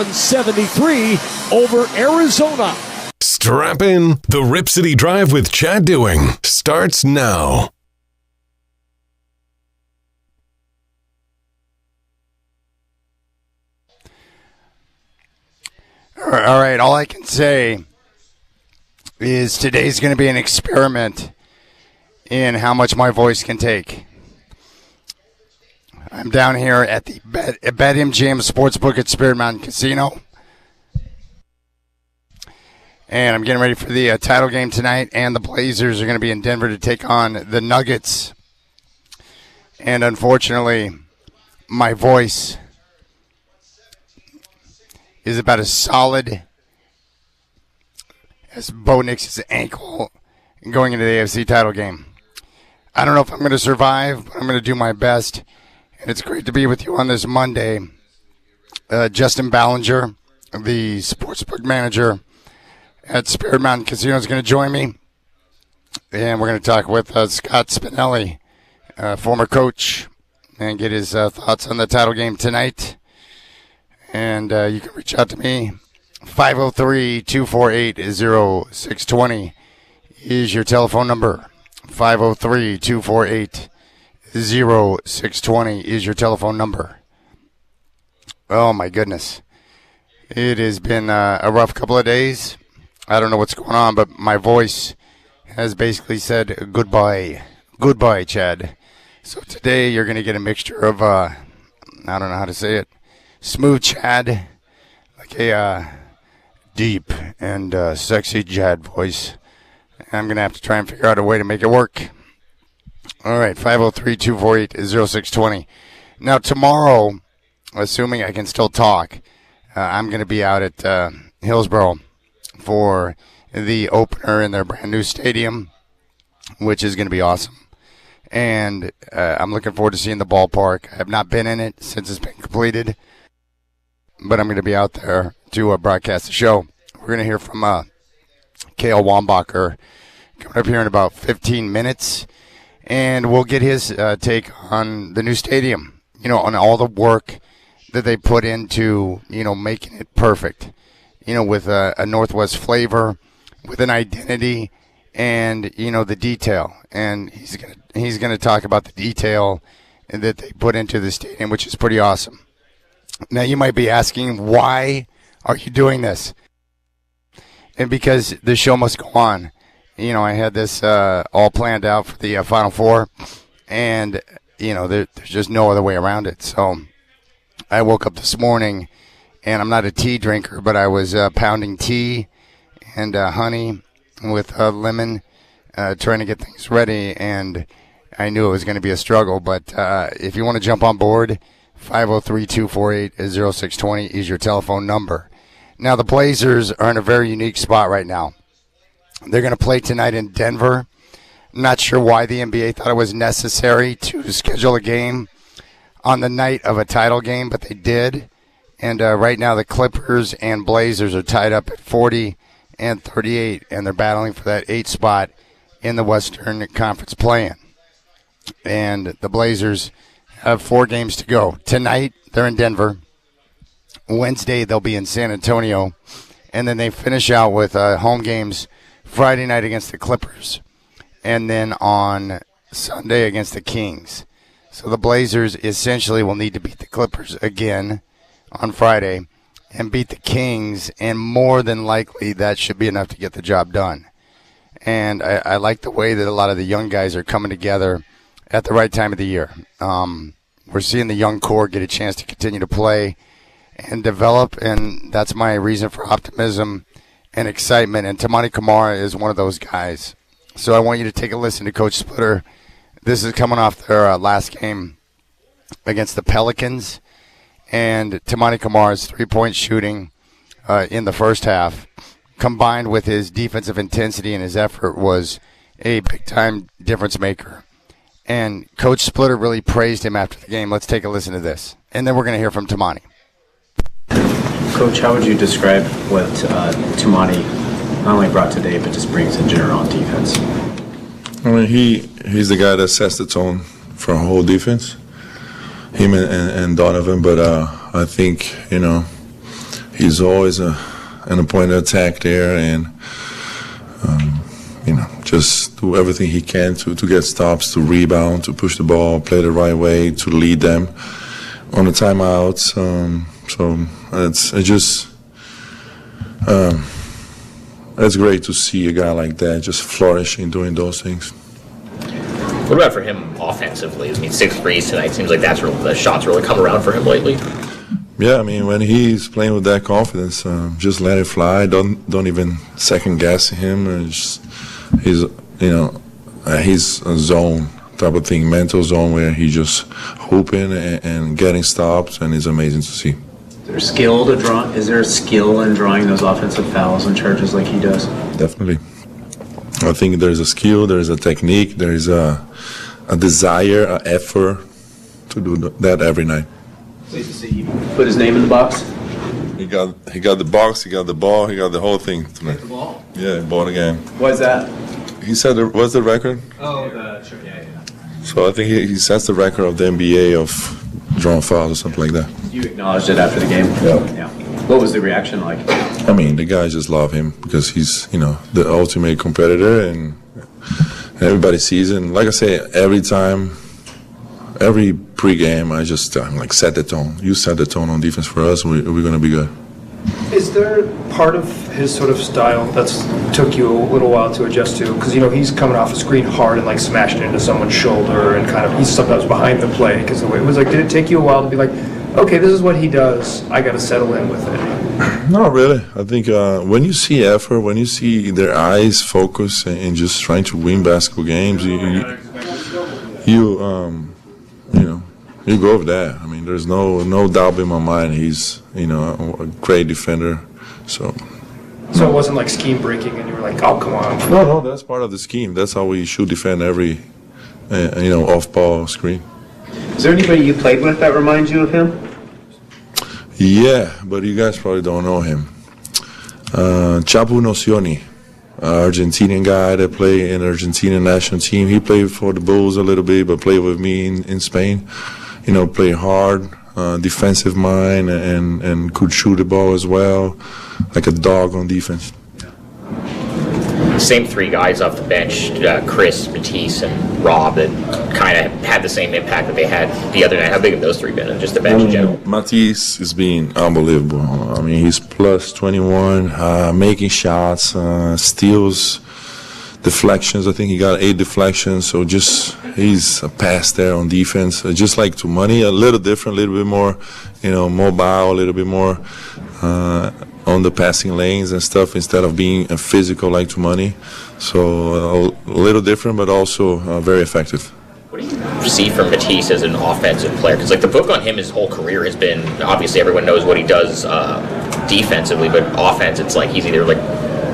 81-73 over Arizona. Strap in. The Rip City Drive with Chad Dewing starts now. All right, all I can say is today's going to be an experiment in how much my voice can take. I'm down here at the BetMGM Sportsbook at Spirit Mountain Casino. And I'm getting ready for the title game tonight, and the Blazers are going to be in Denver to take on the Nuggets. And unfortunately, my voice is about as solid as Bo Nix's ankle going into the AFC title game. I don't know if I'm going to survive, but I'm going to do my best. And it's great to be with you on this Monday. Justin Ballinger, the sportsbook manager at Spirit Mountain Casino, is going to join me. And we're going to talk with Scott Spinelli, former coach, and get his thoughts on the title game tonight. And you can reach out to me. 503-248-0620 is your telephone number. 503-248-0620 is your telephone number. Oh, my goodness. It has been a rough couple of days. I don't know what's going on, but my voice has basically said goodbye. Goodbye, Chad. So today you're going to get a mixture of, I don't know how to say it, smooth Chad, like a deep and sexy Chad voice. I'm going to have to try and figure out a way to make it work. All right, 503-248-0620. Now, tomorrow, assuming I can still talk, I'm going to be out at Hillsborough for the opener in their brand new stadium, which is going to be awesome. And I'm looking forward to seeing the ballpark. I have not been in it since it's been completed, but I'm going to be out there to broadcast the show. We're going to hear from Cale Wambacher coming up here in about 15 minutes, and we'll get his take on the new stadium, on all the work that they put into, making it perfect, with a Northwest flavor, with an identity, and, the detail. And he's gonna talk about the detail that they put into the stadium, which is pretty awesome. Now, you might be asking, why are you doing this? And because the show must go on. I had this all planned out for the Final Four, and, there's just no other way around it. So I woke up this morning, and I'm not a tea drinker, but I was pounding tea and honey with lemon, trying to get things ready, and I knew it was going to be a struggle. But if you want to jump on board, 503-248-0620 is your telephone number. Now, the Blazers are in a very unique spot right now. They're going to play tonight in Denver. I'm not sure why the NBA thought it was necessary to schedule a game on the night of a title game, but they did. And right now the Clippers and Blazers are tied up at 40 and 38, and they're battling for that 8th spot in the Western Conference play-in. And the Blazers have 4 games to go. Tonight, they're in Denver. Wednesday, they'll be in San Antonio. And then they finish out with home games Friday night against the Clippers, and then on Sunday against the Kings. So the Blazers essentially will need to beat the Clippers again on Friday and beat the Kings, and more than likely that should be enough to get the job done. And I like the way that a lot of the young guys are coming together at the right time of the year. We're seeing the young core get a chance to continue to play and develop, and that's my reason for optimism and excitement, and Tamani Kamara is one of those guys. So I want you to take a listen to Coach Splitter. This is coming off their last game against the Pelicans, and Tamani Kamara's three-point shooting in the first half, combined with his defensive intensity and his effort, was a big-time difference maker. And Coach Splitter really praised him after the game. Let's take a listen to this, and then we're going to hear from Tamani. Coach, how would you describe what Tamani not only brought today, but just brings in general on defense? I mean, he's the guy that sets the tone for our whole defense, him and Donovan. But I think, he he's always an appointed attack there, and just do everything he can to get stops, to rebound, to push the ball, play the right way, to lead them on the timeouts. It's great to see a guy like that just flourishing doing those things. What about for him offensively? I mean, 6 threes tonight seems like the shots really come around for him lately. Yeah, I mean, when he's playing with that confidence, just let it fly. Don't even second guess him. He's a zone type of thing, mental zone where he's just hooping and getting stops, and it's amazing to see. Is there a skill in drawing those offensive fouls and charges like he does? Definitely. I think there's a skill, there's a technique, there's a desire, an effort to do that every night. Pleased to see you put his name in the box. He got the box, he got the ball, he got the whole thing tonight. The ball? Yeah, he bought a game. What is that? He said, what's the record? Oh, sure, yeah. So I think he sets the record of the NBA of drawn fouls or something like that. You acknowledged it after the game? Yeah. What was the reaction like? I mean, the guys just love him because he's, the ultimate competitor, and everybody sees it. And like I say, every pregame, I'm like, set the tone. You set the tone on defense for us, we're going to be good. Is there part of his sort of style that's took you a little while to adjust to? Because, he's coming off a screen hard and, like, smashing into someone's shoulder, and kind of, he's sometimes behind the play because the way it was like, did it take you a while to be like, okay, this is what he does, I got to settle in with it? Not really. I think when you see effort, when you see their eyes focus and just trying to win basketball games, you go with that. I mean, there's no doubt in my mind he's, a great defender. So it wasn't like scheme breaking and you were like, oh, come on. No, that's part of the scheme. That's how we should defend every, off-ball screen. Is there anybody you played with that reminds you of him? Yeah, but you guys probably don't know him. Chapu Nocioni, Argentinian guy that played in the Argentinian national team. He played for the Bulls a little bit, but played with me in Spain. Played hard, defensive mind, and could shoot the ball as well, like a dog on defense. Same 3 guys off the bench, Chris, Matisse, and Rob, that kind of had the same impact that they had the other night. How big have those 3 been, and just the bench in general? Matisse is being unbelievable. I mean, he's plus 21, making shots, steals, deflections. I think he got 8 deflections. So he's a pass there on defense. Just like Tumani, a little different, a little bit more, mobile, a little bit more on the passing lanes and stuff instead of being a physical like Tumani. So a little different, but also very effective. What do you see from Matisse as an offensive player? Because the book on him his whole career has been, obviously everyone knows what he does defensively, but offense, it's like he's either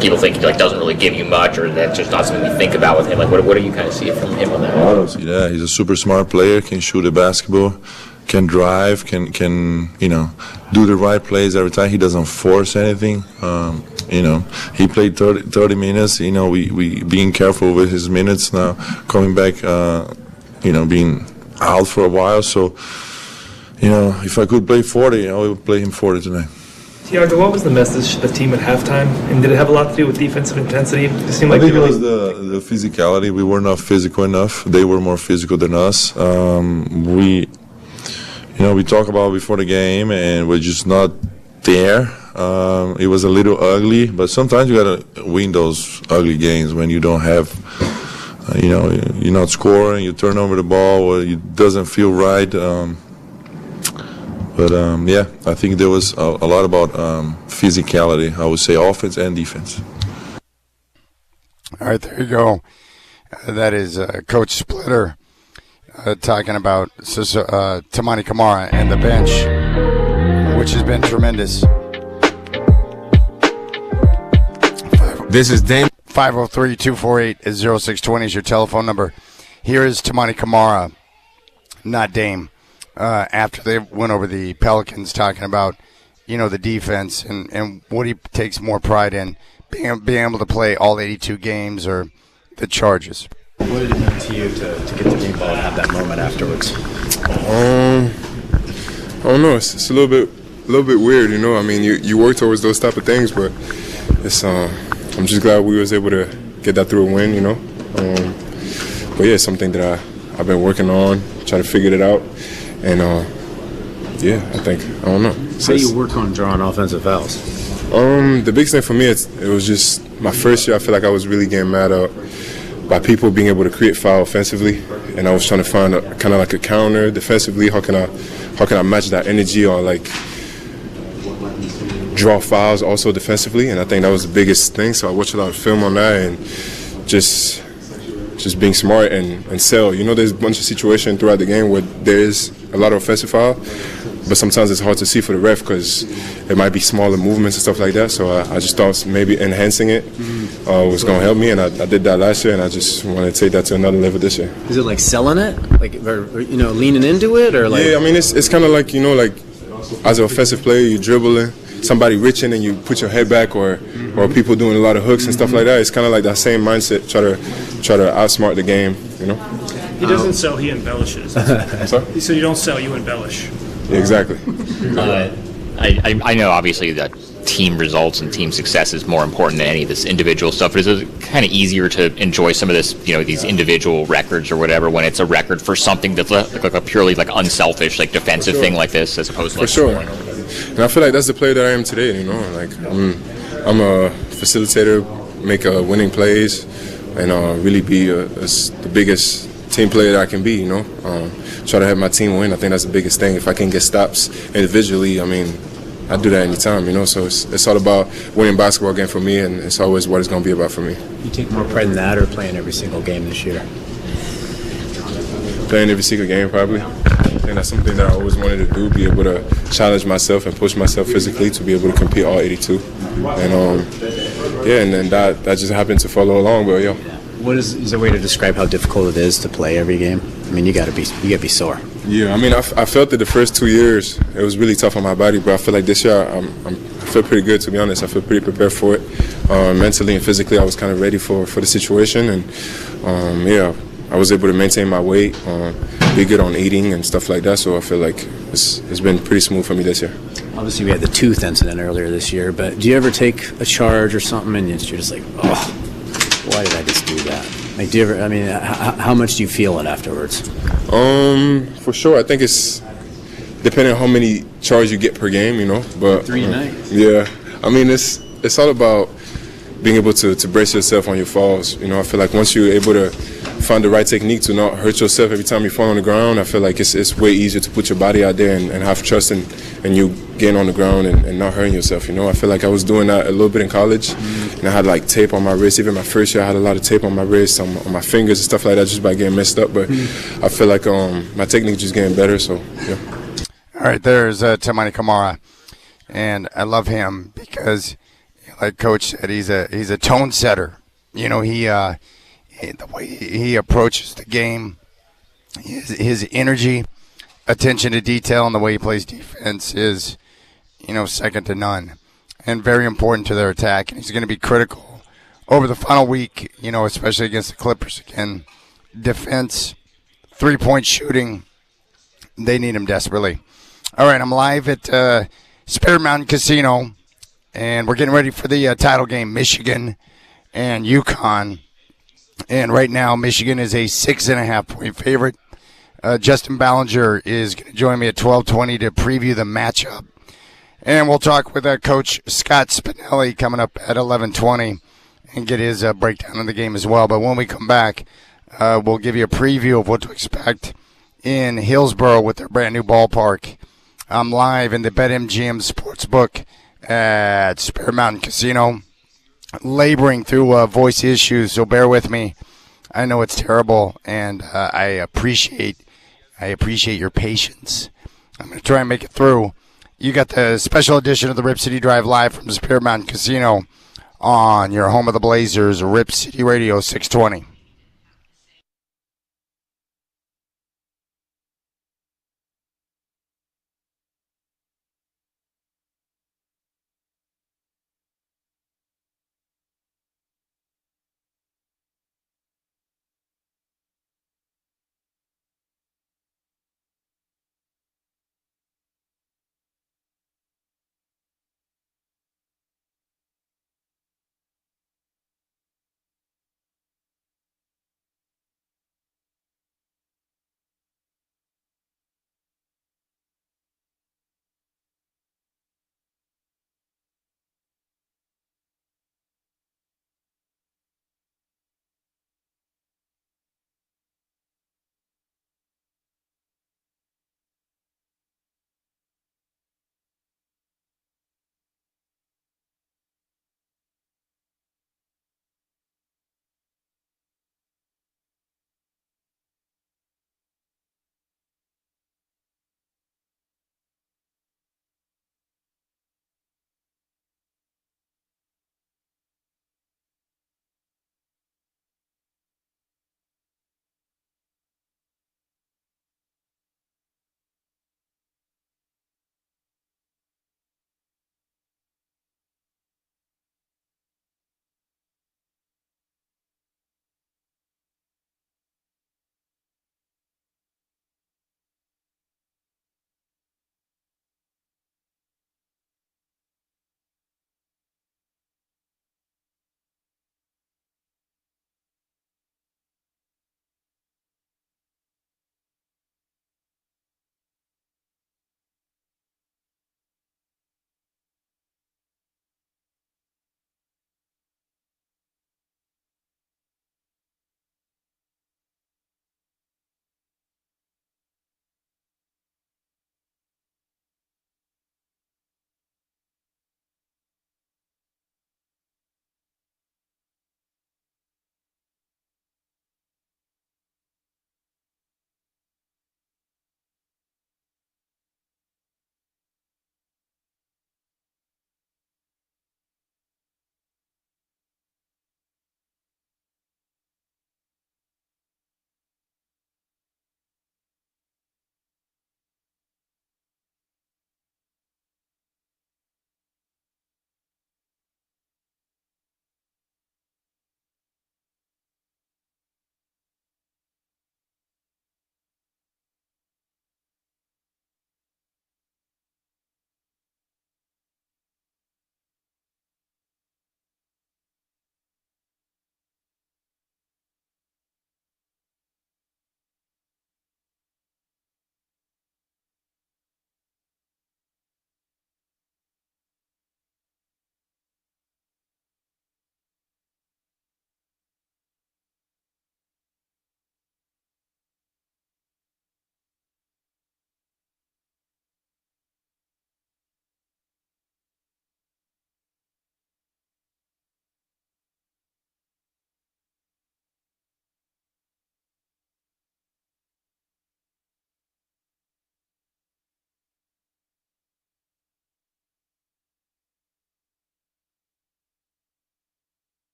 people think he doesn't really give you much, or that's just not something you think about with him. What do you kind of see from him on that? I don't see that. He's a super smart player, can shoot a basketball, can drive, can do the right plays every time. He doesn't force anything. He played 30 minutes. We being careful with his minutes now, coming back, being out for a while. So, if I could play 40, I would play him 40 tonight. Tiago, what was the message to the team at halftime? And did it have a lot to do with defensive intensity? It seemed like I think it was the physicality. We were not physical enough. They were more physical than us. We talk about before the game, and we're just not there. It was a little ugly, but sometimes you gotta win those ugly games when you don't have, you're not scoring, you turn over the ball, or it doesn't feel right. I think there was a lot about physicality, I would say, offense and defense. All right, there you go. That is Coach Splitter talking about Toumani Camara and the bench, which has been tremendous. This is Dame. 503-248-0620 is your telephone number. Here is Toumani Camara, not Dame. After they went over the Pelicans, talking about, the defense and what he takes more pride in, being able to play all 82 games or the Chargers. What did it mean to you to get the game ball and have that moment afterwards? I don't know. It's a little bit little bit weird, you know. I mean, you work towards those type of things, but it's I'm just glad we was able to get that through a win, you know. But yeah, it's something that I've been working on, trying to figure it out, and yeah, I don't know. How do you work on drawing offensive fouls? The biggest thing for me, it was just my first year. I feel like I was really getting mad at by people being able to create foul offensively, and I was trying to find kind of like a counter defensively. How can I match that energy or like draw fouls also defensively? And I think that was the biggest thing. So I watched a lot of film on that and just being smart and sell. You know, there's a bunch of situations throughout the game where there is a lot of offensive foul, but sometimes it's hard to see for the ref because it might be smaller movements and stuff like that. So I just thought maybe enhancing it was going to help me, and I did that last year, and I just want to take that to another level this year. Is it like selling it, like or, leaning into it, or like? Yeah, I mean it's kind of like like as an offensive player, you're dribbling, somebody reaching and you put your head back, or people doing a lot of hooks and stuff like that. It's kind of like that same mindset. Try to outsmart the game, you know. He doesn't sell, he embellishes. Sorry? He said you don't sell, you embellish. Yeah, exactly. I know obviously that team results and team success is more important than any of this individual stuff, but is it kind of easier to enjoy some of this, these individual records or whatever when it's a record for something that's like a purely like unselfish, like defensive thing like this as opposed to like for sure. And I feel like that's the player that I am today, like I'm a facilitator, make winning plays, and really be the biggest team player that I can be, try to have my team win. I think that's the biggest thing. If I can get stops individually, I mean, I do that anytime, so it's all about winning basketball game for me, and it's always what it's going to be about for me. You take more pride in that or playing every single game this year? Playing every single game, probably. I think that's something that I always wanted to do, be able to challenge myself and push myself physically to be able to compete all 82. And and then that just happened to follow along, but yeah. What is there a way to describe how difficult it is to play every game? I mean, you gotta be sore. Yeah, I mean, I felt it the first 2 years. It was really tough on my body, but I feel like this year I feel pretty good, to be honest. I feel pretty prepared for it. Mentally and physically, I was kind of ready for the situation, and I was able to maintain my weight, be good on eating and stuff like that. So I feel like it's been pretty smooth for me this year. Obviously, we had the tooth incident earlier this year, but do you ever take a charge or something and you're just like, oh, why did I just do that? Like, do you ever? I mean, how much do you feel it afterwards? For sure. I think it's depending on how many charges you get per game, But 3 a night. Yeah, I mean, it's all about being able to brace yourself on your falls. I feel like once you're able to find the right technique to not hurt yourself every time you fall on the ground, I feel like it's way easier to put your body out there and have trust in you getting on the ground and not hurting yourself. I feel like I was doing that a little bit in college, and I had like tape on my wrist. Even my first year, I had a lot of tape on my wrist, on my fingers and stuff like that, just by getting messed up. But I feel like my technique is just getting better. So yeah. All right, there's Tamani Kamara, and I love him because, like Coach said, he's a tone setter. The way he approaches the game, his energy, attention to detail, and the way he plays defense is, second to none, and very important to their attack. And he's going to be critical over the final week, especially against the Clippers again. Defense, 3-point shooting, they need him desperately. All right, I'm live at Spirit Mountain Casino, and we're getting ready for the title game, Michigan and UConn. And right now, Michigan is a 6.5-point favorite. Justin Ballinger is going to join me at 12:20 to preview the matchup. And we'll talk with Coach Scott Spinelli coming up at 11:20 and get his breakdown of the game as well. But when we come back, we'll give you a preview of what to expect in Hillsborough with their brand new ballpark. I'm live in the BetMGM Sportsbook at Spirit Mountain Casino, laboring through voice issues, so bear with me. I know it's terrible, and I appreciate your patience. I'm going to try and make it through. You got the special edition of the Rip City Drive live from the Spirit Mountain Casino on your home of the Blazers, Rip City Radio 620.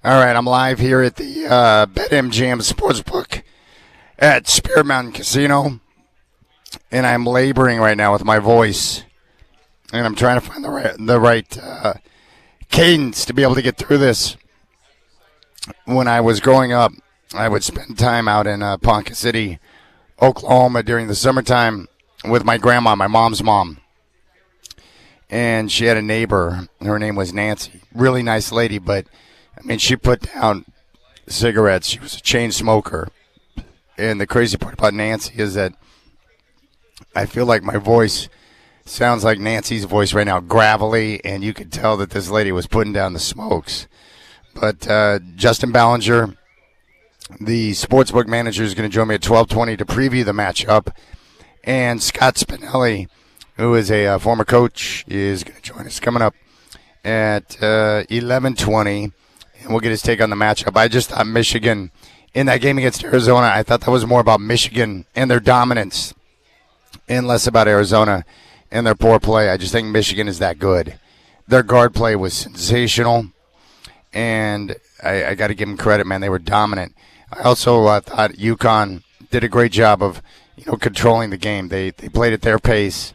All right, I'm live here at the BetMGM Sportsbook at Spirit Mountain Casino, and I'm laboring right now with my voice, and I'm trying to find the right cadence to be able to get through this. When I was growing up, I would spend time out in Ponca City, Oklahoma during the summertime with my grandma, my mom's mom. And she had a neighbor. Her name was Nancy. Really nice lady, but, I mean, she put down cigarettes. She was a chain smoker. And the crazy part about Nancy is that I feel like my voice sounds like Nancy's voice right now, gravelly, and you could tell that this lady was putting down the smokes. But Justin Ballinger, the sportsbook manager, is going to join me at 12:20 to preview the matchup. And Scott Spinelli, who is a former coach, is going to join us coming up at 11:20, and we'll get his take on the matchup. I just thought Michigan, in that game against Arizona, I thought that was more about Michigan and their dominance and less about Arizona and their poor play. I just think Michigan is that good. Their guard play was sensational, and I got to give them credit, man. They were dominant. I also thought UConn did a great job of controlling the game. They played at their pace.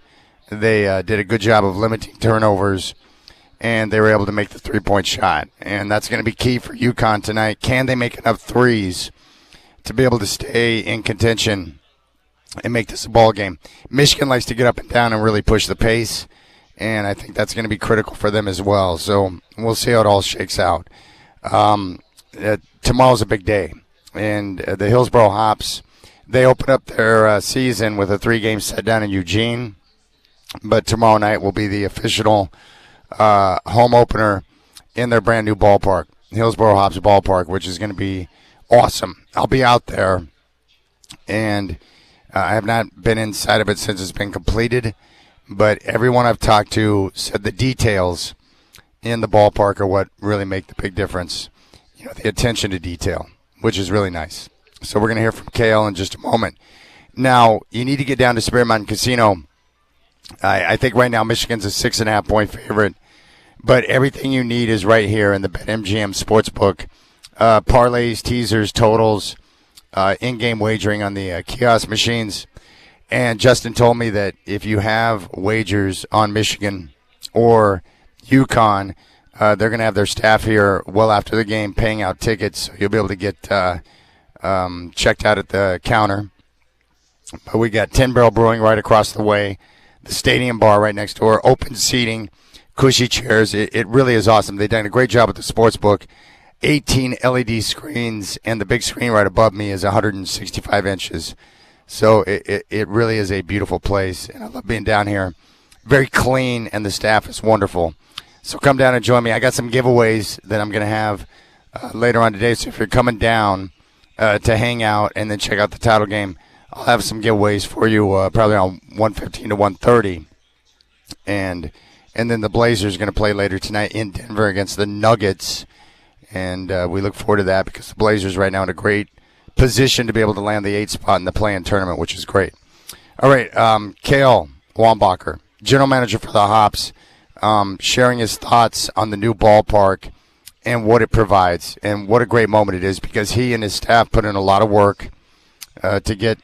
They did a good job of limiting turnovers, and they were able to make the three-point shot. And that's going to be key for UConn tonight. Can they make enough threes to be able to stay in contention and make this a ball game? Michigan likes to get up and down and really push the pace, and I think that's going to be critical for them as well. So we'll see how it all shakes out. Tomorrow's a big day, and the Hillsboro Hops, they open up their season with a 3-game set down in Eugene, but tomorrow night will be the official home opener in their brand new ballpark, Hillsboro Hops Ballpark, which is going to be awesome. I'll be out there, and I have not been inside of it since it's been completed, but everyone I've talked to said the details in the ballpark are what really make the big difference. The attention to detail, which is really nice. So we're going to hear from Kale in just a moment. Now, you need to get down to Spirit Mountain Casino. I think right now Michigan's a 6.5-point favorite, but everything you need is right here in the BetMGM Sportsbook. Parlays, teasers, totals, in-game wagering on the kiosk machines. And Justin told me that if you have wagers on Michigan or UConn, they're going to have their staff here well after the game paying out tickets. So you'll be able to get checked out at the counter. But we got 10 Barrel Brewing right across the way, the Stadium Bar right next door, open seating, cushy chairs. It really is awesome. They've done a great job with the sportsbook. 18 LED screens, and the big screen right above me is 165 inches. So it really is a beautiful place, and I love being down here. Very clean, and the staff is wonderful. So come down and join me. I got some giveaways that I'm going to have later on today. So if you're coming down to hang out and then check out the title game, I'll have some giveaways for you probably on 1:15 to 1:30. And then the Blazers are going to play later tonight in Denver against the Nuggets. And we look forward to that because the Blazers right now in a great position to be able to land the 8th spot in the play-in tournament, which is great. All right, Cale Wambacher, general manager for the Hops, sharing his thoughts on the new ballpark and what it provides. And what a great moment it is because he and his staff put in a lot of work to get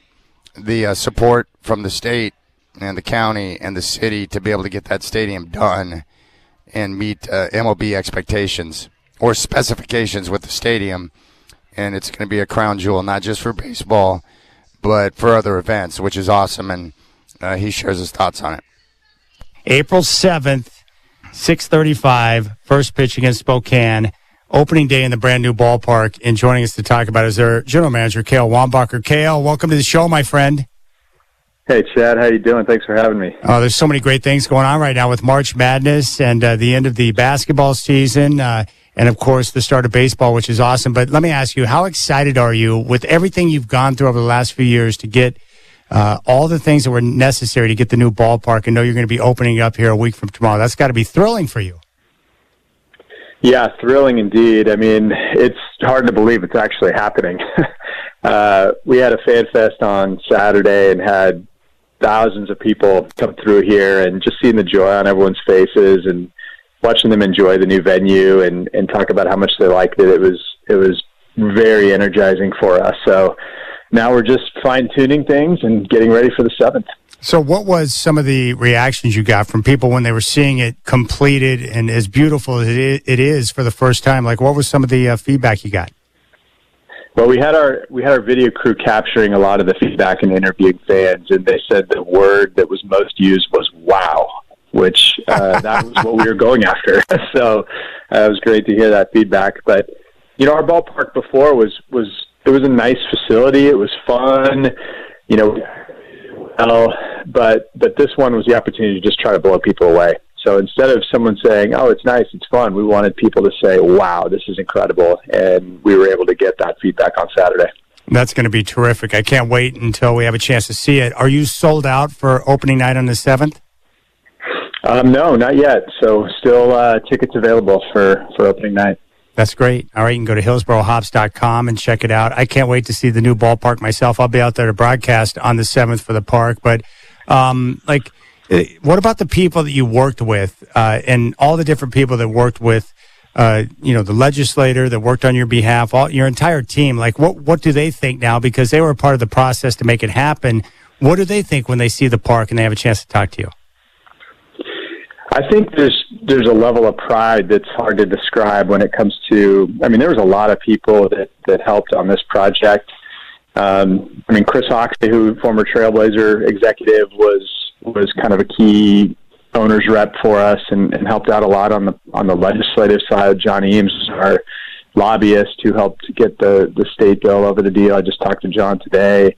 the support from the state and the county and the city to be able to get that stadium done and meet MLB expectations or specifications with the stadium. And it's going to be a crown jewel, not just for baseball, but for other events, which is awesome. And he shares his thoughts on it. April 7th, 6:35, first pitch against Spokane, opening day in the brand new ballpark. And joining us to talk about it is our general manager, Cale Wambacher. Cale, welcome to the show, my friend. Hey, Chad. How you doing? Thanks for having me. Oh, there's so many great things going on right now with March Madness and the end of the basketball season. And, of course, the start of baseball, which is awesome. But let me ask you, how excited are you with everything you've gone through over the last few years to get all the things that were necessary to get the new ballpark and know you're going to be opening up here a week from tomorrow? That's got to be thrilling for you. Yeah, thrilling indeed. I mean, it's hard to believe it's actually happening. We had a fan fest on Saturday and had thousands of people come through here, and just seeing the joy on everyone's faces and watching them enjoy the new venue and talk about how much they liked it. It was very energizing for us. So now we're just fine-tuning things and getting ready for the 7th. So what was some of the reactions you got from people when they were seeing it completed and as beautiful as it is for the first time? Like, what was some of the feedback you got? Well, we had our video crew capturing a lot of the feedback and interviewing fans, and they said the word that was most used was "wow," which that was what we were going after. So it was great to hear that feedback. But our ballpark before was a nice facility. It was fun, but this one was the opportunity to just try to blow people away. So instead of someone saying, "Oh, it's nice, it's fun," we wanted people to say, "Wow, this is incredible," and we were able to get that feedback on Saturday. That's going to be terrific. I can't wait until we have a chance to see it. Are you sold out for opening night on the 7th? No, not yet. So still tickets available for opening night. That's great. All right, you can go to hillsborohops.com and check it out. I can't wait to see the new ballpark myself. I'll be out there to broadcast on the 7th for the park. But, what about the people that you worked with and all the different people that worked with, the legislator that worked on your behalf, your entire team? Like, what do they think now? Because they were a part of the process to make it happen. What do they think when they see the park and they have a chance to talk to you? I think there's a level of pride that's hard to describe when it comes to. I mean, there was a lot of people that helped on this project. Chris Oxley, who former Trailblazer executive, was kind of a key owner's rep for us and helped out a lot on the legislative side. John Eames was our lobbyist who helped get the state bill over the deal. I just talked to John today.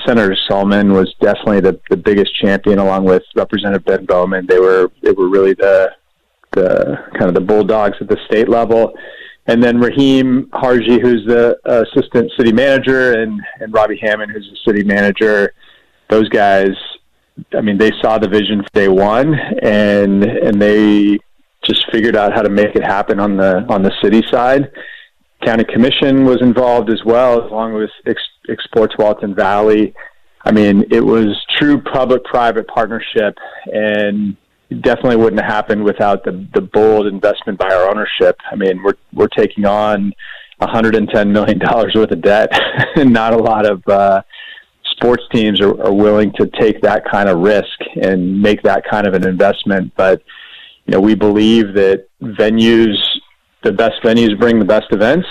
Senator Solomon was definitely the biggest champion, along with Representative Ben Bowman. They were really the kind of the bulldogs at the state level. And then Raheem Harji, who's the assistant city manager, and Robbie Hammond, who's the city manager. Those guys, I mean, they saw the vision from day one, and they just figured out how to make it happen on the city side. County Commission was involved as well, along with Exports Walton Valley. I mean, it was true public-private partnership, and definitely wouldn't have happened without the bold investment by our ownership. I mean, we're taking on $110 million worth of debt, and not a lot of sports teams are willing to take that kind of risk and make that kind of an investment. But we believe that the best venues bring the best events,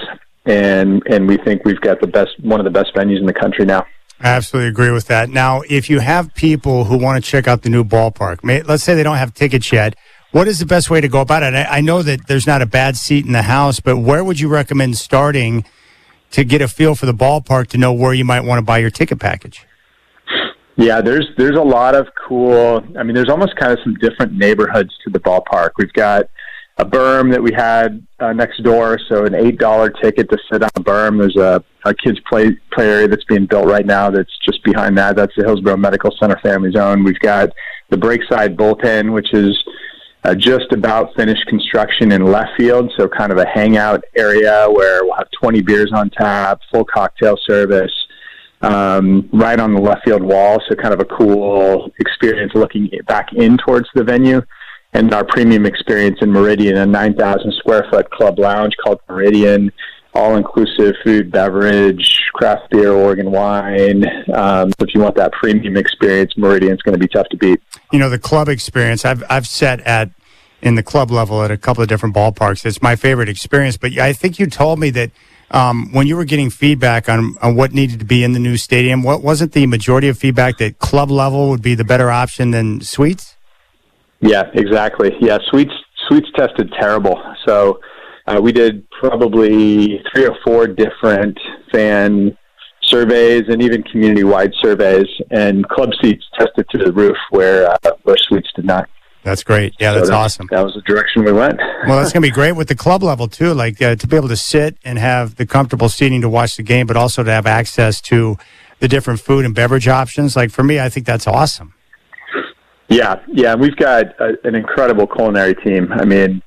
and we think we've got one of the best venues in the country now. I absolutely agree with that. Now, if you have people who want to check out the new ballpark, let's say they don't have tickets yet, what is the best way to go about it? I know that there's not a bad seat in the house, but where would you recommend starting to get a feel for the ballpark to know where you might want to buy your ticket package? Yeah, there's a lot of cool. I mean, there's almost kind of some different neighborhoods to the ballpark. We've got a berm that we had next door, so an $8 ticket to sit on a berm. There's a kids play area that's being built right now that's just behind that. That's the Hillsborough Medical Center Family Zone. We've got the Breakside Bullpen, which is just about finished construction in left field, so kind of a hangout area where we'll have 20 beers on tap, full cocktail service, right on the left field wall, so kind of a cool experience looking back in towards the venue. And our premium experience in Meridian, a 9,000 square foot club lounge called Meridian, all-inclusive food, beverage, craft beer, Oregon wine. If you want that premium experience, Meridian's going to be tough to beat. The club experience, I've sat in the club level at a couple of different ballparks. It's my favorite experience. But I think you told me that when you were getting feedback on what needed to be in the new stadium, wasn't the majority of feedback that club level would be the better option than suites? Yeah, exactly. Yeah, suites tested terrible. So we did probably 3 or 4 different fan surveys and even community-wide surveys, and club seats tested to the roof where suites did not. That's great. Yeah, that's awesome. That was the direction we went. Well, that's going to be great with the club level, too, like to be able to sit and have the comfortable seating to watch the game, but also to have access to the different food and beverage options. Like, for me, I think that's awesome. Yeah, we've got an incredible culinary team. I mean,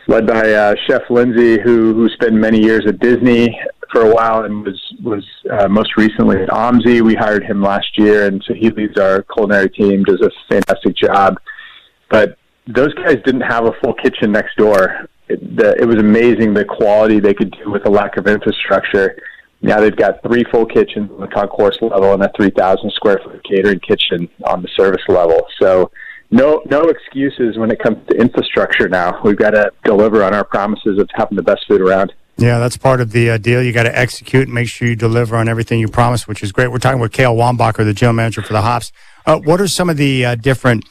led by Chef Lindsay, who spent many years at Disney for a while and was most recently at OMSI. We hired him last year, and so he leads our culinary team, does a fantastic job. But those guys didn't have a full kitchen next door. It was amazing the quality they could do with a lack of infrastructure. Now they've got 3 full kitchens on the concourse level and a 3,000 square foot catering kitchen on the service level. So no excuses when it comes to infrastructure now. We've got to deliver on our promises of having the best food around. Yeah, that's part of the deal. You got to execute and make sure you deliver on everything you promise, which is great. We're talking with Cale Wambacher, the general manager for the Hops. What are some of the different,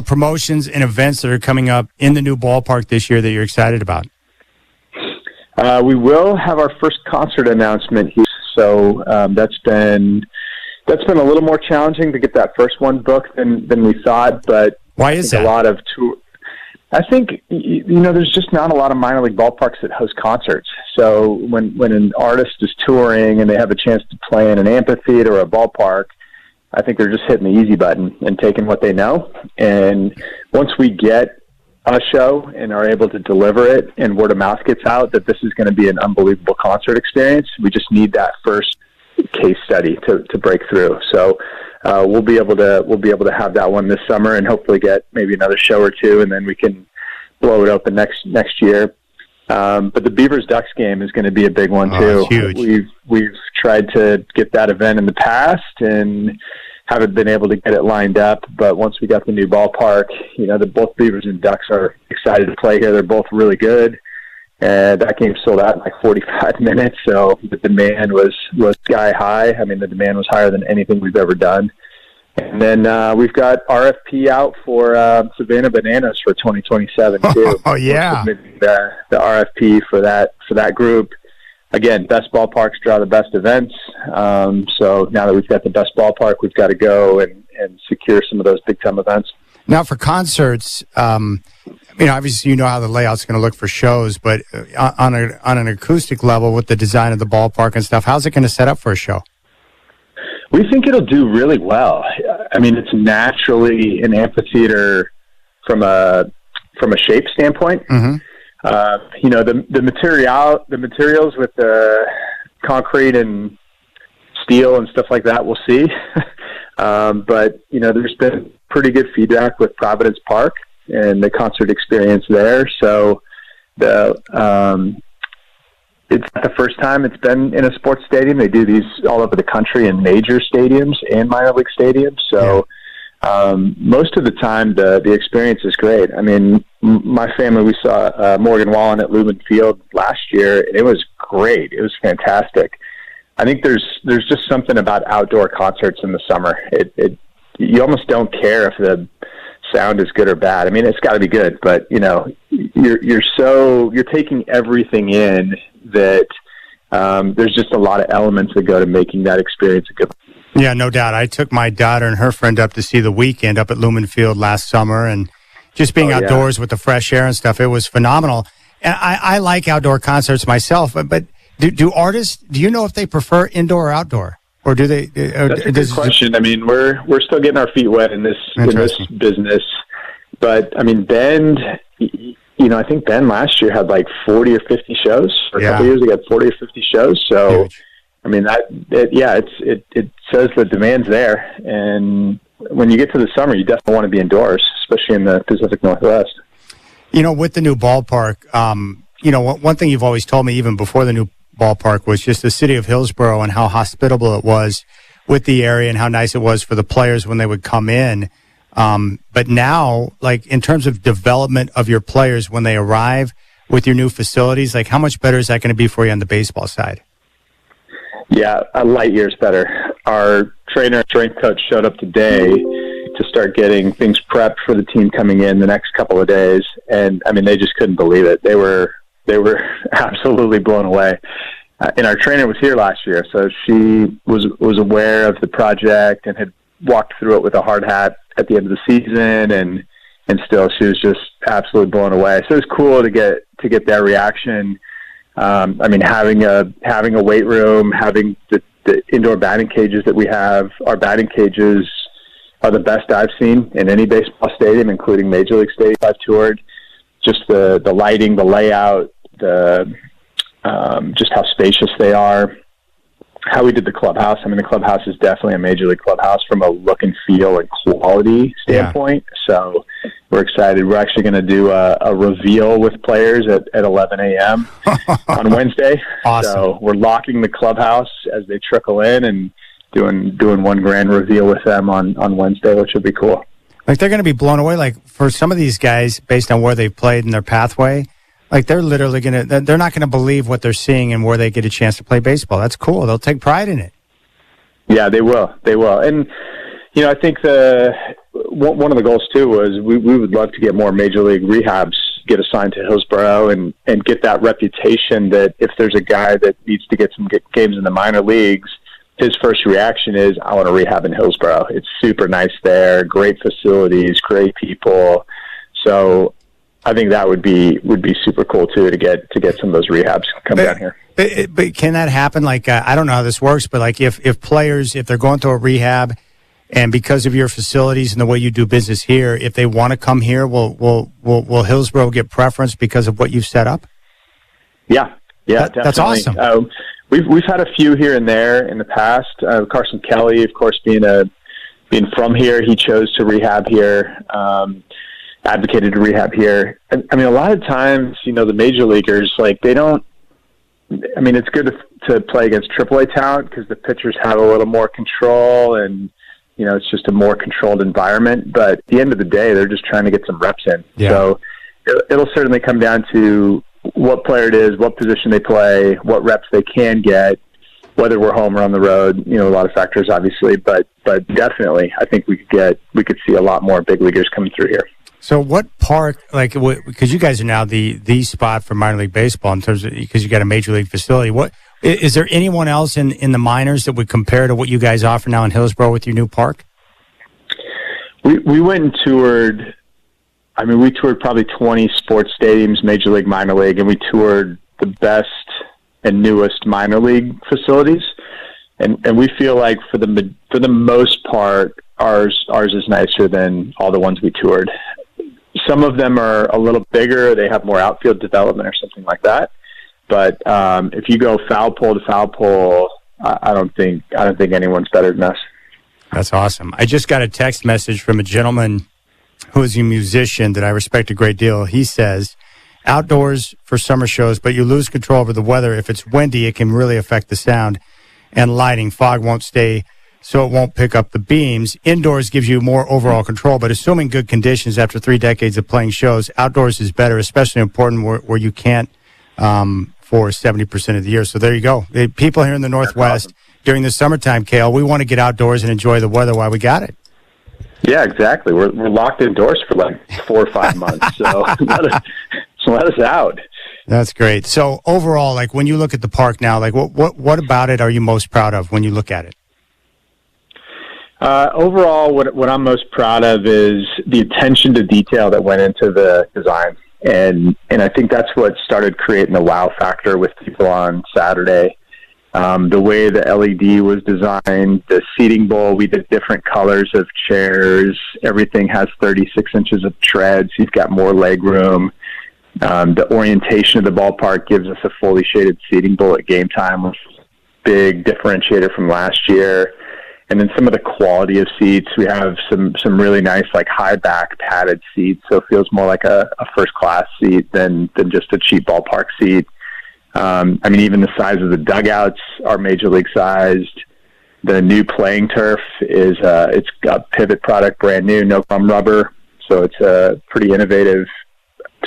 promotions and events that are coming up in the new ballpark this year that you're excited about? We will have our first concert announcement here. So that's been a little more challenging to get that first one booked than we thought. But why is that? A lot of I think, there's just not a lot of minor league ballparks that host concerts. So when an artist is touring and they have a chance to play in an amphitheater or a ballpark, I think they're just hitting the easy button and taking what they know. And once we get a show and are able to deliver it and word of mouth gets out that this is going to be an unbelievable concert experience, we just need that first case study to break through. So we'll be able to have that one this summer and hopefully get maybe another show or two, and then we can blow it open next year. But the Beavers Ducks game is going to be a big one too. Huge. We've tried to get that event in the past and haven't been able to get it lined up. But once we got the new ballpark, both Beavers and Ducks are excited to play here. They're both really good. And that game sold out in like 45 minutes, so the demand was sky high. I mean, the demand was higher than anything we've ever done. And then we've got RFP out for Savannah Bananas for 2027 too. Oh yeah, the RFP for that group. Again, best ballparks draw the best events. So now that we've got the best ballpark, we've got to go and secure some of those big time events. Now for concerts, obviously how the layout's going to look for shows, but on an acoustic level with the design of the ballpark and stuff, how's it going to set up for a show? We think it'll do really well. I mean, it's naturally an amphitheater from a shape standpoint. Mm-hmm. The materials with the concrete and steel and stuff like that, we'll see. But there's been pretty good feedback with Providence Park and the concert experience there. So it's not the first time it's been in a sports stadium. They do these all over the country in major stadiums and minor league stadiums. So most of the time the experience is great. I mean, my family, we saw Morgan Wallen at Lumen Field last year, and it was great. It was fantastic. I think there's just something about outdoor concerts in the summer. You almost don't care if the sound is good or bad. I mean, it's got to be good, but you're taking everything in that there's just a lot of elements that go to making that experience a good one. Yeah, no doubt. I took my daughter and her friend up to see The Weeknd up at Lumen Field last summer, and just being outdoors with the fresh air and stuff, it was phenomenal. And I like outdoor concerts myself, but do artists, do you know if they prefer indoor or outdoor? Or do they? That's a good question. I mean, we're still getting our feet wet in this business, but I mean, Bend. I think Ben last year had like 40 or 50 shows. For a couple years, he had 40 or 50 shows. So, huge. I mean, it says the demand's there, and when you get to the summer, you definitely want to be indoors, especially in the Pacific Northwest. With the new ballpark, one thing you've always told me, even before the new ballpark, was just the city of Hillsborough and how hospitable it was with the area and how nice it was for the players when they would come in. But now, like in terms of development of your players when they arrive with your new facilities, like how much better is that going to be for you on the baseball side? Yeah, a light years better. Our trainer and strength coach showed up today to start getting things prepped for the team coming in the next couple of days. And I mean, they just couldn't believe it. They were absolutely blown away. And our trainer was here last year, so she was aware of the project and had walked through it with a hard hat at the end of the season, and still she was just absolutely blown away. So it was cool to get their reaction. I mean, having a weight room, having the indoor batting cages that we have. Our batting cages are the best I've seen in any baseball stadium, including Major League Stadium I've toured. Just the lighting, the layout, just how spacious they are. How we did the clubhouse. I mean, the clubhouse is definitely a Major League clubhouse from a look and feel and quality standpoint. Yeah. So we're excited. We're actually going to do a reveal with players at 11 a.m. on Wednesday. Awesome. So we're locking the clubhouse as they trickle in and doing one grand reveal with them on Wednesday, which will be cool. Like, they're going to be blown away. Like, for some of these guys, based on where they've played in their pathway, like, they're literally they're not going to believe what they're seeing and where they get a chance to play baseball. That's cool. They'll take pride in it. Yeah, they will. They will. And, I think one of the goals, too, was we would love to get more major league rehabs get assigned to Hillsborough and get that reputation that if there's a guy that needs to get some games in the minor leagues, his first reaction is, I want to rehab in Hillsborough. It's super nice there, great facilities, great people. So I think that would be super cool too to get some of those rehabs come down here. But can that happen? Like, I don't know how this works, but like if players, if they're going through a rehab, and because of your facilities and the way you do business here, if they want to come here, will Hillsborough get preference because of what you've set up? Yeah, definitely. That's awesome. We've had a few here and there in the past. Carson Kelly, of course, being from here, he chose to rehab here. Advocated to rehab here. I mean, a lot of times, the major leaguers, like, they don't. I mean, it's good to play against AAA talent because the pitchers have a little more control and, it's just a more controlled environment. But at the end of the day, they're just trying to get some reps in. Yeah. So it'll certainly come down to what player it is, what position they play, what reps they can get, whether we're home or on the road. A lot of factors, obviously. But definitely, I think we could see a lot more big leaguers coming through here. So what park, like, because you guys are now the spot for minor league baseball in terms of, because you got a major league facility. What is there anyone else in the minors that would compare to what you guys offer now in Hillsborough with your new park? We went and toured. I mean, we toured probably 20 sports stadiums, major league, minor league, and we toured the best and newest minor league facilities. And we feel like for the most part, ours is nicer than all the ones we toured. Some of them are a little bigger; they have more outfield development or something like that. But if you go foul pole to foul pole, I don't think anyone's better than us. That's awesome. I just got a text message from a gentleman who is a musician that I respect a great deal. He says, outdoors for summer shows, but you lose control over the weather. If it's windy, it can really affect the sound and lighting. Fog won't stay, so it won't pick up the beams. Indoors gives you more overall control, but assuming good conditions after 3 decades of playing shows, outdoors is better, especially important where you can't for 70% of the year. So there you go. People here in the Northwest, during the summertime, Cale, we want to get outdoors and enjoy the weather while we got it. Yeah, exactly. We're locked indoors for like 4 or 5 months, so let us out. That's great. So overall, like, when you look at the park now, like, what about it are you most proud of when you look at it? Overall, what I'm most proud of is the attention to detail that went into the design, and I think that's what started creating the wow factor with people on Saturday. The way the LED was designed, the seating bowl, we did different colors of chairs. Everything has 36 inches of treads. You've got more leg room. The orientation of the ballpark gives us a fully shaded seating bowl at game time, which is a big differentiator from last year. And then some of the quality of seats, we have some really nice, like, high back padded seats, so it feels more like a first class seat than just a cheap ballpark seat. I mean, even the size of the dugouts are major league sized. The new playing turf it's got pivot product, brand new, no foam rubber. So it's a pretty innovative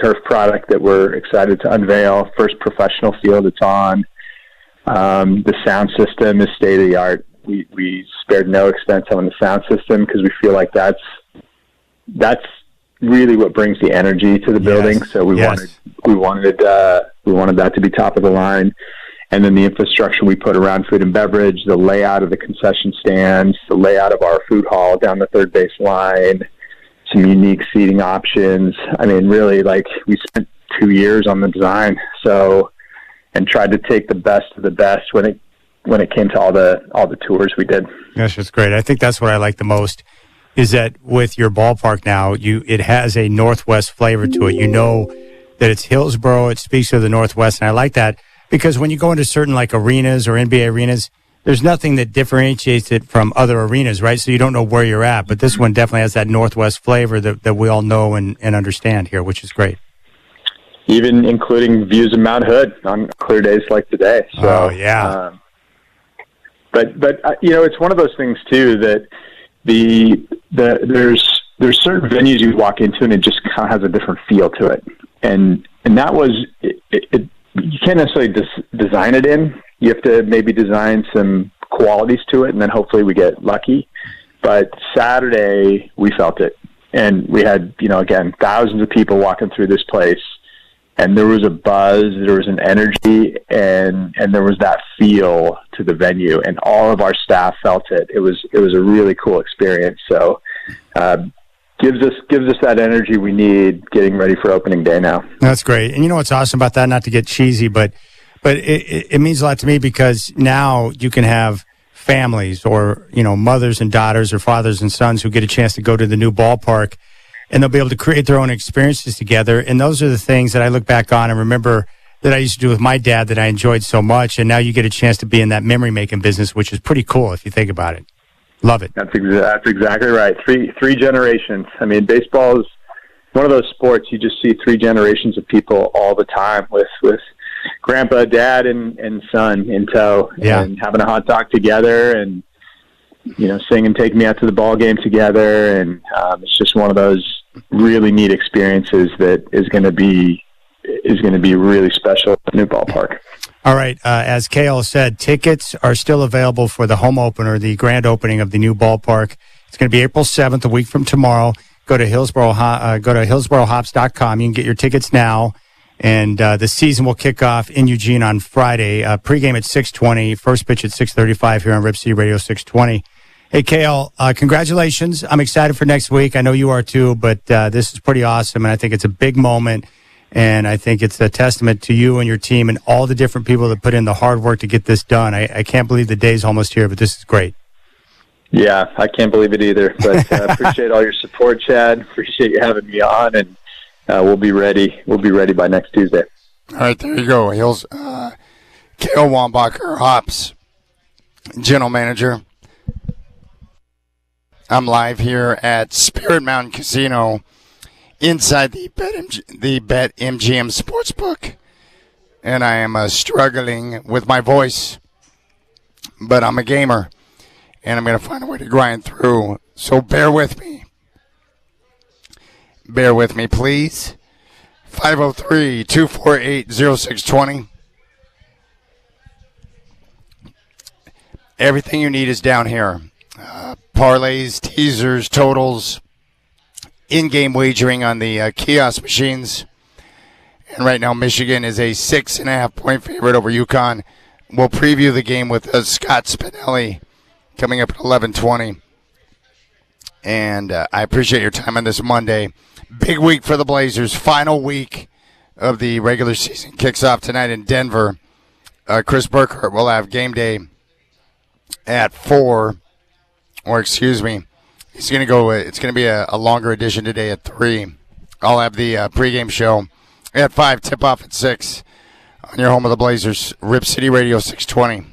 turf product that we're excited to unveil. First professional field it's on. The sound system is state of the art. We spared no expense on the sound system because we feel like that's really what brings the energy to the building. Yes. So we wanted that to be top of the line. And then the infrastructure we put around food and beverage, the layout of the concession stands, the layout of our food hall down the third base line, some unique seating options. I mean, really, like, we spent 2 years on the design, and tried to take the best of the best when it came to all the tours we did. Gosh, that's great. I think that's what I like the most, is that with your ballpark now, it has a Northwest flavor to it. You know that it's Hillsborough. It speaks to the Northwest, and I like that because when you go into certain, like, arenas or NBA arenas, there's nothing that differentiates it from other arenas, right? So you don't know where you're at. But this one definitely has that Northwest flavor that we all know and understand here, which is great. Even including views of Mount Hood on clear days like today. So, yeah. But it's one of those things too that there's certain venues you walk into and it just kind of has a different feel to it, and that was it. You can't necessarily design it in. You have to maybe design some qualities to it, and then hopefully we get lucky. But Saturday we felt it, and we had again thousands of people walking through this place. And there was a buzz, there was an energy, and there was that feel to the venue, and all of our staff felt it. It was a really cool experience. So, gives us that energy we need getting ready for opening day now. That's great. And you know what's awesome about that? Not to get cheesy, but it means a lot to me because now you can have families or mothers and daughters or fathers and sons who get a chance to go to the new ballpark. And they'll be able to create their own experiences together. And those are the things that I look back on and remember that I used to do with my dad that I enjoyed so much. And now you get a chance to be in that memory-making business, which is pretty cool if you think about it. Love it. That's exactly right. Three generations. I mean, baseball is one of those sports you just see three generations of people all the time with grandpa, dad, and son in tow. Yeah. And having a hot dog together and, sing and take me out to the ball game together. And it's just one of those really neat experiences that is going to be really special at the new ballpark. All right. As Kale said, tickets are still available for the home opener, the grand opening of the new ballpark. It's going to be April 7th, a week from tomorrow. Go to hillsborohops.com. You can get your tickets now. And the season will kick off in Eugene on Friday. Pregame at 6:20, first pitch at 6:35 here on Rip City Radio 620. Hey, Kale, congratulations. I'm excited for next week. I know you are too, but this is pretty awesome, and I think it's a big moment, and I think it's a testament to you and your team and all the different people that put in the hard work to get this done. I can't believe the day's almost here, but this is great. Yeah, I can't believe it either, but appreciate all your support, Chad. Appreciate you having me on, and we'll be ready. We'll be ready by next Tuesday. All right, there you go. Hills, Kale Wambacher, Hops, General Manager. I'm live here at Spirit Mountain Casino inside the BetMGM Sportsbook. And I am struggling with my voice, but I'm a gamer, and I'm going to find a way to grind through. So bear with me. Bear with me, please. 503-248-0620. Everything you need is down here. Parlays, teasers, totals, in-game wagering on the kiosk machines. And right now, Michigan is a 6.5-point favorite over UConn. We'll preview the game with Scott Spinelli coming up at 11:20. And I appreciate your time on this Monday. Big week for the Blazers. Final week of the regular season kicks off tonight in Denver. Chris Burkhardt will have game day at 4. Or excuse me, he's going to go. It's going to be a longer edition today at 3. I'll have the pregame show at 5. Tip off at 6 on your home of the Blazers, Rip City Radio 620.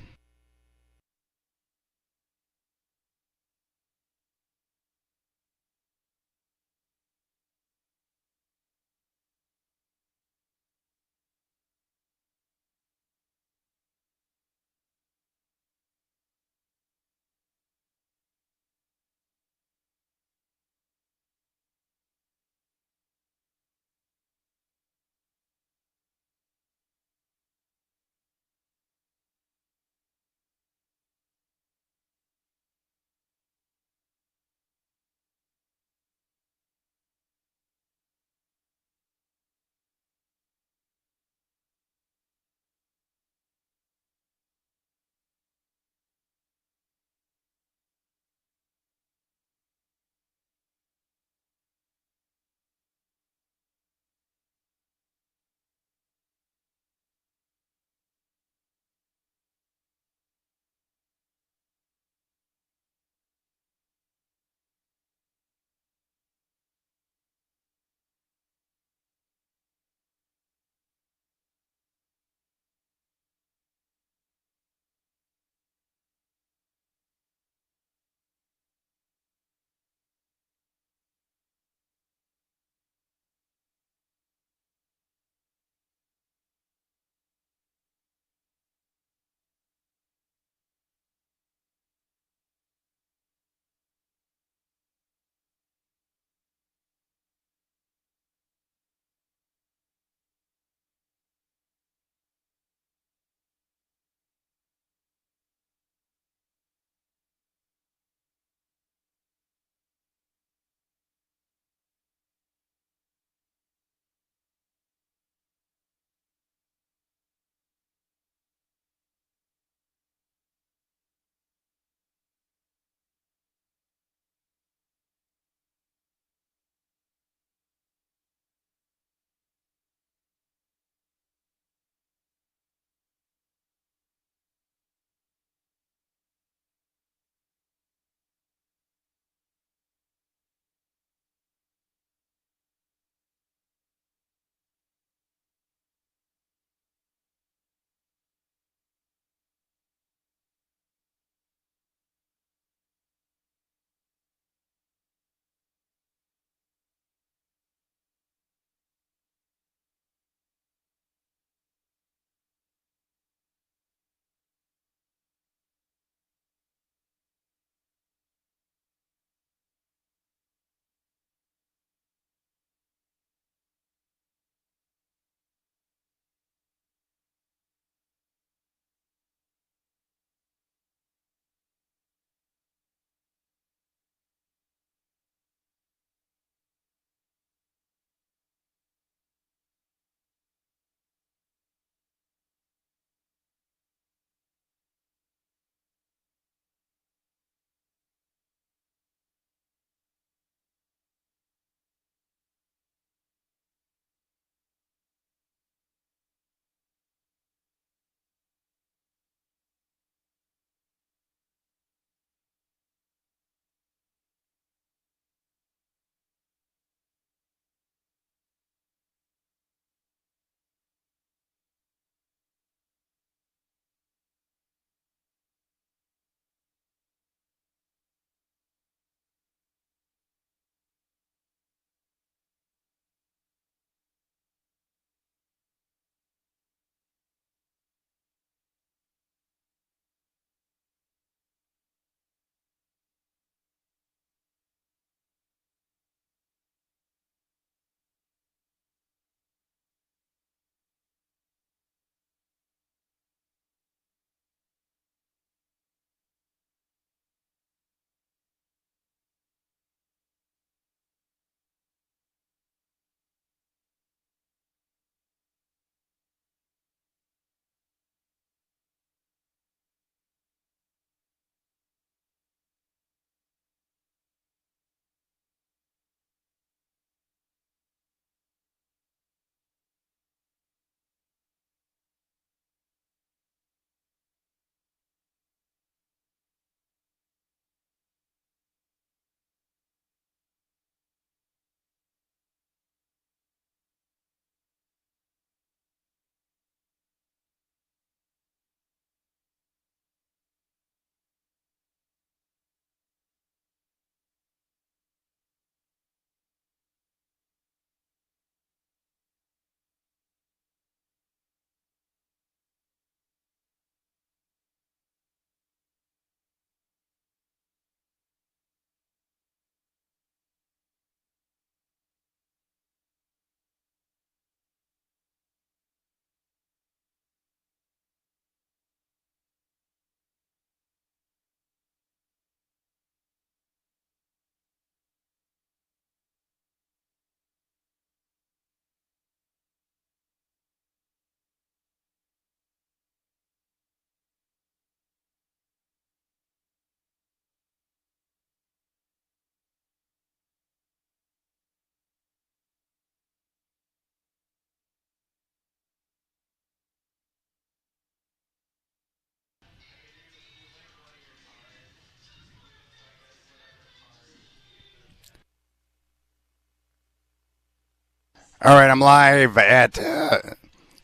All right, I'm live at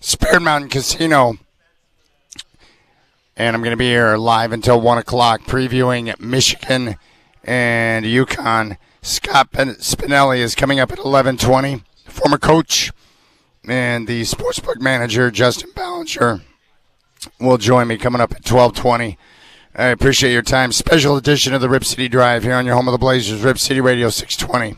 Spirit Mountain Casino, and I'm going to be here live until 1 o'clock previewing Michigan and UConn. Scott Spinelli is coming up at 11:20. Former coach and the sportsbook manager, Justin Ballinger, will join me coming up at 12:20. I appreciate your time. Special edition of the Rip City Drive here on your home of the Blazers, Rip City Radio 620.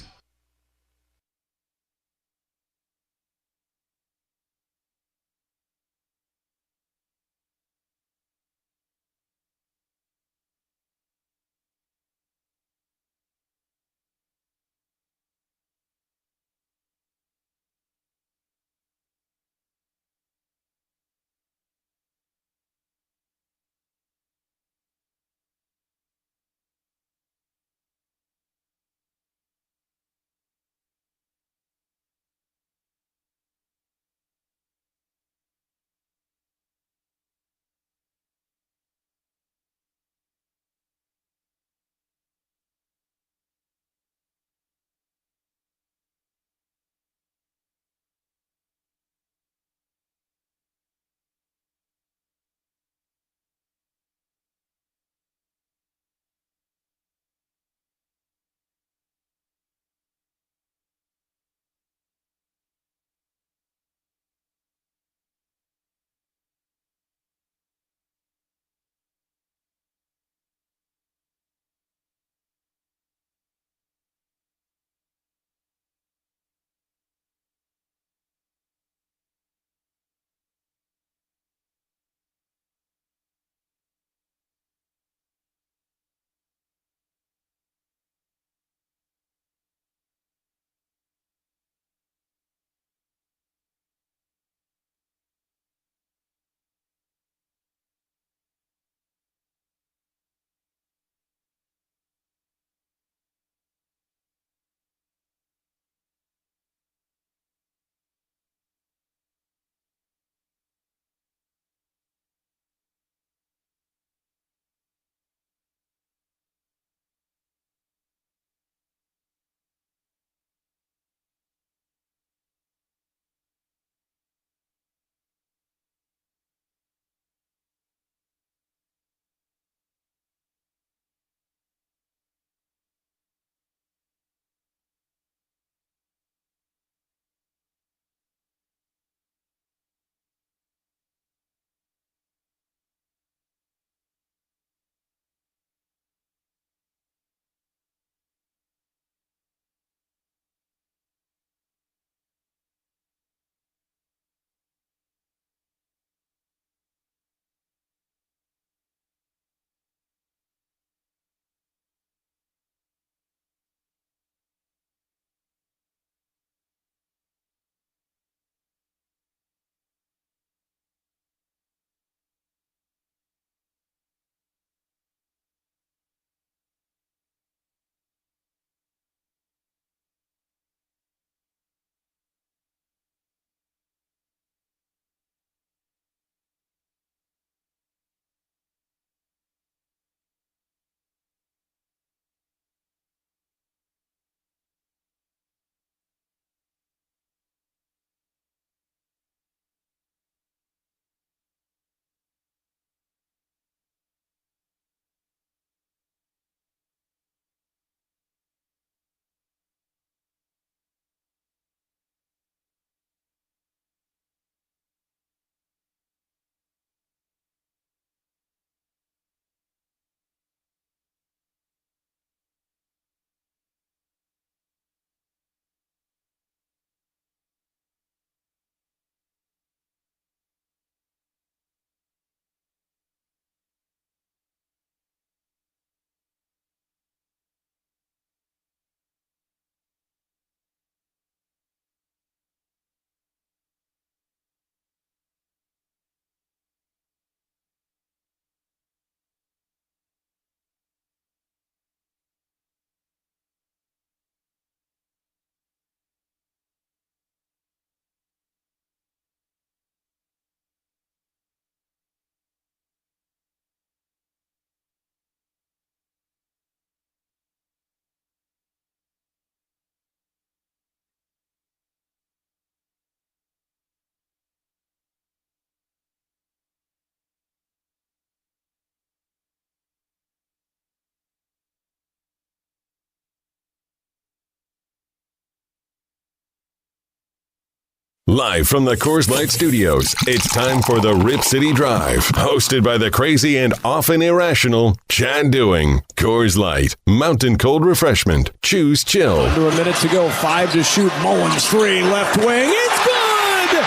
Live from the Coors Light Studios, it's time for the Rip City Drive, hosted by the crazy and often irrational Chad Doing. Coors Light, mountain cold refreshment. Choose chill. Under a minute to go, 5 to shoot. Mullins 3, left wing. It's good!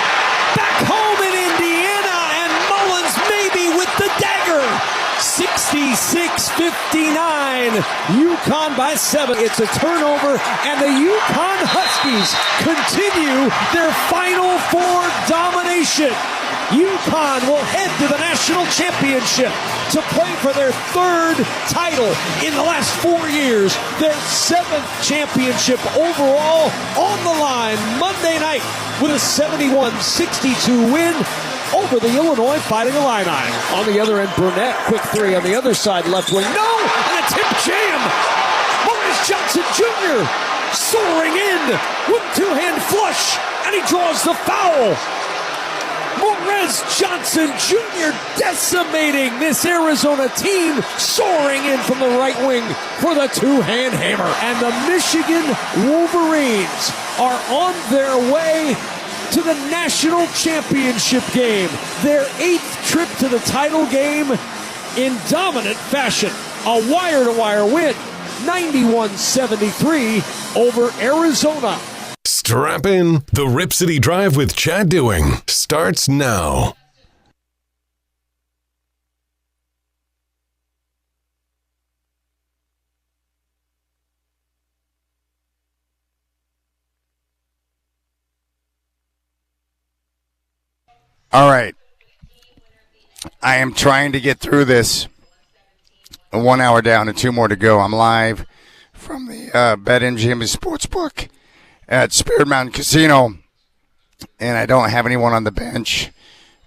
Back home in Indiana, and Mullins maybe with the dagger. 66-59. UConn by 7. It's a turnover, and the UConn Huskies continue their Final Four domination. UConn will head to the national championship to play for their 3rd title in the last 4 years. Their 7th championship overall on the line Monday night with a 71-62 win over the Illinois Fighting Illini. On the other end, Burnett, quick 3 on the other side, left wing. No! And a tip jam! Morris Johnson Jr. soaring in with two-hand flush, and he draws the foul. Morez Johnson Jr. decimating this Arizona team, soaring in from the right wing for the two-hand hammer. And the Michigan Wolverines are on their way to the national championship game, their 8th trip to the title game in dominant fashion. A wire-to-wire win, 91-73 over Arizona. Strap in. The Rip City Drive with Chad Doing starts now. All right. I am trying to get through this. 1 hour down and 2 more to go. I'm live from the BetMGM Sportsbook at Spirit Mountain Casino, and I don't have anyone on the bench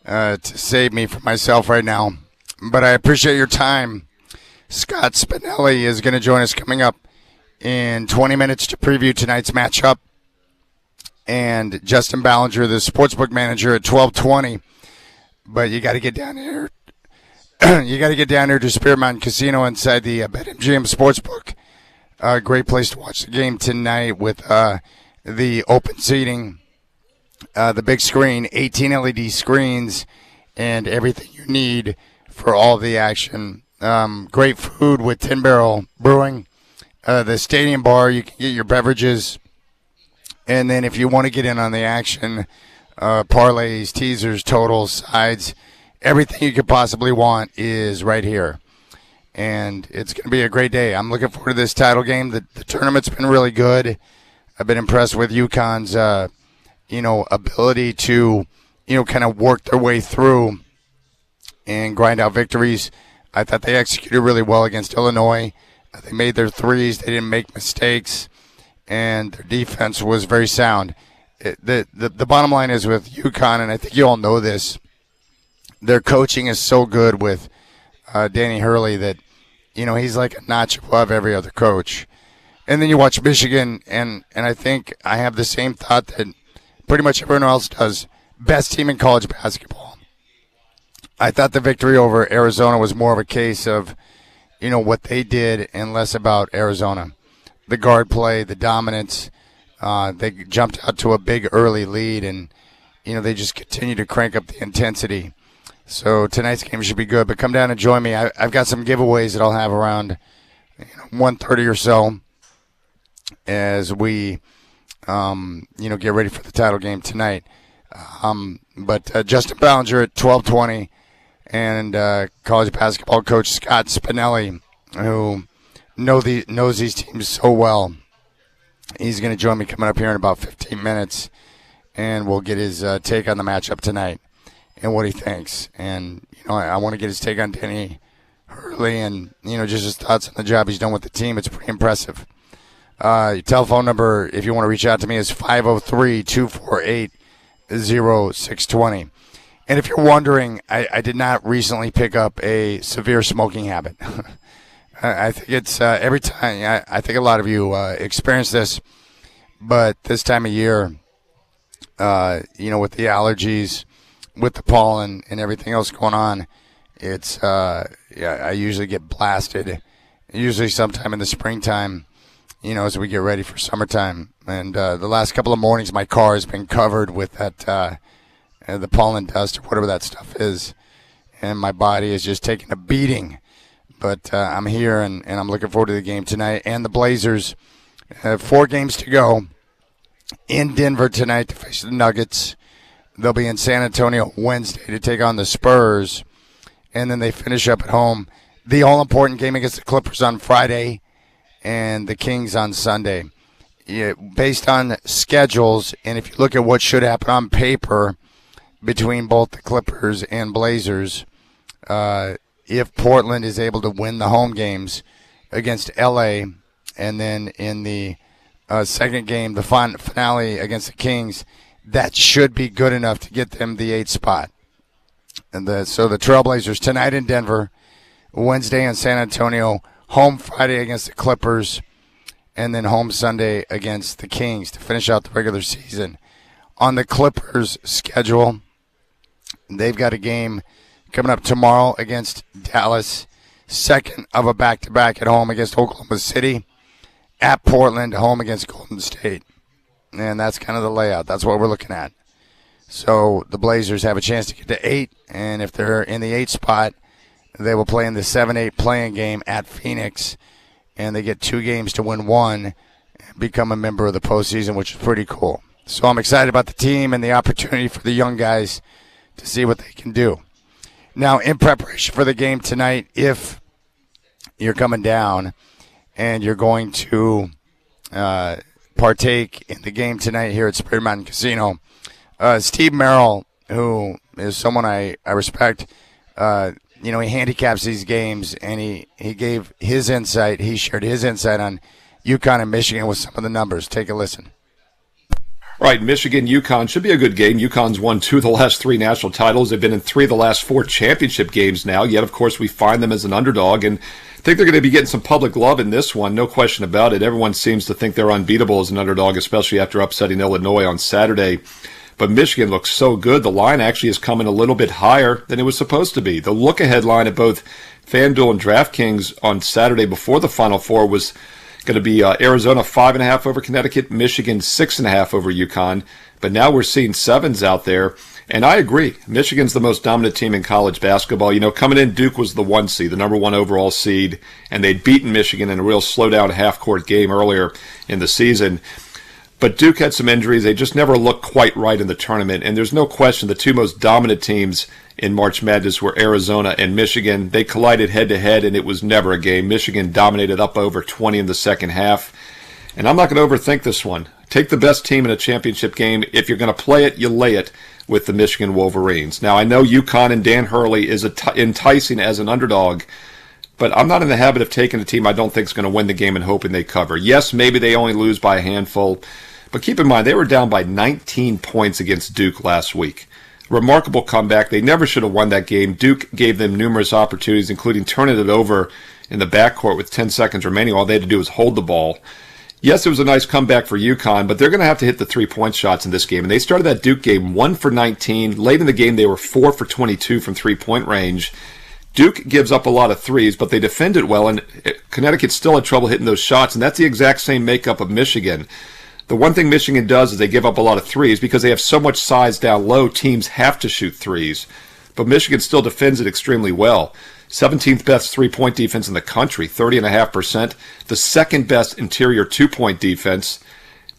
to save me from myself right now. But I appreciate your time. Scott Spinelli is going to join us coming up in 20 minutes to preview tonight's matchup. And Justin Ballinger, the sportsbook manager, at 12:20. But you got to get down here. You got to get down here to Spirit Mountain Casino inside the BetMGM Sportsbook. Great place to watch the game tonight with the open seating, the big screen, 18 LED screens, and everything you need for all the action. Great food with Tin Barrel Brewing. The stadium bar, you can get your beverages. And then if you want to get in on the action, parlays, teasers, totals, sides, everything you could possibly want is right here. And it's going to be a great day. I'm looking forward to this title game. The tournament's been really good. I've been impressed with UConn's, ability to, kind of work their way through and grind out victories. I thought they executed really well against Illinois. They made their threes. They didn't make mistakes. And their defense was very sound. The bottom line is with UConn, and I think you all know this, their coaching is so good with Danny Hurley that, he's like a notch above every other coach. And then you watch Michigan, and I think I have the same thought that pretty much everyone else does. Best team in college basketball. I thought the victory over Arizona was more of a case of, what they did and less about Arizona. The guard play, the dominance. They jumped out to a big early lead, and, they just continue to crank up the intensity. So tonight's game should be good. But come down and join me. I've got some giveaways that I'll have around 1:30 or so as we, get ready for the title game tonight. But Justin Ballinger at 12:20 and college basketball coach Scott Spinelli, who knows these teams so well. He's going to join me coming up here in about 15 minutes, and we'll get his take on the matchup tonight and what he thinks. And, I want to get his take on Danny Hurley and, just his thoughts on the job he's done with the team. It's pretty impressive. Your telephone number, if you want to reach out to me, is 503-248-0620. And if you're wondering, I did not recently pick up a severe smoking habit. I think it's every time. I think a lot of you experience this, but this time of year, with the allergies, with the pollen and everything else going on, it's I usually get blasted. Usually sometime in the springtime, as we get ready for summertime. And the last couple of mornings, my car has been covered with that the pollen dust or whatever that stuff is, and my body is just taking a beating. But I'm here, and I'm looking forward to the game tonight. And the Blazers have 4 games to go in Denver tonight to face the Nuggets. They'll be in San Antonio Wednesday to take on the Spurs, and then they finish up at home. The all-important game against the Clippers on Friday and the Kings on Sunday. Yeah, based on schedules, and if you look at what should happen on paper between both the Clippers and Blazers, if Portland is able to win the home games against L.A., and then in the second game, the finale against the Kings, that should be good enough to get them the 8th spot. And so the Trailblazers tonight in Denver, Wednesday in San Antonio, home Friday against the Clippers, and then home Sunday against the Kings to finish out the regular season. On the Clippers' schedule, they've got a game coming up tomorrow against Dallas, second of a back-to-back at home against Oklahoma City, at Portland, home against Golden State. And that's kind of the layout. That's what we're looking at. So the Blazers have a chance to get to 8, and if they're in the 8th spot, they will play in the 7-8 playing game at Phoenix, and they get 2 games to win 1 and become a member of the postseason, which is pretty cool. So I'm excited about the team and the opportunity for the young guys to see what they can do. Now, in preparation for the game tonight, if you're coming down and you're going to partake in the game tonight here at Spirit Mountain Casino, Steve Merrill, who is someone I respect, he handicaps these games, and he gave his insight. He shared his insight on UConn and Michigan with some of the numbers. Take a listen. Right, Michigan-UConn should be a good game. UConn's won 2 of the last 3 national titles. They've been in 3 of the last 4 championship games now, yet, of course, we find them as an underdog, and I think they're going to be getting some public love in this one, no question about it. Everyone seems to think they're unbeatable as an underdog, especially after upsetting Illinois on Saturday. But Michigan looks so good. The line actually is coming a little bit higher than it was supposed to be. The look-ahead line at both FanDuel and DraftKings on Saturday before the Final Four was going to be Arizona 5.5 over Connecticut, Michigan 6.5 over UConn. But now we're seeing 7s out there. And I agree. Michigan's the most dominant team in college basketball. Coming in, Duke was the 1 seed, the number 1 overall seed, and they'd beaten Michigan in a real slow-down half-court game earlier in the season. But Duke had some injuries. They just never looked quite right in the tournament. And there's no question the 2 most dominant teams in March Madness were Arizona and Michigan. They collided head-to-head, and it was never a game. Michigan dominated up over 20 in the second half. And I'm not going to overthink this one. Take the best team in a championship game. If you're going to play it, you lay it with the Michigan Wolverines. Now, I know UConn and Dan Hurley is enticing as an underdog, but I'm not in the habit of taking a team I don't think is going to win the game and hoping they cover. Yes, maybe they only lose by a handful, but keep in mind they were down by 19 points against Duke last week. Remarkable comeback. They never should have won that game. Duke gave them numerous opportunities, including turning it over in the backcourt with 10 seconds remaining. All they had to do was hold the ball. Yes, it was a nice comeback for UConn, but they're going to have to hit the 3-point shots in this game. And they started that Duke game 1 for 19. Late in the game, they were 4 for 22 from 3-point range. Duke gives up a lot of threes, but they defend it well, and Connecticut still had trouble hitting those shots, and that's the exact same makeup of Michigan. The one thing Michigan does is they give up a lot of threes because they have so much size down low, teams have to shoot threes. But Michigan still defends it extremely well. 17th best 3-point defense in the country, 30.5%. The second best interior 2-point defense.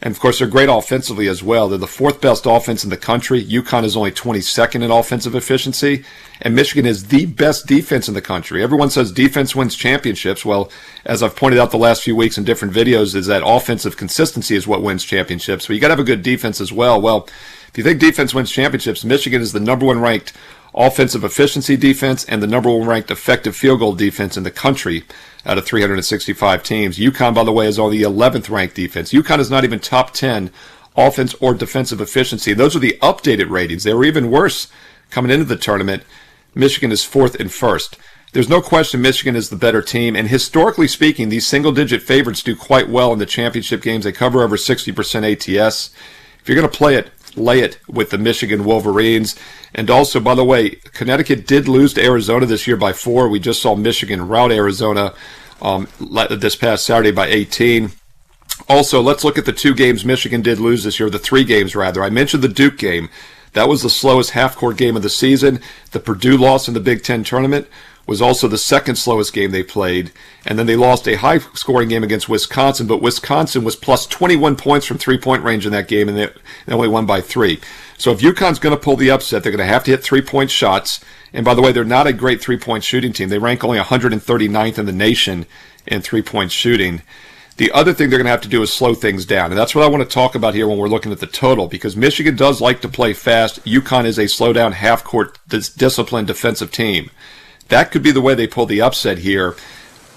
And, of course, they're great offensively as well. They're the 4th best offense in the country. UConn is only 22nd in offensive efficiency. And Michigan is the best defense in the country. Everyone says defense wins championships. Well, as I've pointed out the last few weeks in different videos, is that offensive consistency is what wins championships. But you got to have a good defense as well. Well, if you think defense wins championships, Michigan is the number 1 ranked offensive efficiency defense and the number 1 ranked effective field goal defense in the country out of 365 teams. UConn, by the way, is on the 11th ranked defense. UConn is not even top 10 offense or defensive efficiency. Those are the updated ratings. They were even worse coming into the tournament. Michigan is 4th and 1st. There's no question Michigan is the better team, and historically speaking, these single-digit favorites do quite well in the championship games. They cover over 60% ATS. If you're going to play it, lay it with the Michigan Wolverines. And also, by the way, Connecticut did lose to Arizona this year by 4. We just saw Michigan rout Arizona this past Saturday by 18. Also, let's look at the 2 games Michigan did lose this year, the 3 games rather. I mentioned the Duke game. That was the slowest half-court game of the season. The Purdue loss in the Big Ten tournament was also the second slowest game they played. And then they lost a high-scoring game against Wisconsin, but Wisconsin was plus 21 points from three-point range in that game, and they only won by 3. So if UConn's going to pull the upset, they're going to have to hit three-point shots. And by the way, they're not a great three-point shooting team. They rank only 139th in the nation in three-point shooting. The other thing they're going to have to do is slow things down. And that's what I want to talk about here when we're looking at the total, because Michigan does like to play fast. UConn is a slow-down, half-court, disciplined defensive team. That could be the way they pull the upset here.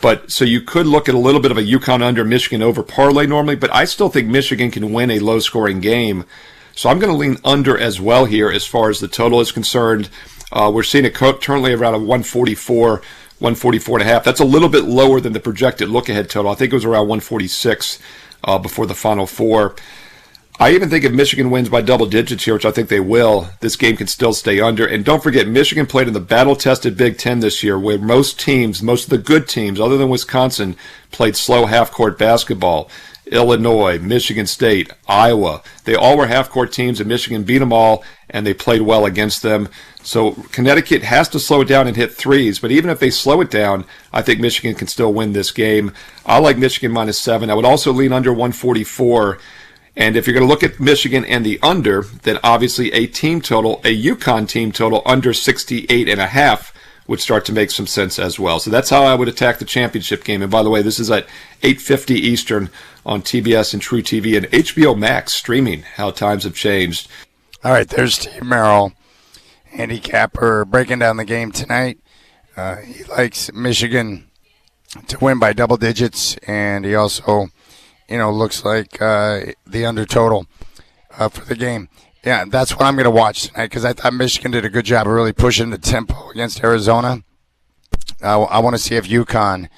But so you could look at a little bit of a UConn under, Michigan over parlay normally, but I still think Michigan can win a low-scoring game. So I'm going to lean under as well here as far as the total is concerned. We're seeing it currently around a 144. 144.5. That's a little bit lower than the projected look-ahead total. I think it was around 146 before the Final Four. I even think if Michigan wins by double digits here, which I think they will, this game can still stay under. And don't forget, Michigan played in the battle-tested Big Ten this year, where most of the good teams, other than Wisconsin, played slow half-court basketball. Illinois, Michigan State, Iowa. They all were half-court teams, and Michigan beat them all, and they played well against them. So Connecticut has to slow it down and hit threes, but even if they slow it down, I think Michigan can still win this game. I like Michigan -7. I would also lean under 144. And if you're going to look at Michigan and the under, then obviously a UConn team total under 68.5 would start to make some sense as well. So that's how I would attack the championship game. And by the way, this is at 8:50 Eastern on TBS and True TV and HBO Max streaming. How times have changed. All right, there's Steve Merrill, handicapper, breaking down the game tonight. He likes Michigan to win by double digits, and he also, looks like the under total for the game. Yeah, that's what I'm going to watch tonight because I thought Michigan did a good job of really pushing the tempo against Arizona. I want to see if UConn,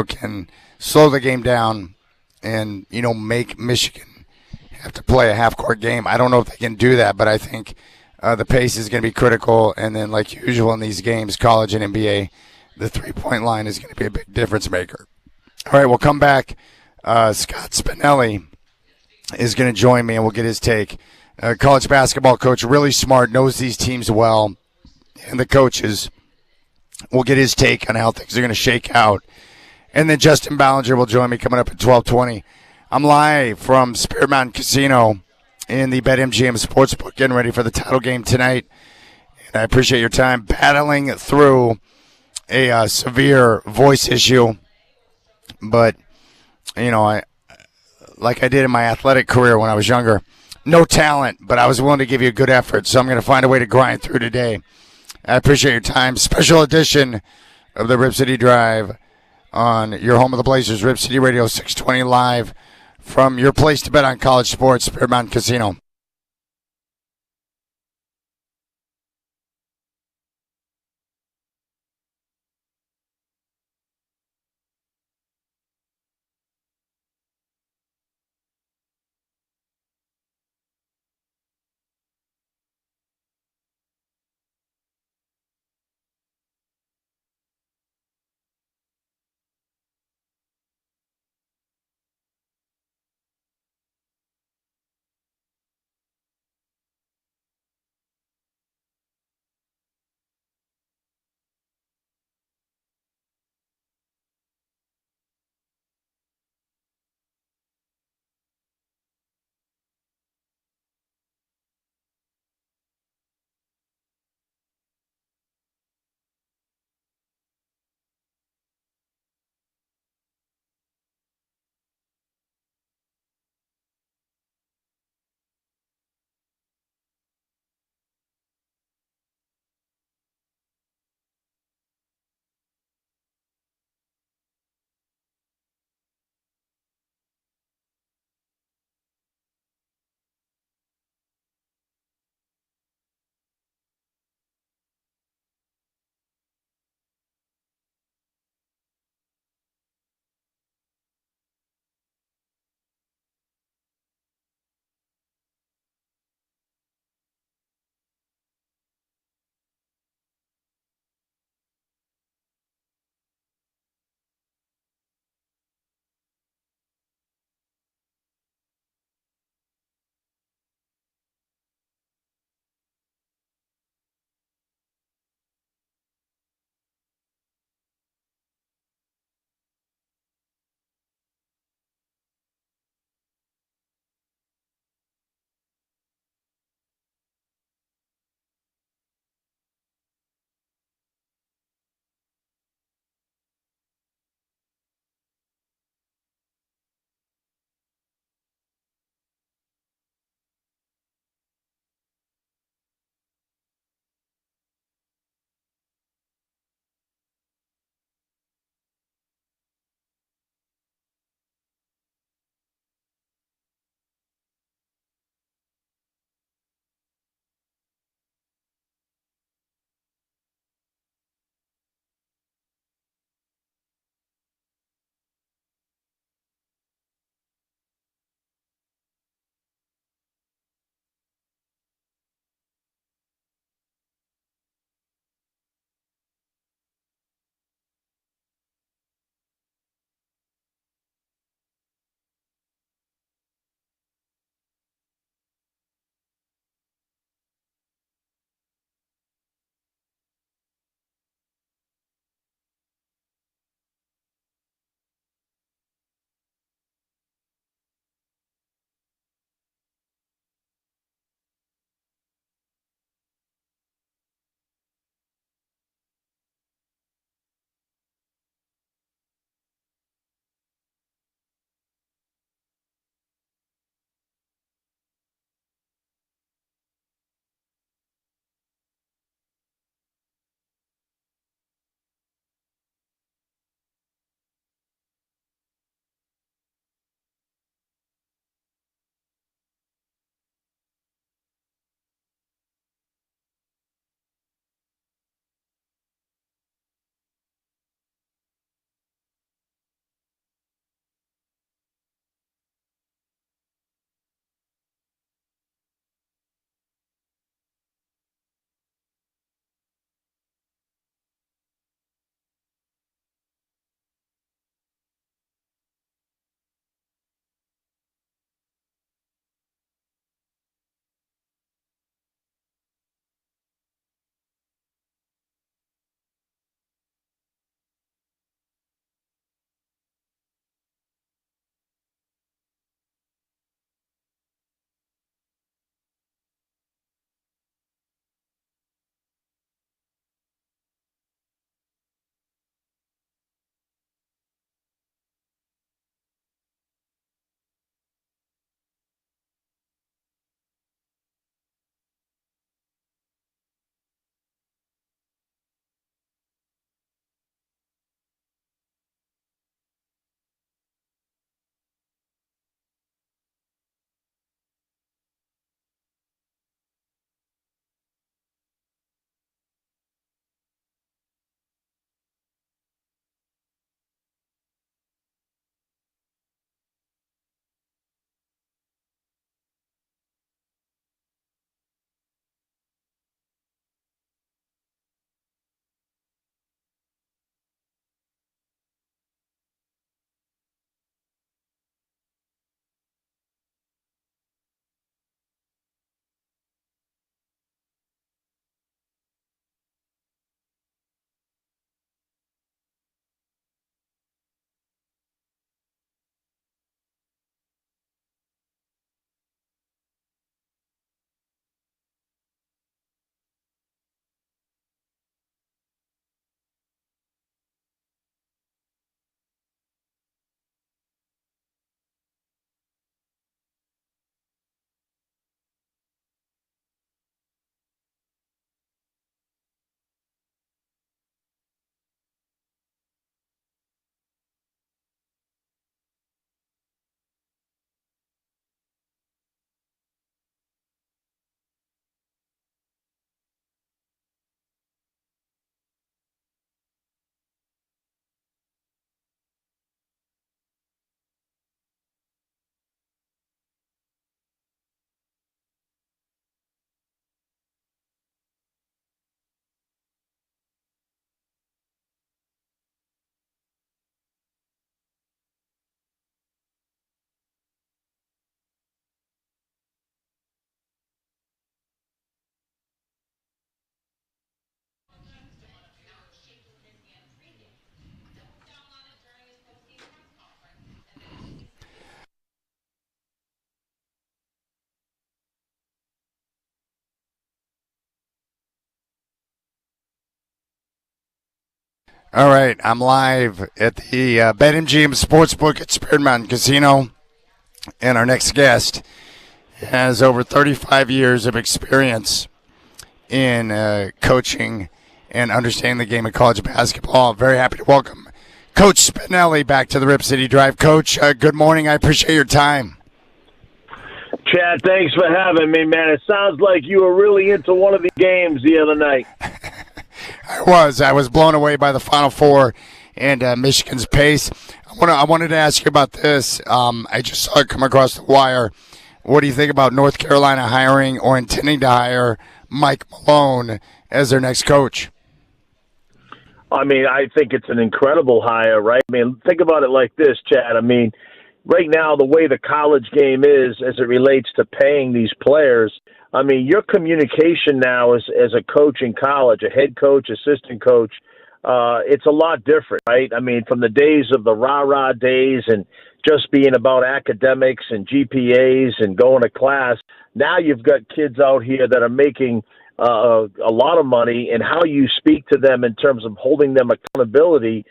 can slow the game down and, make Michigan have to play a half-court game. I don't know if they can do that, but I think the pace is going to be critical. And then, like usual in these games, college and NBA, the three-point line is going to be a big difference maker. All right, we'll come back. Scott Spinelli is going to join me, and we'll get his take. College basketball coach, really smart, knows these teams well, and the coaches will get his take on how things are going to shake out. And then Justin Ballinger will join me coming up at 12:20. I'm live from Spirit Mountain Casino in the BetMGM Sportsbook, getting ready for the title game tonight. And I appreciate your time battling through a severe voice issue. But, like I did in my athletic career when I was younger, no talent, but I was willing to give you a good effort, so I'm going to find a way to grind through today. I appreciate your time. Special edition of the Rip City Drive on your home of the Blazers, Rip City Radio 620 live from your place to bet on college sports, Spirit Mountain Casino. All right, I'm live at the BetMGM Sportsbook at Spirit Mountain Casino, and our next guest has over 35 years of experience in coaching and understanding the game of college basketball. Very happy to welcome Coach Spinelli back to the Rip City Drive. Coach, good morning. I appreciate your time. Chad, thanks for having me, man. It sounds like you were really into one of the games the other night. I was blown away by the Final Four and Michigan's pace. I wanted to ask you about this. I just saw it come across the wire. What do you think about North Carolina hiring or intending to hire Mike Malone as their next coach? I mean, I think it's an incredible hire, right? I mean, think about it like this, Chad. I mean, right now, the way the college game is as it relates to paying these players, I mean, your communication now as a coach in college, a head coach, assistant coach, it's a lot different, right? I mean, from the days of the rah-rah days and just being about academics and GPAs and going to class, now you've got kids out here that are making a lot of money, and how you speak to them in terms of holding them accountability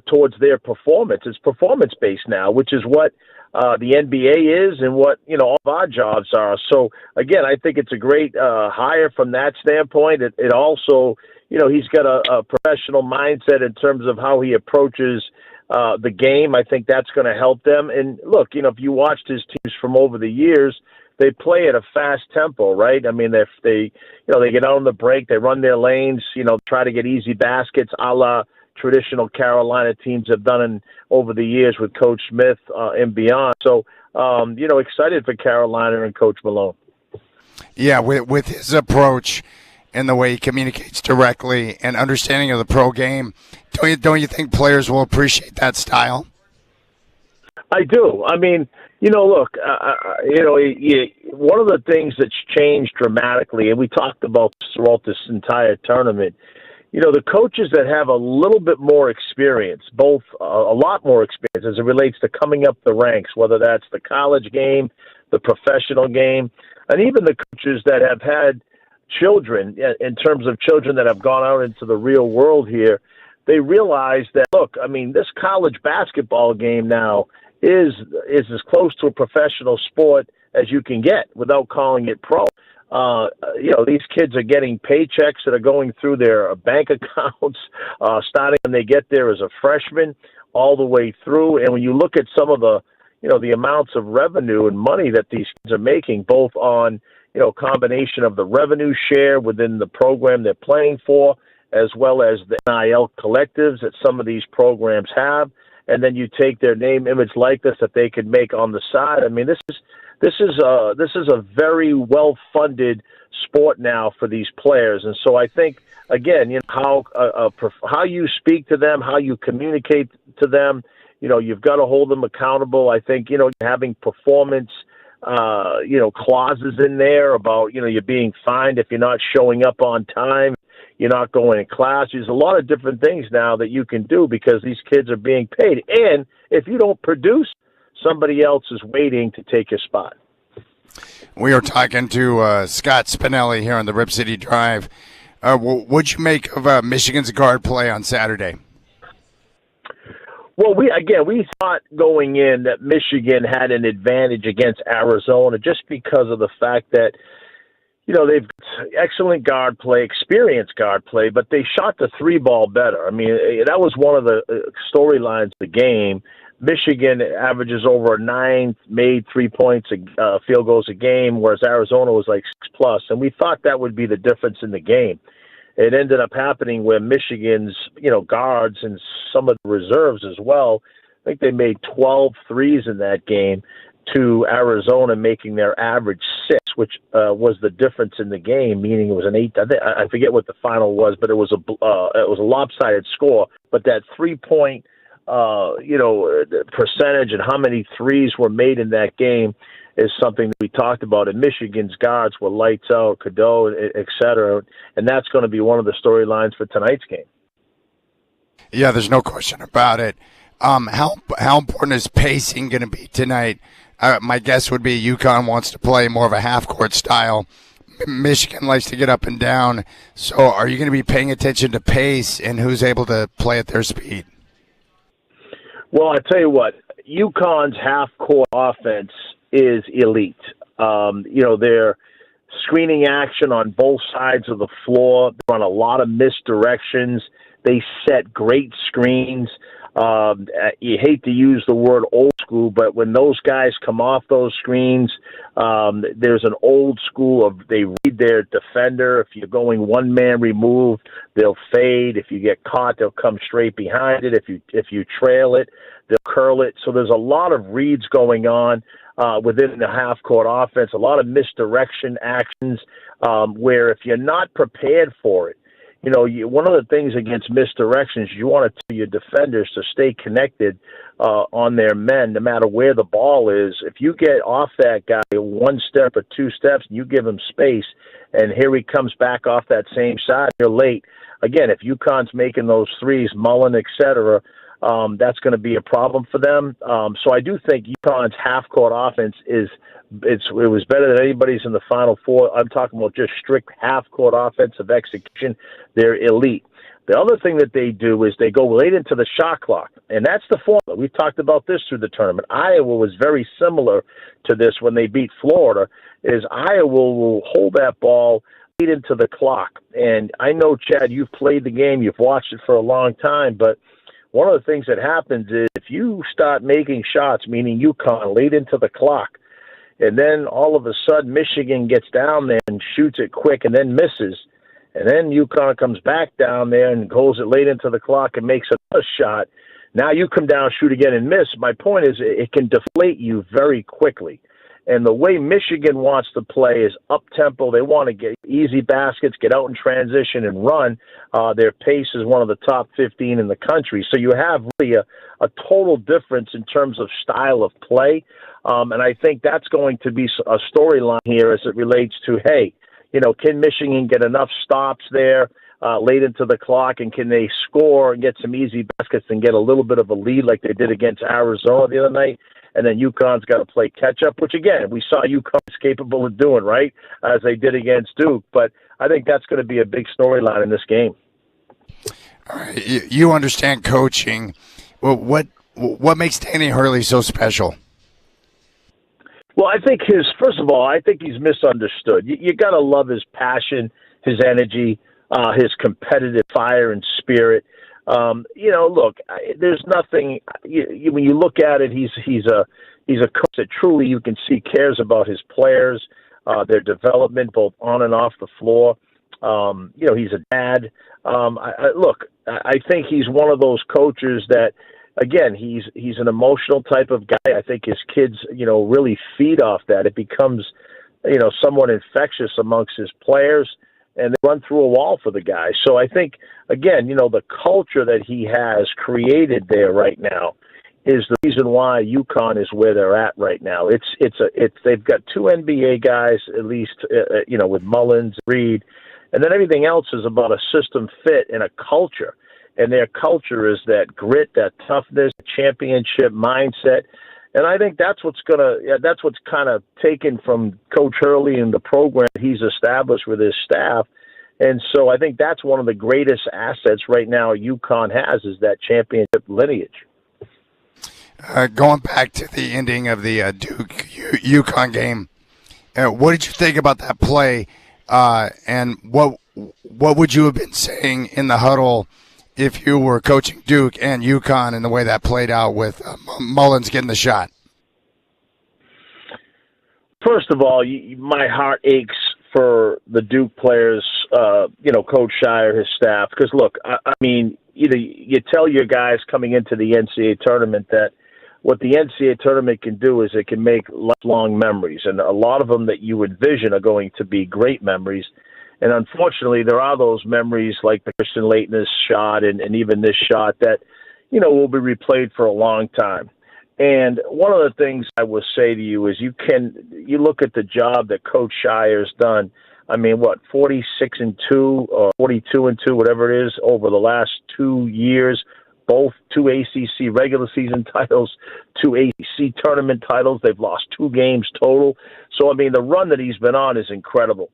towards their performance. It's performance-based now, which is what the NBA is and what, all of our jobs are. So, again, I think it's a great hire from that standpoint. It also, he's got a professional mindset in terms of how he approaches the game. I think that's going to help them. And, look, if you watched his teams from over the years, they play at a fast tempo, right? I mean, if they get out on the break, they run their lanes, try to get easy baskets, a la traditional Carolina teams have done over the years with Coach Smith and beyond. So, excited for Carolina and Coach Malone. Yeah, with his approach and the way he communicates directly and understanding of the pro game, don't you think players will appreciate that style? I do. I mean, look, one of the things that's changed dramatically, and we talked about this throughout this entire tournament, the coaches that have a little bit more experience, both a lot more experience as it relates to coming up the ranks, whether that's the college game, the professional game, and even the coaches that have had children, in terms of children that have gone out into the real world here, they realize that, look, I mean, this college basketball game now is as close to a professional sport as you can get without calling it pro. These kids are getting paychecks that are going through their bank accounts, starting when they get there as a freshman, all the way through. And when you look at some of the, the amounts of revenue and money that these kids are making, both on, combination of the revenue share within the program they're playing for, as well as the NIL collectives that some of these programs have. And then you take their name, image, likeness that they could make on the side. I mean, this is a very well-funded sport now for these players. And so I think, again, how you speak to them, how you communicate to them, you've got to hold them accountable. I think, having performance, clauses in there about, you're being fined if you're not showing up on time, you're not going to class. There's a lot of different things now that you can do because these kids are being paid. And if you don't produce, somebody else is waiting to take your spot. We are talking to Scott Spinelli here on the Rip City Drive. What'd you make of Michigan's guard play on Saturday? Well, we thought going in that Michigan had an advantage against Arizona just because of the fact that, they've excellent guard play, experienced guard play, but they shot the three ball better. I mean, that was one of the storylines of the game. Michigan averages over 9 made 3 points, field goals a game, whereas Arizona was like 6+. And we thought that would be the difference in the game. It ended up happening where Michigan's, guards and some of the reserves as well, I think they made 12 threes in that game to Arizona making their average 6, which was the difference in the game, meaning it was an 8. I forget what the final was, but it was a lopsided score. But that 3-point percentage and how many threes were made in that game is something that we talked about. And Michigan's guards were lights out, Cadeau, et cetera. And that's going to be one of the storylines for tonight's game. Yeah, there's no question about it. How important is pacing going to be tonight? My guess would be UConn wants to play more of a half-court style. Michigan likes to get up and down. So are you going to be paying attention to pace and who's able to play at their speed? Well, I tell you what, UConn's half-court offense is elite. They're screening action on both sides of the floor. They run a lot of misdirections. They set great screens. You hate to use the word old school, but when those guys come off those screens, there's an old school of they read their defender. If you're going one man remove, they'll fade. If you get caught, they'll come straight behind it. If you trail it, they'll curl it. So there's a lot of reads going on within the half-court offense, a lot of misdirection actions where if you're not prepared for it, one of the things against misdirections, you want to tell your defenders to stay connected on their men no matter where the ball is. If you get off that guy one step or two steps and you give him space, and here he comes back off that same side, you're late. Again, if UConn's making those threes, Mullen, et cetera, that's going to be a problem for them. So I do think UConn's half-court offense it was better than anybody's in the Final Four. I'm talking about just strict half-court offensive execution. They're elite. The other thing that they do is they go late into the shot clock, and that's the formula. We've talked about this through the tournament. Iowa was very similar to this when they beat Florida, is Iowa will hold that ball late into the clock. And I know, Chad, you've played the game, you've watched it for a long time, but one of the things that happens is if you start making shots, meaning UConn, late into the clock, and then all of a sudden Michigan gets down there and shoots it quick and then misses, and then UConn comes back down there and goes it late into the clock and makes another shot. Now you come down, shoot again, and miss. My point is it can deflate you very quickly. And the way Michigan wants to play is up-tempo. They want to get easy baskets, get out in transition, and run. Their pace is one of the top 15 in the country. So you have really a total difference in terms of style of play. And I think that's going to be a storyline here as it relates to, hey, can Michigan get enough stops there late into the clock, and can they score and get some easy baskets and get a little bit of a lead like they did against Arizona the other night? And then UConn's got to play catch-up, which, again, we saw UConn's capable of doing, right, as they did against Duke. But I think that's going to be a big storyline in this game. All right. You understand coaching. Well, what makes Danny Hurley so special? Well, I think first of all, I think he's misunderstood. You got to love his passion, his energy, his competitive fire and spirit. Look, there's nothing. When you look at it, he's a coach that truly you can see cares about his players, their development both on and off the floor. He's a dad. I think he's one of those coaches that, again, he's an emotional type of guy. I think his kids, really feed off that. It becomes, somewhat infectious amongst his players, and they run through a wall for the guy. So I think, again, the culture that he has created there right now is the reason why UConn is where they're at right now. They've got two NBA guys, at least, with Mullins, Reed, and then everything else is about a system fit and a culture. And their culture is that grit, that toughness, championship mindset. And I think that's what's kind of taken from Coach Hurley and the program he's established with his staff. And so I think that's one of the greatest assets right now UConn has, is that championship lineage. Going back to the ending of the Duke UConn game, what did you think about that play? And what would you have been saying in the huddle if you were coaching Duke and UConn and the way that played out with Mullins getting the shot? First of all, my heart aches for the Duke players, Coach Shire, his staff. Because, look, I mean, you tell your guys coming into the NCAA tournament that what the NCAA tournament can do is it can make lifelong memories. And a lot of them that you envision are going to be great memories. And unfortunately, there are those memories like the Christian Laettner shot and even this shot that, will be replayed for a long time. And one of the things I will say to you is you look at the job that Coach Shire's done. I mean, 46-2 or 42-2, whatever it is, over the last 2 years, both 2 ACC regular season titles, 2 ACC tournament titles. They've lost 2 games total. So, I mean, the run that he's been on is incredible.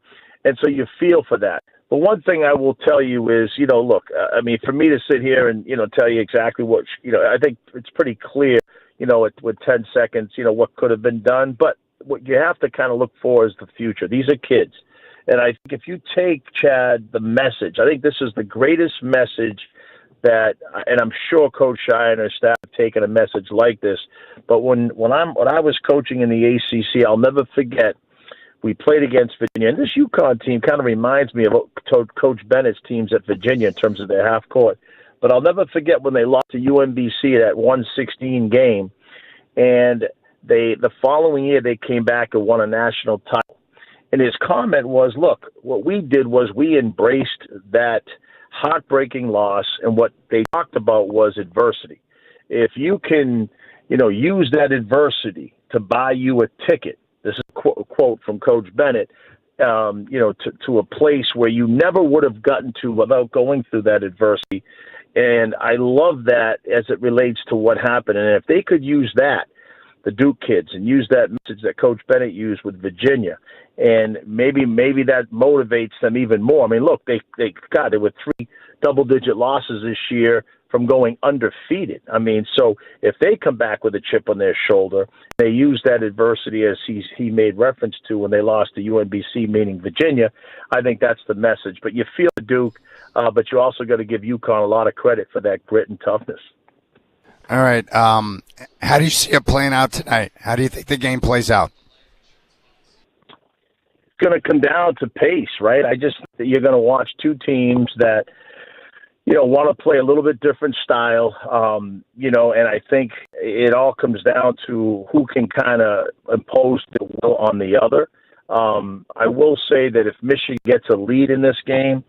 And so you feel for that. But one thing I will tell you is, look, I mean, for me to sit here and, tell you exactly what, I think it's pretty clear, with 10 seconds, what could have been done. But what you have to kind of look for is the future. These are kids. And I think if you take, Chad, the message, I think this is the greatest message that, and I'm sure Coach Shire and her staff have taken a message like this, but when I was coaching in the ACC, I'll never forget, we played against Virginia, and this UConn team kind of reminds me of Coach Bennett's teams at Virginia in terms of their half court. But I'll never forget when they lost to UMBC that 116 game, and the following year they came back and won a national title. And his comment was, look, what we did was we embraced that heartbreaking loss, and what they talked about was adversity. If you can, use that adversity to buy you a ticket, this is a quote from Coach Bennett, to a place where you never would have gotten to without going through that adversity. And I love that as it relates to what happened. And if they could use that, the Duke kids, and use that message that Coach Bennett used with Virginia, and maybe that motivates them even more. I mean, look, there were 3 double-digit losses this year from going undefeated. I mean, so if they come back with a chip on their shoulder, they use that adversity as he made reference to when they lost to UMBC, meaning Virginia, I think that's the message. But you feel the Duke, but you also got to give UConn a lot of credit for that grit and toughness. All right. How do you see it playing out tonight? How do you think the game plays out? It's going to come down to pace, right? I just think that you're going to watch two teams that, want to play a little bit different style, and I think it all comes down to who can kind of impose the will on the other. I will say that if Michigan gets a lead in this game,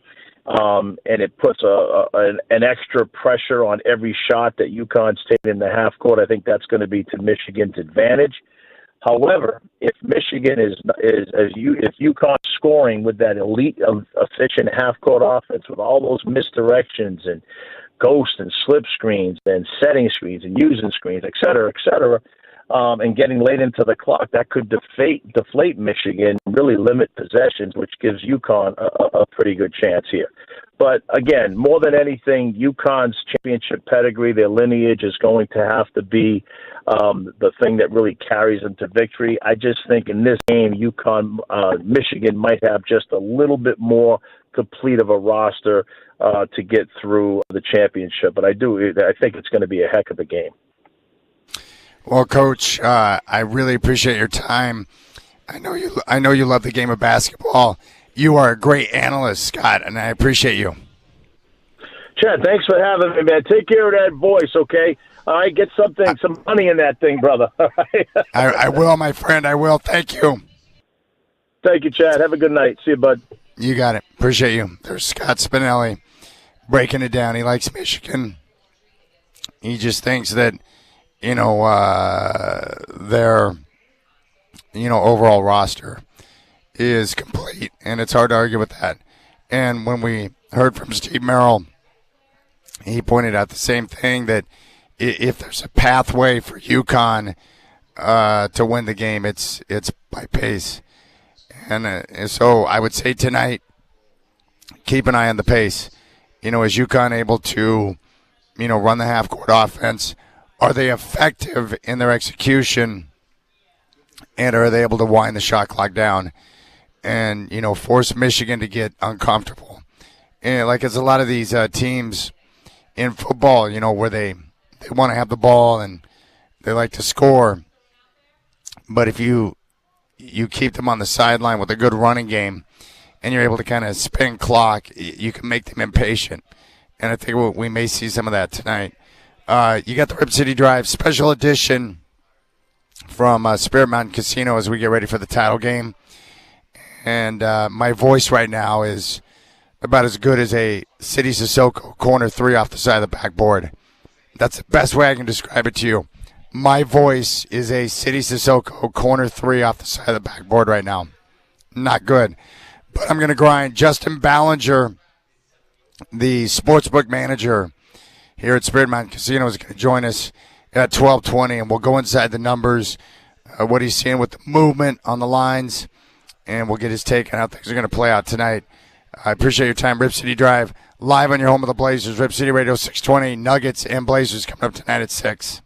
and it puts an extra pressure on every shot that UConn's taking in the half court, I think that's going to be to Michigan's advantage. However, if Michigan if UConn's scoring with that elite, efficient half court offense with all those misdirections and ghost and slip screens and setting screens and using screens, et cetera, and getting late into the clock, that could deflate Michigan, really limit possessions, which gives UConn a pretty good chance here. But again, more than anything, UConn's championship pedigree, their lineage is going to have to be the thing that really carries them to victory. I just think in this game, Michigan might have just a little bit more complete of a roster to get through the championship. But I think it's going to be a heck of a game. Well, Coach, I really appreciate your time. I know you love the game of basketball. You are a great analyst, Scott, and I appreciate you. Chad, thanks for having me, man. Take care of that voice, okay? All right, get some money in that thing, brother. All right? I will, my friend. I will. Thank you. Thank you, Chad. Have a good night. See you, bud. You got it. Appreciate you. There's Scott Spinelli breaking it down. He likes Michigan. He just thinks that, their, overall roster is complete, and it's hard to argue with that. And when we heard from Steve Merrill, he pointed out the same thing, that if there's a pathway for UConn to win the game, it's by pace. And so I would say tonight, keep an eye on the pace. Is UConn able to, run the half-court offense? Are they effective in their execution? And are they able to wind the shot clock down and, force Michigan to get uncomfortable? And like it's a lot of these teams in football, where they want to have the ball and they like to score. But if you keep them on the sideline with a good running game and you're able to kind of spin clock, you can make them impatient. And I think we may see some of that tonight. You got the Rip City Drive special edition from Spirit Mountain Casino as we get ready for the title game. And my voice right now is about as good as a City Sissoko corner 3 off the side of the backboard. That's the best way I can describe it to you. My voice is a City Sissoko corner 3 off the side of the backboard right now. Not good. But I'm going to grind. Justin Ballinger, the sportsbook manager here at Spirit Mountain Casino, is going to join us at 12:20, and we'll go inside the numbers, what he's seeing with the movement on the lines, and we'll get his take on how things are going to play out tonight. I appreciate your time. Rip City Drive, live on your home of the Blazers. Rip City Radio 620, Nuggets and Blazers coming up tonight at 6.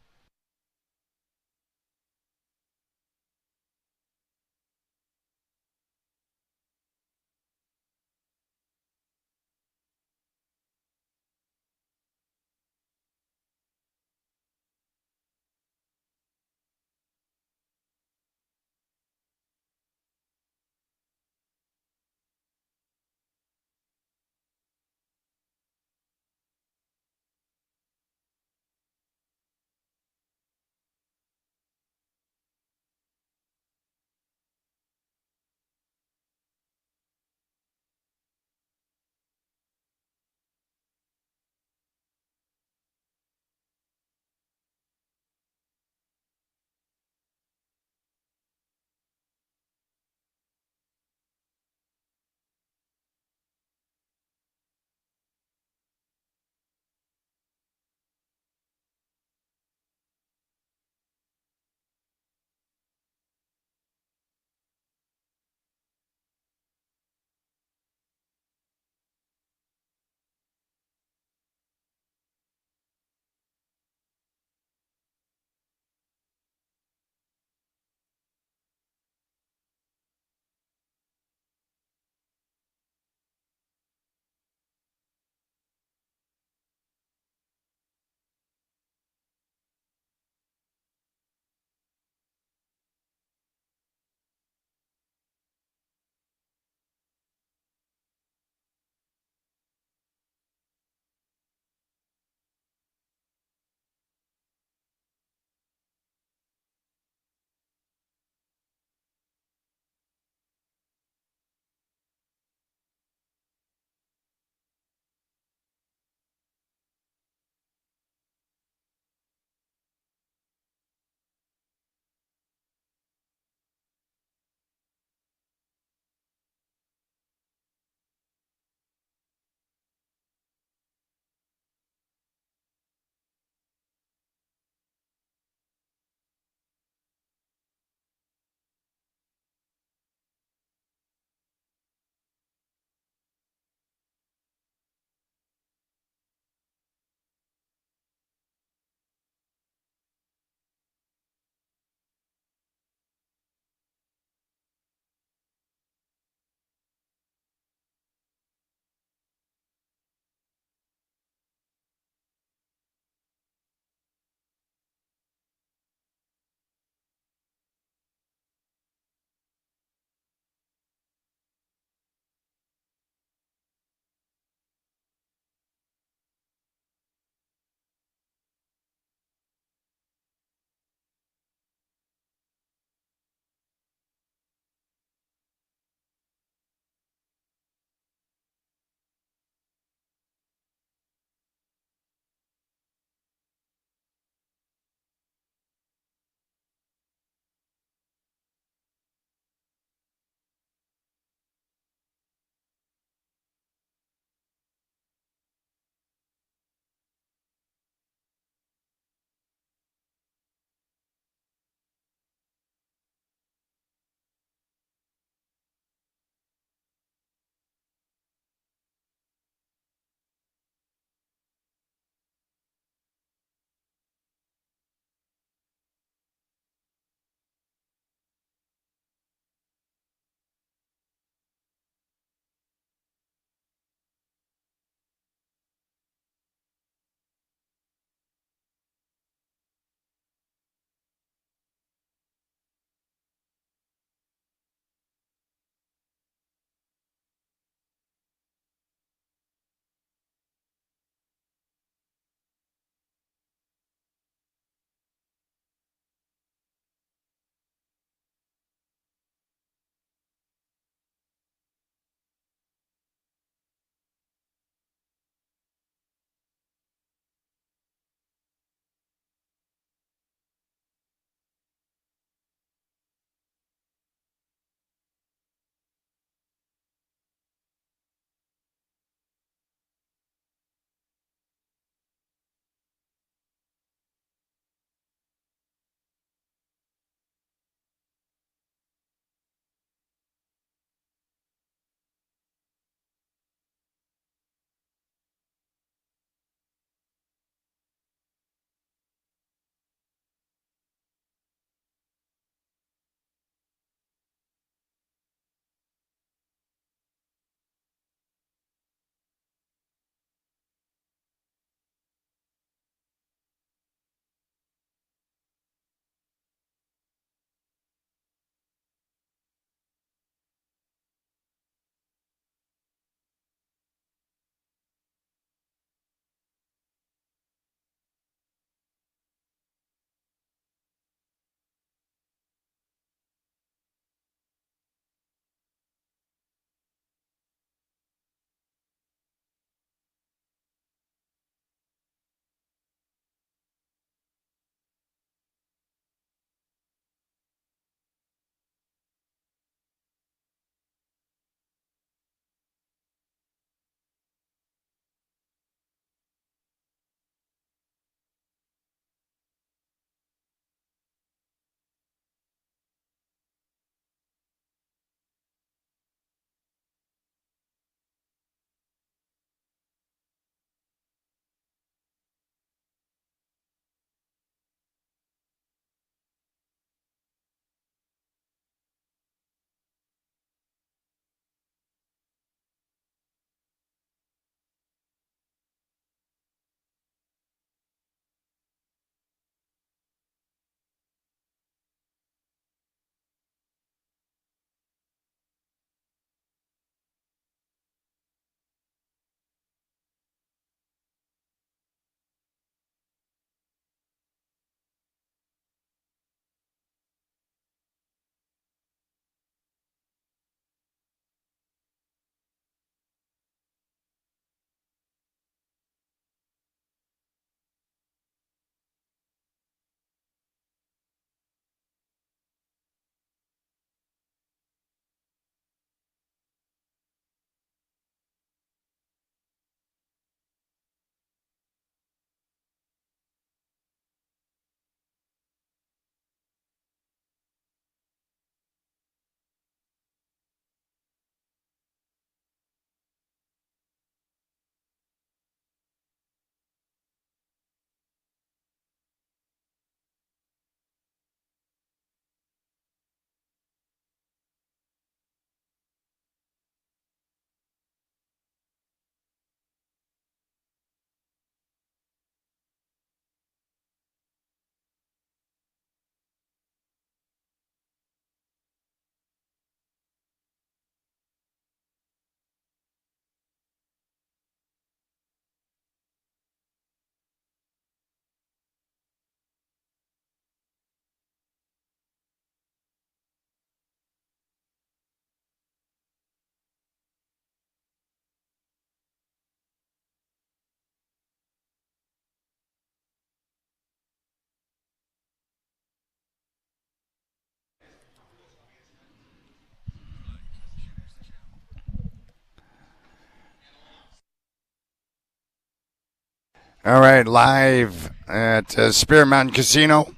All right, live at Spear Mountain Casino.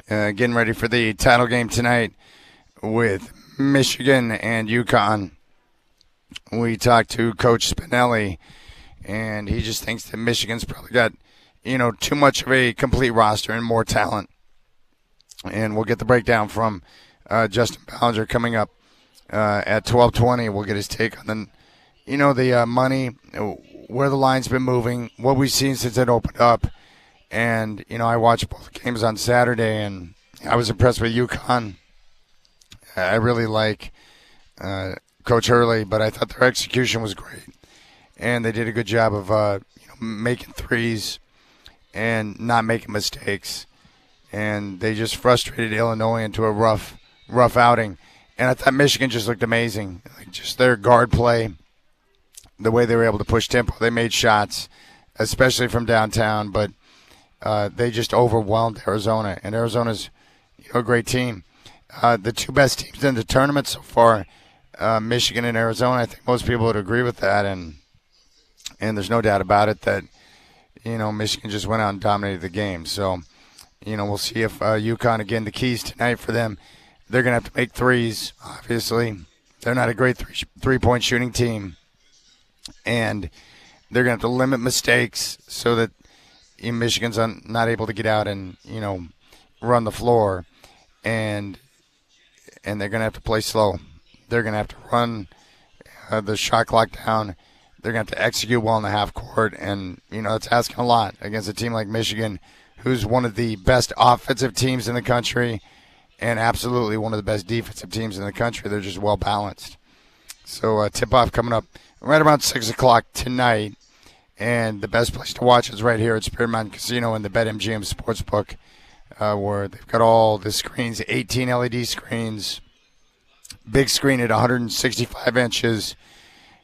Getting ready for the title game tonight with Michigan and UConn. We talked to Coach Spinelli, and he just thinks that Michigan's probably got, too much of a complete roster and more talent. And we'll get the breakdown from Justin Ballinger coming up at 12:20. We'll get his take on the money, where the line's been moving, what we've seen since it opened up. And, I watched both games on Saturday, and I was impressed with UConn. I really like Coach Hurley, but I thought their execution was great. And they did a good job of making threes and not making mistakes. And they just frustrated Illinois into a rough outing. And I thought Michigan just looked amazing. Just their guard play, the way they were able to push tempo. They made shots, especially from downtown, but they just overwhelmed Arizona. And Arizona's a great team. The two best teams in the tournament so far, Michigan and Arizona. I think most people would agree with that. And there's no doubt about it that, Michigan just went out and dominated the game. So, we'll see if UConn, again, the keys tonight for them, they're going to have to make threes, obviously. They're not a great three-point shooting team. And they're going to have to limit mistakes so that Michigan's not able to get out and, run the floor. And they're going to have to play slow. They're going to have to run the shot clock down. They're going to have to execute well in the half court. And, it's asking a lot against a team like Michigan, who's one of the best offensive teams in the country and absolutely one of the best defensive teams in the country. They're just well balanced. So tip-off coming up right around 6 o'clock tonight. And the best place to watch is right here at Spear Mountain Casino in the BetMGM Sportsbook, where they've got all the screens, 18 LED screens, big screen at 165 inches,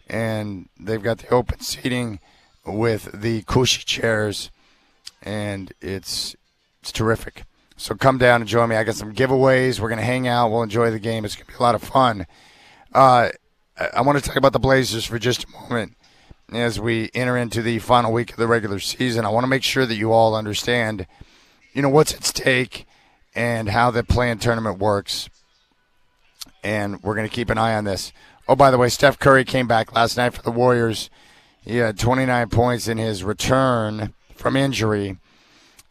and they've got the open seating with the cushy chairs, and it's terrific. So come down and join me. I got some giveaways. We're going to hang out. We'll enjoy the game. It's going to be a lot of fun. I want to talk about the Blazers for just a moment as we enter into the final week of the regular season. I want to make sure that you all understand, what's at stake and how the play-in tournament works. And we're going to keep an eye on this. Oh, by the way, Steph Curry came back last night for the Warriors. He had 29 points in his return from injury,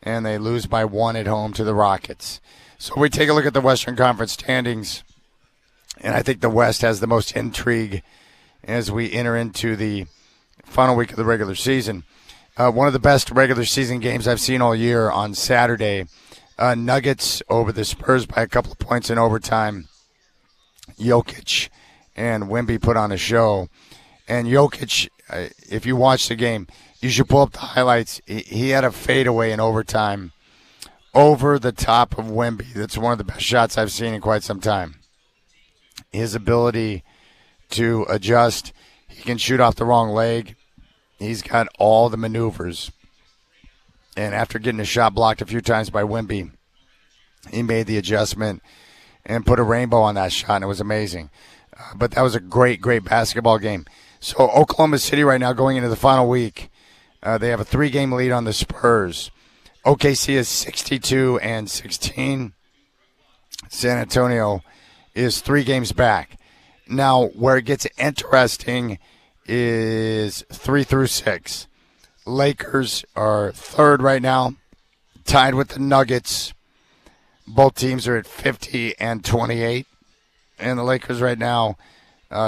and they lose by 1 at home to the Rockets. So we take a look at the Western Conference standings, and I think the West has the most intrigue as we enter into the final week of the regular season. One of the best regular season games I've seen all year on Saturday. Nuggets over the Spurs by a couple of points in overtime. Jokic and Wemby put on a show. And Jokic, if you watch the game, you should pull up the highlights. He had a fadeaway in overtime over the top of Wemby. That's one of the best shots I've seen in quite some time. His ability to adjust. He can shoot off the wrong leg. He's got all the maneuvers. And after getting a shot blocked a few times by Wemby, he made the adjustment and put a rainbow on that shot, and it was amazing. But that was a great, great basketball game. So Oklahoma City right now going into the final week, they have a 3-game lead on the Spurs. OKC is 62-16. San Antonio is 3 games back. Now, where it gets interesting is 3 through 6. Lakers are 3rd right now, tied with the Nuggets. Both teams are at 50-28. And the Lakers right now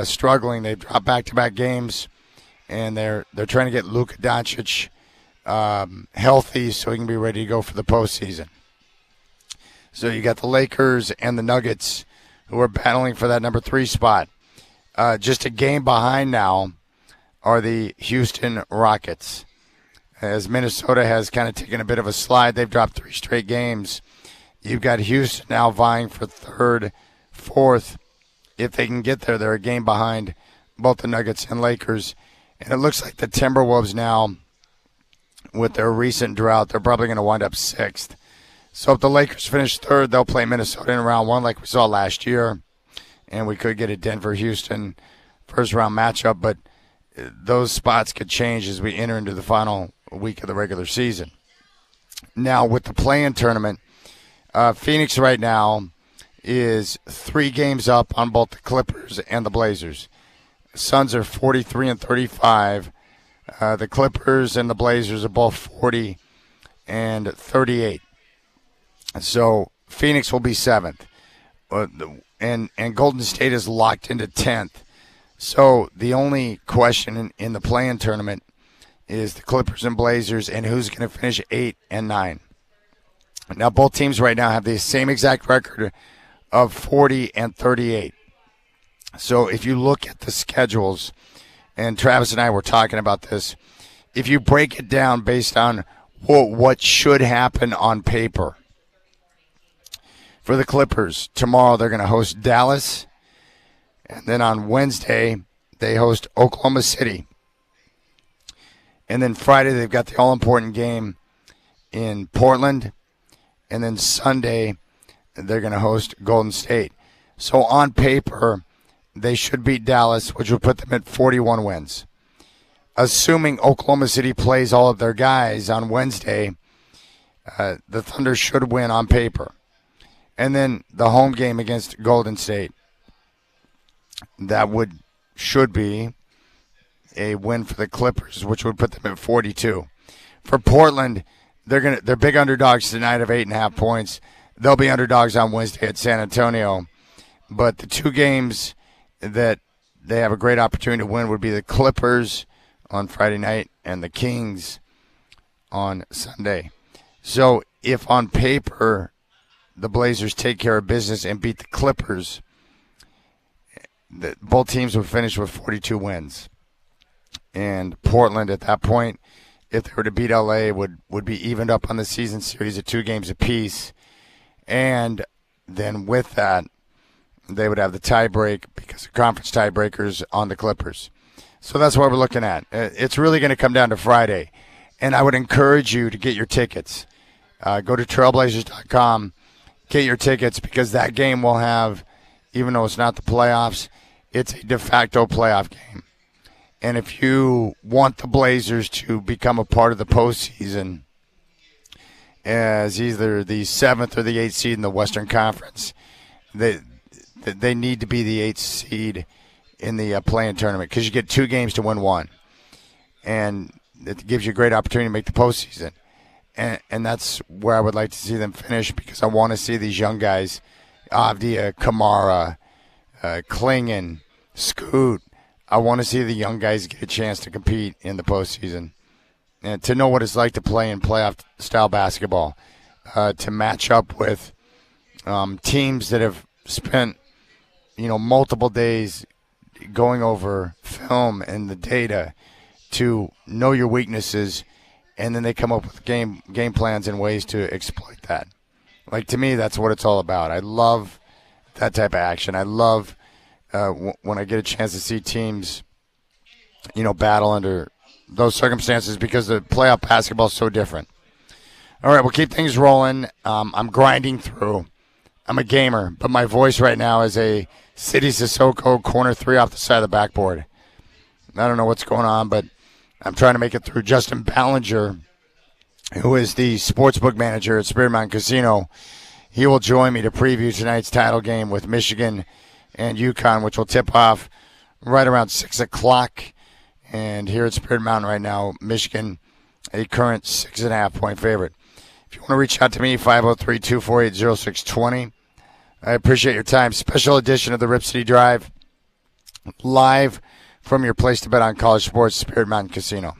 struggling. They've dropped back-to-back games, and they're trying to get Luka Doncic healthy so he can be ready to go for the postseason. So you got the Lakers and the Nuggets who are battling for that number 3 spot. Just a game behind now are the Houston Rockets. As Minnesota has kind of taken a bit of a slide, they've dropped 3 straight games. You've got Houston now vying for 3rd, 4th. If they can get there, they're a game behind both the Nuggets and Lakers. And it looks like the Timberwolves now, with their recent drought, they're probably going to wind up 6th. So if the Lakers finish 3rd, they'll play Minnesota in round 1 like we saw last year. And we could get a Denver-Houston first-round matchup. But those spots could change as we enter into the final week of the regular season. Now, with the play-in tournament, Phoenix right now is 3 games up on both the Clippers and the Blazers. Suns are 43 and 35. The Clippers and the Blazers are both 40 and 38. So Phoenix will be 7th. And Golden State is locked into 10th. So the only question in the play-in tournament is the Clippers and Blazers and who's going to finish 8 and 9. Now, both teams right now have the same exact record of 40 and 38. So if you look at the schedules, and Travis and I were talking about this, if you break it down based on what should happen on paper, for the Clippers, tomorrow they're going to host Dallas, and then on Wednesday they host Oklahoma City. And then Friday they've got the all-important game in Portland, and then Sunday they're going to host Golden State. So on paper, they should beat Dallas, which would put them at 41 wins. Assuming Oklahoma City plays all of their guys on Wednesday, the Thunder should win on paper. And then the home game against Golden State, that should be a win for the Clippers, which would put them at 42. For Portland, they're big underdogs tonight of 8.5 points. They'll be underdogs on Wednesday at San Antonio. But the 2 games that they have a great opportunity to win would be the Clippers on Friday night and the Kings on Sunday. So if on paper the Blazers take care of business and beat the Clippers, both teams would finish with 42 wins. And Portland at that point, if they were to beat LA, would be evened up on the season series at 2 games apiece. And then with that, they would have the tiebreak because of conference tiebreakers on the Clippers. So that's what we're looking at. It's really going to come down to Friday. And I would encourage you to get your tickets. Go to trailblazers.com, get your tickets, because that game will have, even though it's not the playoffs, it's a de facto playoff game. And if you want the Blazers to become a part of the postseason as either the 7th or the 8th seed in the Western Conference, they need to be the 8th seed in the play-in tournament, because you get 2 games to win 1. And it gives you a great opportunity to make the postseason. And that's where I would like to see them finish, because I want to see these young guys, Avdia, Kamara, Klingon, Scoot. I want to see the young guys get a chance to compete in the postseason and to know what it's like to play in playoff-style basketball, to match up with teams that have spent multiple days going over film and the data to know your weaknesses, and then they come up with game plans and ways to exploit that. Like, to me, that's what it's all about. I love that type of action. I love when I get a chance to see teams, battle under those circumstances, because the playoff basketball is so different. All right, we'll keep things rolling. I'm grinding through. I'm a gamer, but my voice right now is a City Sissoko corner 3 off the side of the backboard. I don't know what's going on, but I'm trying to make it through. Justin Ballinger, who is the sportsbook manager at Spirit Mountain Casino, he will join me to preview tonight's title game with Michigan and UConn, which will tip off right around 6 o'clock. And here at Spirit Mountain right now, Michigan, a current 6.5-point favorite. If you want to reach out to me, 503-248-0620. I appreciate your time. Special edition of the Rip City Drive, live from your place to bet on college sports, Spirit Mountain Casino.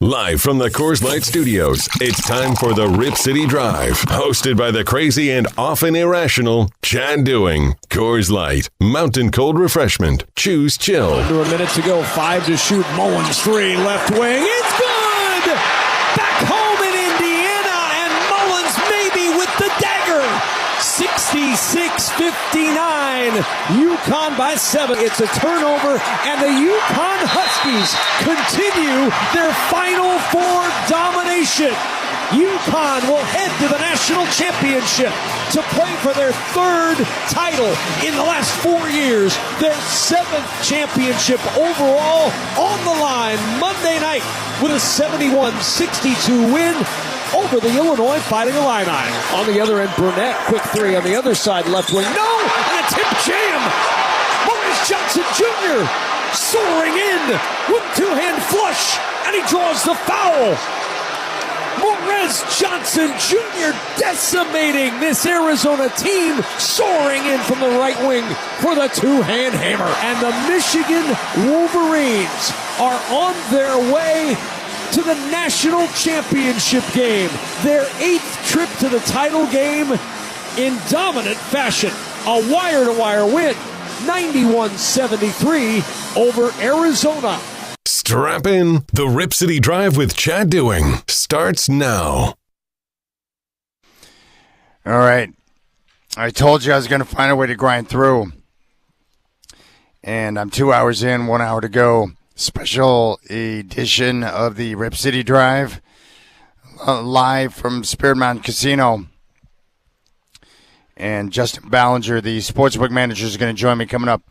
Live from the Coors Light Studios, it's time for the Rip City Drive, hosted by the crazy and often irrational Chad Doing. Coors Light, mountain cold refreshment. Choose chill. Under a minute to go, 5 to shoot. Mullins 3, left wing. It's good! Back home in Indiana, and Mullins maybe with the dagger. 66-59. UConn by 7. It's a turnover, and the UConn Huskies continue their Final Four domination. UConn will head to the national championship to play for their 3rd title in the last 4 years. Their 7th championship overall on the line Monday night with a 71-62 win over the Illinois Fighting Illini. On the other end, Burnett, quick 3 on the other side, left wing. No! And a tip jam! Maurice Johnson Jr. soaring in with two-hand flush, and he draws the foul. Maurice Johnson Jr. decimating this Arizona team, soaring in from the right wing for the two-hand hammer. And the Michigan Wolverines are on their way to the national championship game, their 8th trip to the title game in dominant fashion. A wire-to-wire win, 91-73 over Arizona. Strap in. The Rip City Drive with Chad Doing starts now. All right. I told you I was going to find a way to grind through. And I'm 2 hours in, 1 hour to go. Special edition of the Rip City Drive, live from Spirit Mountain Casino. And Justin Ballinger, the sportsbook manager, is going to join me coming up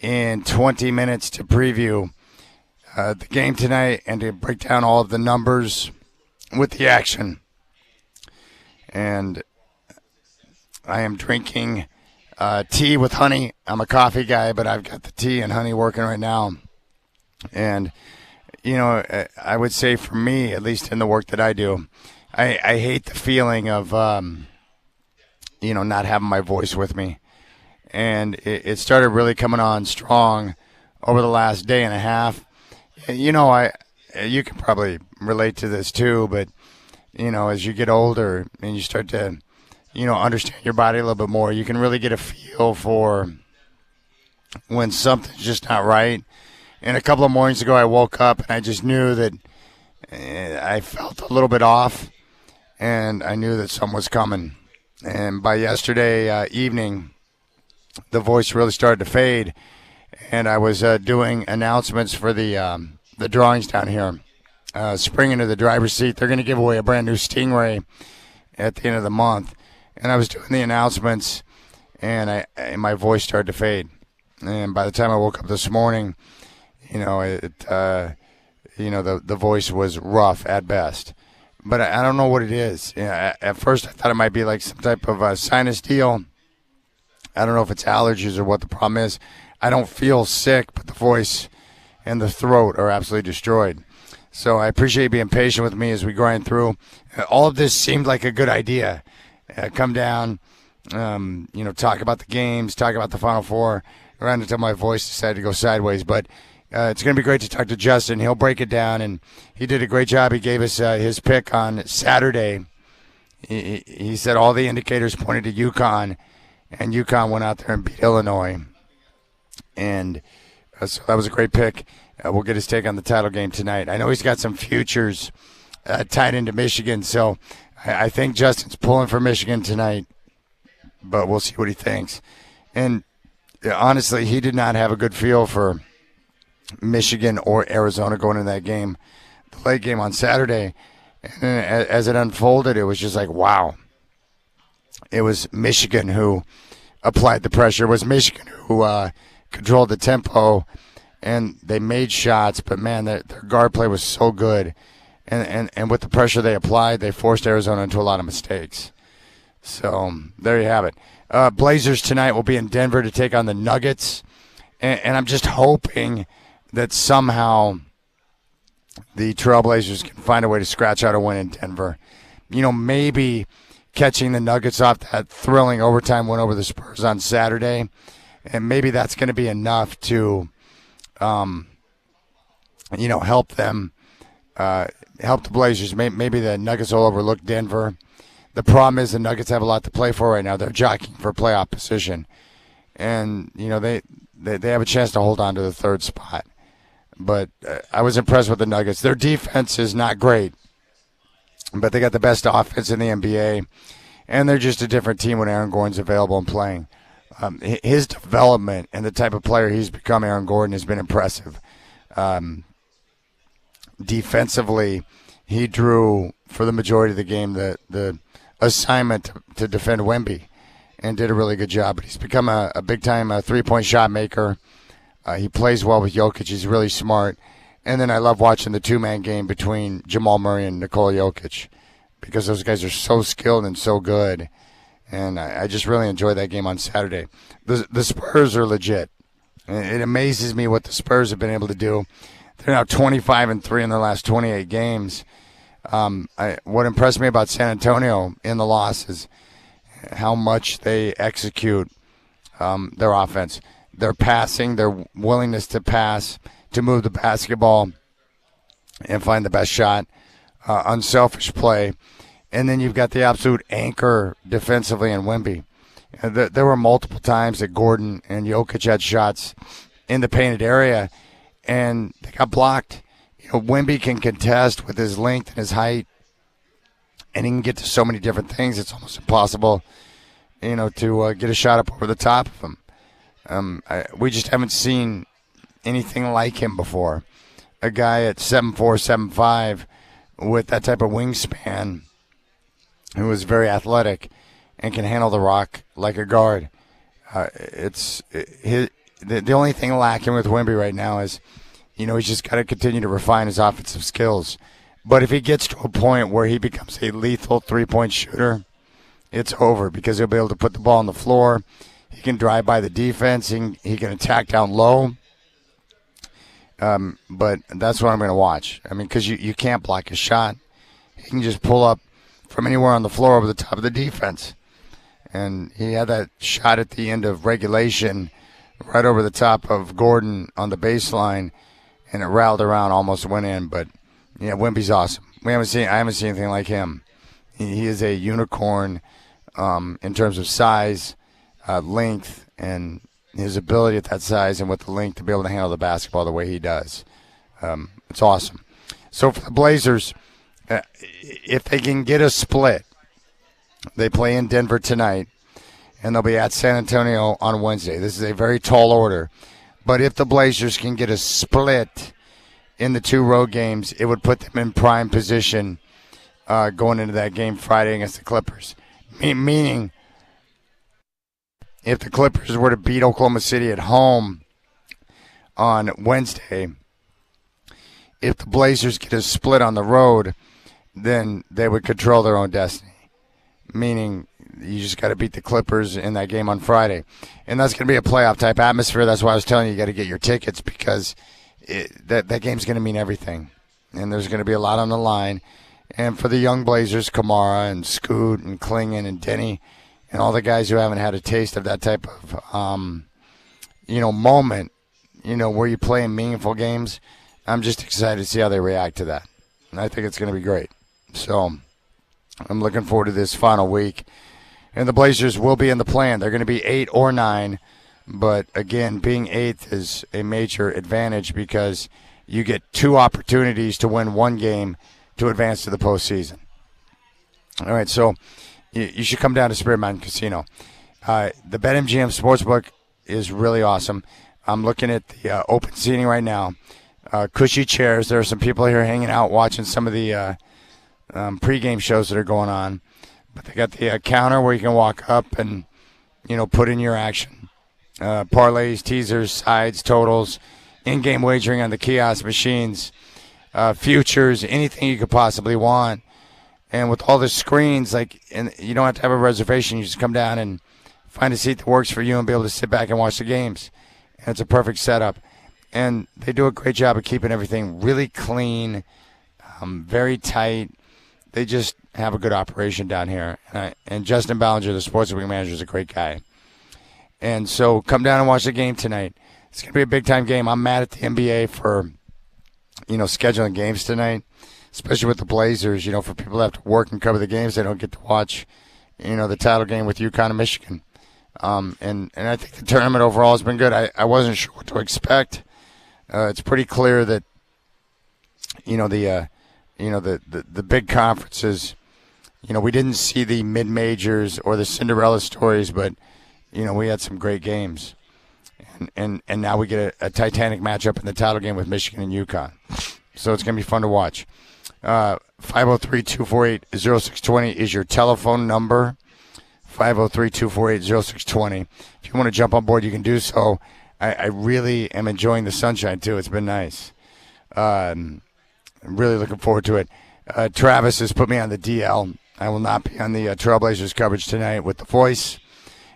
in 20 minutes to preview the game tonight and to break down all of the numbers with the action. And I am drinking tea with honey. I'm a coffee guy, but I've got the tea and honey working right now. And, you know, I would say for me, at least in the work that I do, I hate the feeling of, not having my voice with me. And it started really coming on strong over the last day and a half. You know, you can probably relate to this too, but, as you get older and you start to, understand your body a little bit more, you can really get a feel for when something's just not right. And a couple of mornings ago, I woke up and I just knew that I felt a little bit off, and I knew that something was coming. And by yesterday evening, the voice really started to fade, and I was doing announcements for the drawings down here. Spring into the driver's seat, they're going to give away a brand new Stingray at the end of the month. And I was doing the announcements, and my voice started to fade. And by the time I woke up this morning, the voice was rough at best. But I don't know what it is. At first, I thought it might be like some type of sinus deal. I don't know if it's allergies or what the problem is. I don't feel sick, but the voice and the throat are absolutely destroyed. So I appreciate you being patient with me as we grind through. All of this seemed like a good idea. Come down, talk about the games, talk about the Final Four, around until my voice decided to go sideways. But it's going to be great to talk to Justin. He'll break it down, and he did a great job. He gave us his pick on Saturday. He said all the indicators pointed to UConn, and UConn went out there and beat Illinois. And so that was a great pick. We'll get his take on the title game tonight. I know he's got some futures tied into Michigan, so I think Justin's pulling for Michigan tonight, but we'll see what he thinks. And honestly, he did not have a good feel for Michigan or Arizona going into that game, the late game on Saturday. And as it unfolded, it was just like, wow. It was Michigan who applied the pressure. It was Michigan who controlled the tempo, and they made shots. But, man, their guard play was so good. And with the pressure they applied, they forced Arizona into a lot of mistakes. So there you have it. Blazers tonight will be in Denver to take on the Nuggets. And I'm just hoping that somehow the Trailblazers can find a way to scratch out a win in Denver. Maybe catching the Nuggets off that thrilling overtime win over the Spurs on Saturday. And maybe that's going to be enough to, help them help the Blazers. Maybe the Nuggets will overlook Denver. The problem is the Nuggets have a lot to play for right now. They're jockeying for playoff position. And, they have a chance to hold on to the third spot. But I was impressed with the Nuggets. Their defense is not great, but they got the best offense in the NBA, and they're just a different team when Aaron Gordon's available and playing. His development and the type of player he's become, Aaron Gordon, has been impressive. Defensively, he drew, for the majority of the game, the assignment to defend Wemby and did a really good job. But he's become a big-time three-point shot maker. He plays well with Jokic. He's really smart. And then I love watching the two-man game between Jamal Murray and Nikola Jokic because those guys are so skilled and so good. And I just really enjoyed that game on Saturday. The Spurs are legit. It amazes me what the Spurs have been able to do. They're now 25-3 in their last 28 games. What impressed me about San Antonio in the loss is how much they execute their offense. Their passing, their willingness to pass, to move the basketball and find the best shot, unselfish play. And then you've got the absolute anchor defensively in Wemby. There were multiple times that Gordon and Jokic had shots in the painted area, and they got blocked. Wemby can contest with his length and his height, and he can get to so many different things. It's almost impossible, to get a shot up over the top of him. We just haven't seen anything like him before. A guy at 7'4", 7'5", with that type of wingspan, who is very athletic and can handle the rock like a guard. The only thing lacking with Wemby right now is, he's just got to continue to refine his offensive skills. But if he gets to a point where he becomes a lethal three-point shooter, it's over because he'll be able to put the ball on the floor. He can drive by the defense. He can attack down low. But that's what I'm going to watch. Because you can't block a shot. He can just pull up from anywhere on the floor over the top of the defense. And he had that shot at the end of regulation right over the top of Gordon on the baseline, and it rattled around, almost went in. But, Wemby's awesome. I haven't seen anything like him. He is a unicorn in terms of size, length, and his ability at that size and with the length to be able to handle the basketball the way he does. It's awesome. So for the Blazers, if they can get a split, they play in Denver tonight, and they'll be at San Antonio on Wednesday. This is a very tall order. But if the Blazers can get a split in the two road games, it would put them in prime position going into that game Friday against the Clippers. Meaning, if the Clippers were to beat Oklahoma City at home on Wednesday, if the Blazers get a split on the road, then they would control their own destiny. Meaning, you just got to beat the Clippers in that game on Friday. And that's going to be a playoff-type atmosphere. That's why I was telling you got to get your tickets, because that game's going to mean everything. And there's going to be a lot on the line. And for the young Blazers, Kamara and Scoot and Klingon and Denny and all the guys who haven't had a taste of that type of, moment, where you play in meaningful games, I'm just excited to see how they react to that. And I think it's going to be great. So I'm looking forward to this final week. And the Blazers will be in the plan. They're going to be 8 or 9. But, again, being 8th is a major advantage because you get 2 opportunities to win one game to advance to the postseason. All right, so you should come down to Spirit Mountain Casino. The BetMGM Sportsbook is really awesome. I'm looking at the open seating right now. Cushy chairs. There are some people here hanging out watching some of the pregame shows that are going on. But they got the counter where you can walk up and, put in your action. Parlays, teasers, sides, totals, in-game wagering on the kiosk machines, futures, anything you could possibly want. And with all the screens, and you don't have to have a reservation. You just come down and find a seat that works for you and be able to sit back and watch the games. And it's a perfect setup. And they do a great job of keeping everything really clean, very tight. They just have a good operation down here. And Justin Ballinger, the sportsbook manager, is a great guy. And so come down and watch the game tonight. It's going to be a big-time game. I'm mad at the NBA for, scheduling games tonight. especially with the Blazers. For people that have to work and cover the games, they don't get to watch, the title game with UConn and Michigan. And I think the tournament overall has been good. I wasn't sure what to expect. It's pretty clear that, the big conferences, we didn't see the mid-majors or the Cinderella stories, but, we had some great games. And now we get a titanic matchup in the title game with Michigan and UConn. So it's going to be fun to watch. 503-248-0620 is your telephone number. 503-248-0620. If you want to jump on board, you can do so. I really am enjoying the sunshine, too. It's been nice. I'm really looking forward to it. Travis has put me on the DL. I will not be on the Trailblazers coverage tonight with the voice.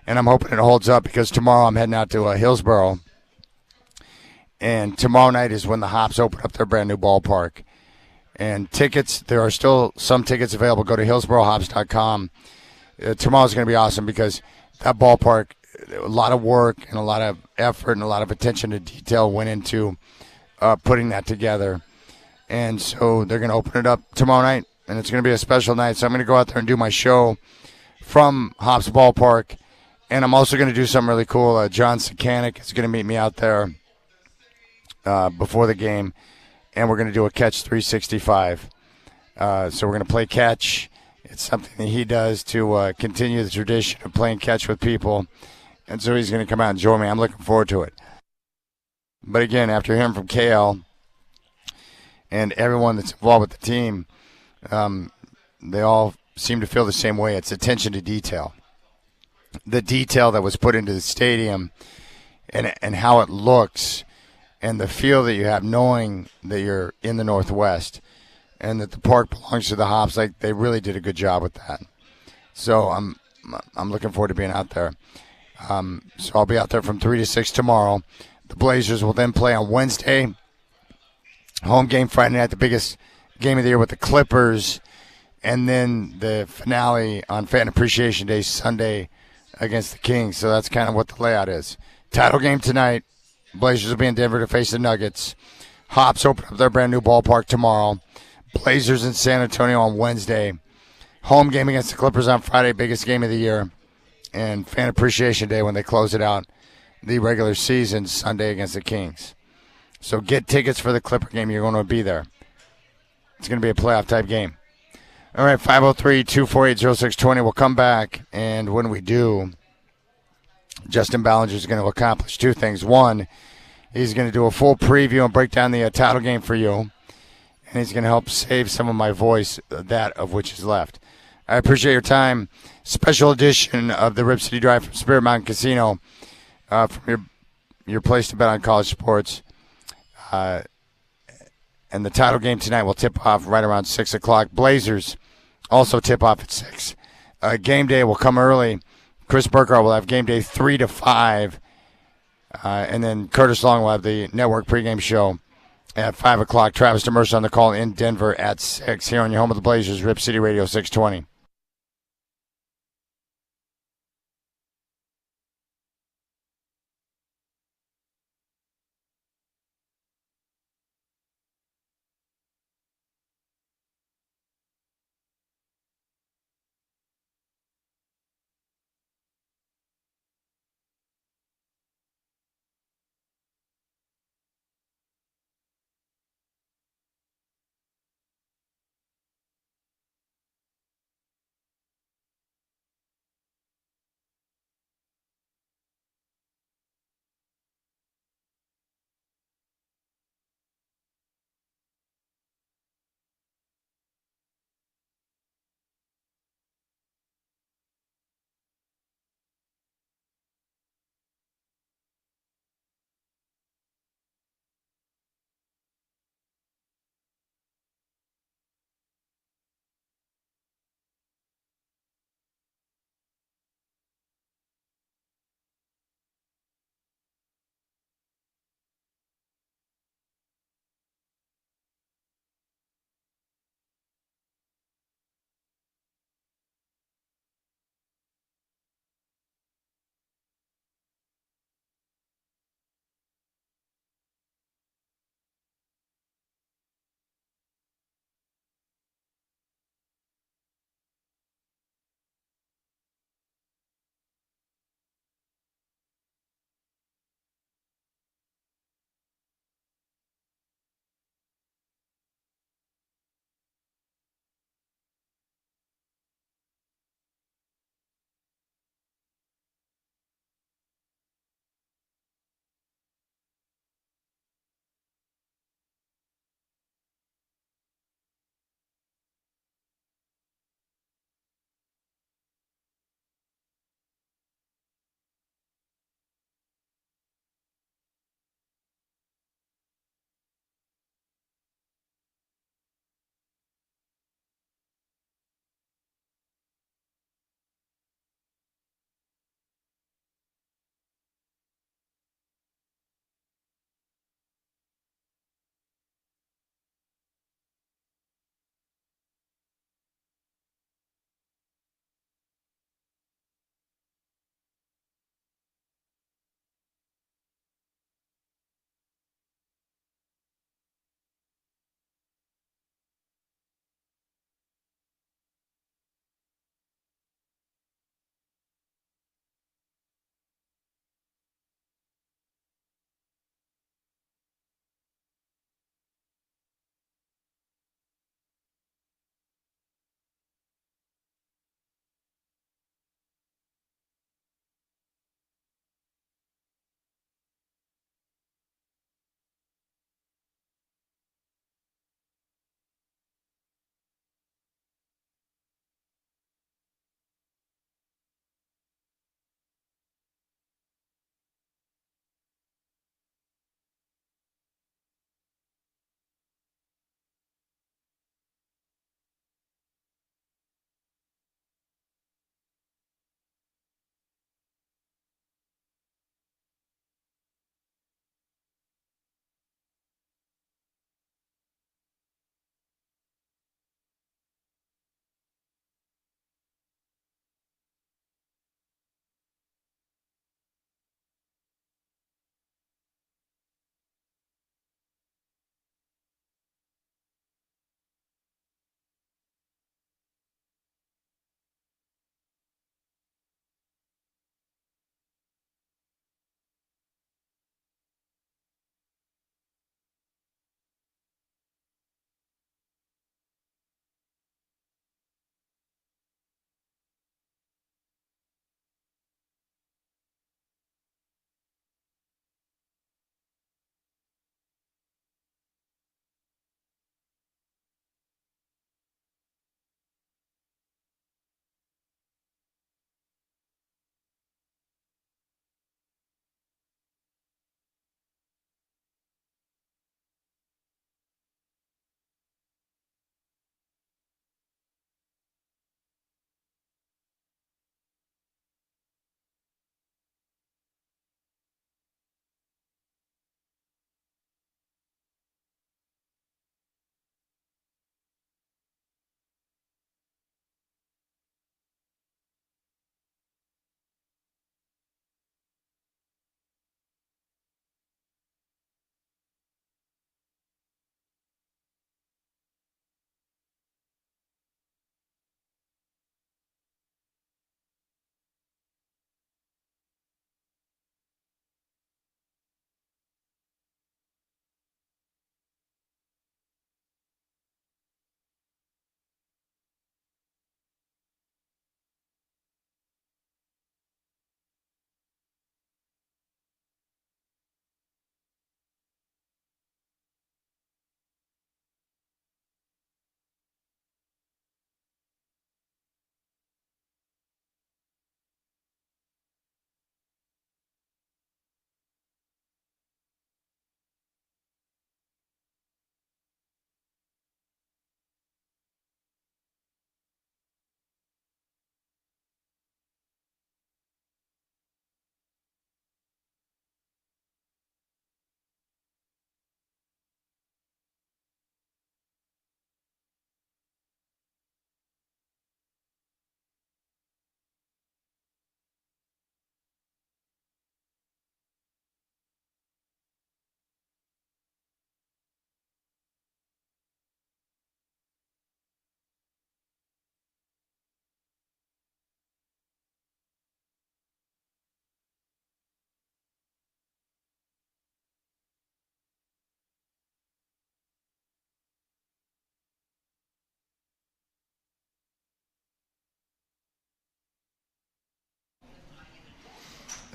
And I'm hoping it holds up because tomorrow I'm heading out to Hillsboro. And tomorrow night is when the Hops open up their brand new ballpark. And tickets, there are still some tickets available. Go to hillsborohops.com. Tomorrow's going to be awesome because that ballpark, a lot of work and a lot of effort and a lot of attention to detail went into putting that together. And so they're going to open it up tomorrow night, and it's going to be a special night. So I'm going to go out there and do my show from Hops Ballpark. And I'm also going to do something really cool. John Sakanik is going to meet me out there before the game, and we're going to do a Catch 365. So we're going to play catch. It's something that he does to continue the tradition of playing catch with people. And so he's going to come out and join me. I'm looking forward to it. But again, after hearing from KL and everyone that's involved with the team, they all seem to feel the same way. It's attention to detail. The detail that was put into the stadium and how it looks and the feel that you have knowing that you're in the Northwest and that the park belongs to the Hops, like they really did a good job with that. So I'm looking forward to being out there. So I'll be out there from 3 to 6 tomorrow. The Blazers will then play on Wednesday. Home game Friday night, the biggest game of the year with the Clippers. And then the finale on Fan Appreciation Day Sunday against the Kings. So that's kind of what the layout is. Title game tonight. Blazers will be in Denver to face the Nuggets. Hops open up their brand new ballpark tomorrow. Blazers in San Antonio on Wednesday. Home game against the Clippers on Friday, biggest game of the year. And Fan Appreciation Day when they close it out. The regular season Sunday against the Kings. So get tickets for the Clipper game. You're going to be there. It's going to be a playoff-type game. All right, 503-248-0620. We'll come back, and when we do, Justin Ballinger is going to accomplish two things. One, he's going to do a full preview and break down the title game for you, and he's going to help save some of my voice, that of which is left. I appreciate your time. Special edition of the Rip City Drive from Spirit Mountain Casino, from your place to bet on college sports. And the title game tonight will tip off right around 6 o'clock. Blazers also tip off at 6. Game day will come early. Chris Burkhardt will have game day 3 to 5. And then Curtis Long will have the network pregame show at 5 o'clock. Travis Demers on the call in Denver at 6 here on your home of the Blazers, Rip City Radio 620.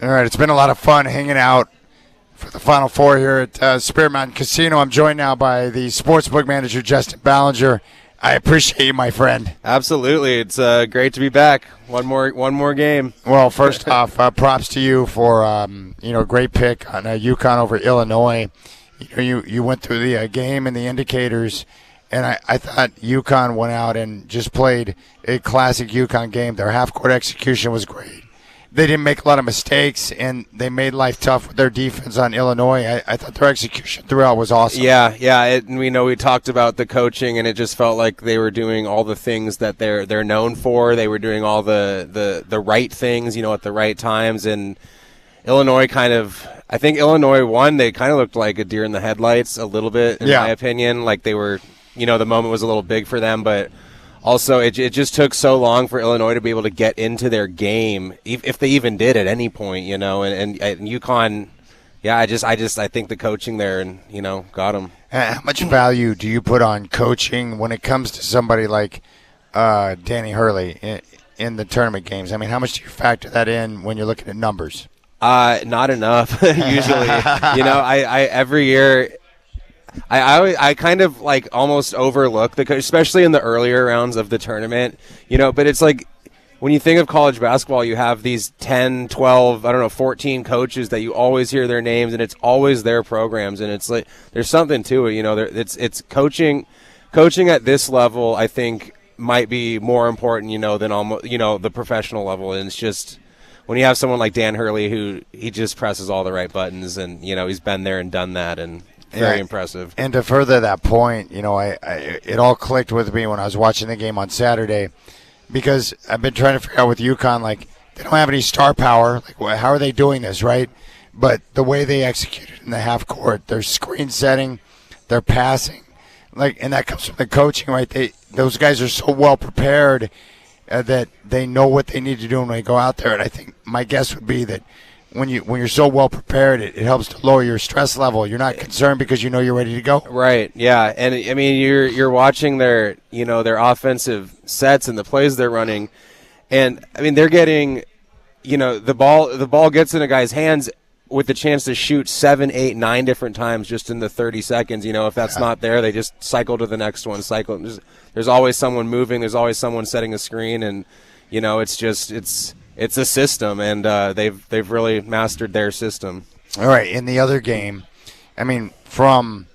All right, it's been a lot of fun hanging out for the Final Four here at Spirit Mountain Casino. I'm joined now by the sportsbook manager, Justin Ballinger. I appreciate you, my friend. Absolutely. It's great to be back. One more game. Well, first off, props to you for great pick on UConn over Illinois. You went through the game and the indicators, and I thought UConn went out and just played a classic UConn game. Their half-court execution was great. They didn't make a lot of mistakes, and they made life tough with their defense on Illinois. I thought their execution throughout was awesome. Yeah. We talked about the coaching, and it just felt like they were doing all the things that they're known for. They were doing all the right things, at the right times. And Illinois I think Illinois won. They kind of looked like a deer in the headlights a little bit, in my opinion. Like they were, the moment was a little big for them, but also, it just took so long for Illinois to be able to get into their game, if they even did at any point, and UConn, I think the coaching there and got them. How much value do you put on coaching when it comes to somebody like Danny Hurley in the tournament games? I mean, how much do you factor that in when you're looking at numbers? Not enough usually. I every year. I kind of almost overlook the coach, especially in the earlier rounds of the tournament, but it's like when you think of college basketball, you have these 10, 12, 14 coaches that you always hear their names, and it's always their programs, and it's like there's something to it, it's coaching at this level, I think might be more important, than almost, the professional level, and it's just when you have someone like Dan Hurley who he just presses all the right buttons, and he's been there and done that, and very impressive. And to further that point, it all clicked with me when I was watching the game on Saturday, because I've been trying to figure out with UConn, they don't have any star power. How are they doing this, right? But the way they executed in the half court, their screen setting, their passing, and that comes from the coaching, right? Those guys are so well prepared that they know what they need to do when they go out there. And I think my guess would be that when you're so well prepared, it helps to lower your stress level. You're not concerned because you're ready to go. Right. Yeah. And I mean, you're watching their offensive sets and the plays they're running, and I mean they're getting, the ball gets in a guy's hands with the chance to shoot 7, 8, 9 different times just in the 30 seconds. If that's not there, they just cycle to the next one. There's always someone moving. There's always someone setting a screen, and it's a system, and they've really mastered their system. All right, in the other game, I mean, from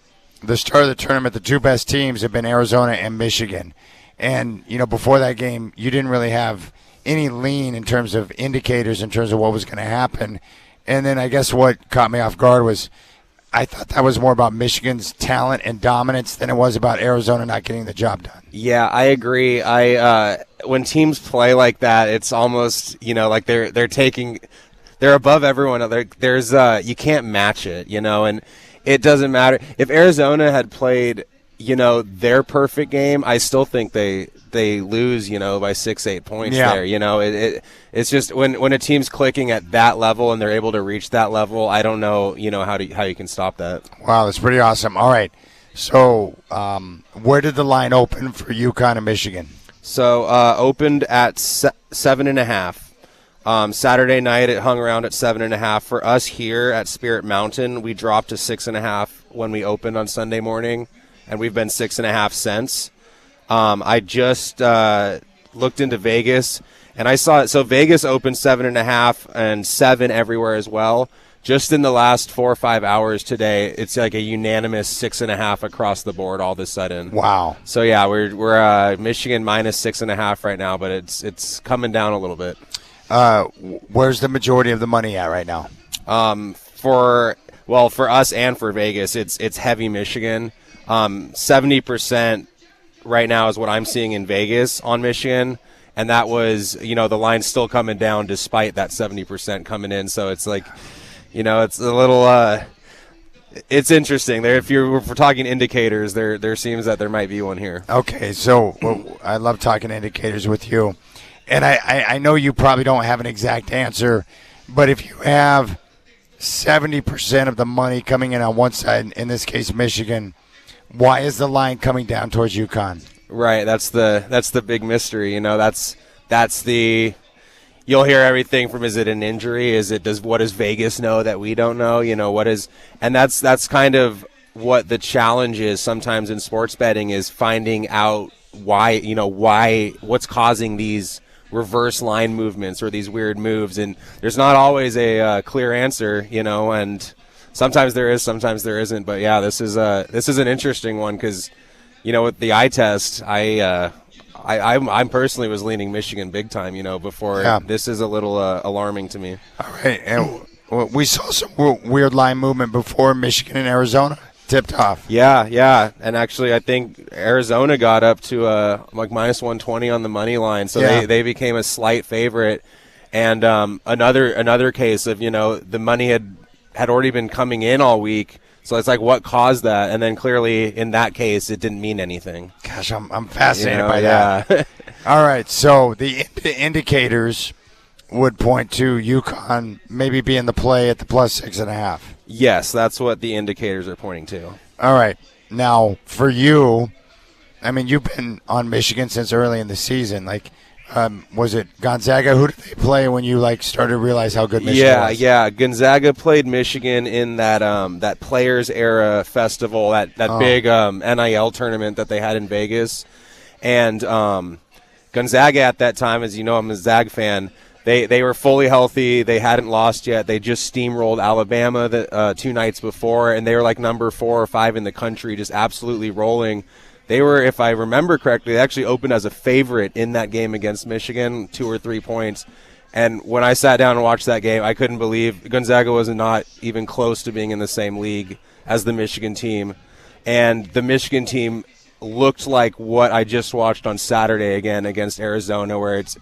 the start of the tournament, the two best teams have been Arizona and Michigan. And, before that game, you didn't really have any lean in terms of indicators in terms of what was going to happen. And then I guess what caught me off guard was I thought that was more about Michigan's talent and dominance than it was about Arizona not getting the job done. Yeah, I agree. When teams play like that, it's almost they're above everyone. There's you can't match it, and it doesn't matter if Arizona had played their perfect game. I still think they lose by 6, 8 points there. It's just when a team's clicking at that level and they're able to reach that level, I don't know how you can stop that. Wow, that's pretty awesome. All right, so where did the line open for UConn and Michigan? So opened at 7.5. Saturday night it hung around at 7.5. For us here at Spirit Mountain, we dropped to 6.5 when we opened on Sunday morning, and we've been 6.5 since. I just looked into Vegas, and I saw it. So Vegas opened 7.5 and 7 everywhere as well. Just in the last 4 or 5 hours today, it's like a unanimous 6.5 across the board all of a sudden. Wow. So yeah, we're Michigan minus 6.5 right now, but it's coming down a little bit. Where's the majority of the money at right now? For us and for Vegas, it's heavy Michigan. 70% right now is what I'm seeing in Vegas on Michigan, and that was the line's still coming down despite that 70% coming in. So it's like, it's a little it's interesting there. If we're talking indicators, there seems that there might be one here. Okay, so I love talking indicators with you, and I know you probably don't have an exact answer, but if you have 70% of the money coming in on one side, in this case Michigan, why is the line coming down towards UConn? Right, that's the big mystery. That's the you'll hear everything from, is it an injury? What does Vegas know that we don't know? And that's kind of what the challenge is sometimes in sports betting, is finding out what's causing these reverse line movements or these weird moves. And there's not always a clear answer, and sometimes there is, sometimes there isn't. But yeah, this is an interesting one because, with the eye test, I personally was leaning Michigan big time, before. Yeah. This is a little alarming to me. All right, and we saw some weird line movement before Michigan and Arizona tipped off. Yeah, and actually I think Arizona got up to like minus 120 on the money line, so they became a slight favorite. And another case of the money had already been coming in all week. So it's like, what caused that? And then clearly, in that case, it didn't mean anything. Gosh, I'm fascinated by that. All right, so the indicators would point to UConn maybe being the play at the plus 6.5. Yes, that's what the indicators are pointing to. All right. Now, for you, I mean, you've been on Michigan since early in the season. Like, was it Gonzaga? Who did they play when you started to realize how good Michigan was? Yeah. Gonzaga played Michigan in that Players Era Festival, that big NIL tournament that they had in Vegas. And Gonzaga at that time, as you know, I'm a Zag fan. They were fully healthy. They hadn't lost yet. They just steamrolled Alabama 2 nights before, and they were like number 4 or 5 in the country, just absolutely rolling. They were, if I remember correctly, they actually opened as a favorite in that game against Michigan, 2 or 3 points. And when I sat down and watched that game, I couldn't believe Gonzaga was not even close to being in the same league as the Michigan team. And the Michigan team looked like what I just watched on Saturday again against Arizona, where it's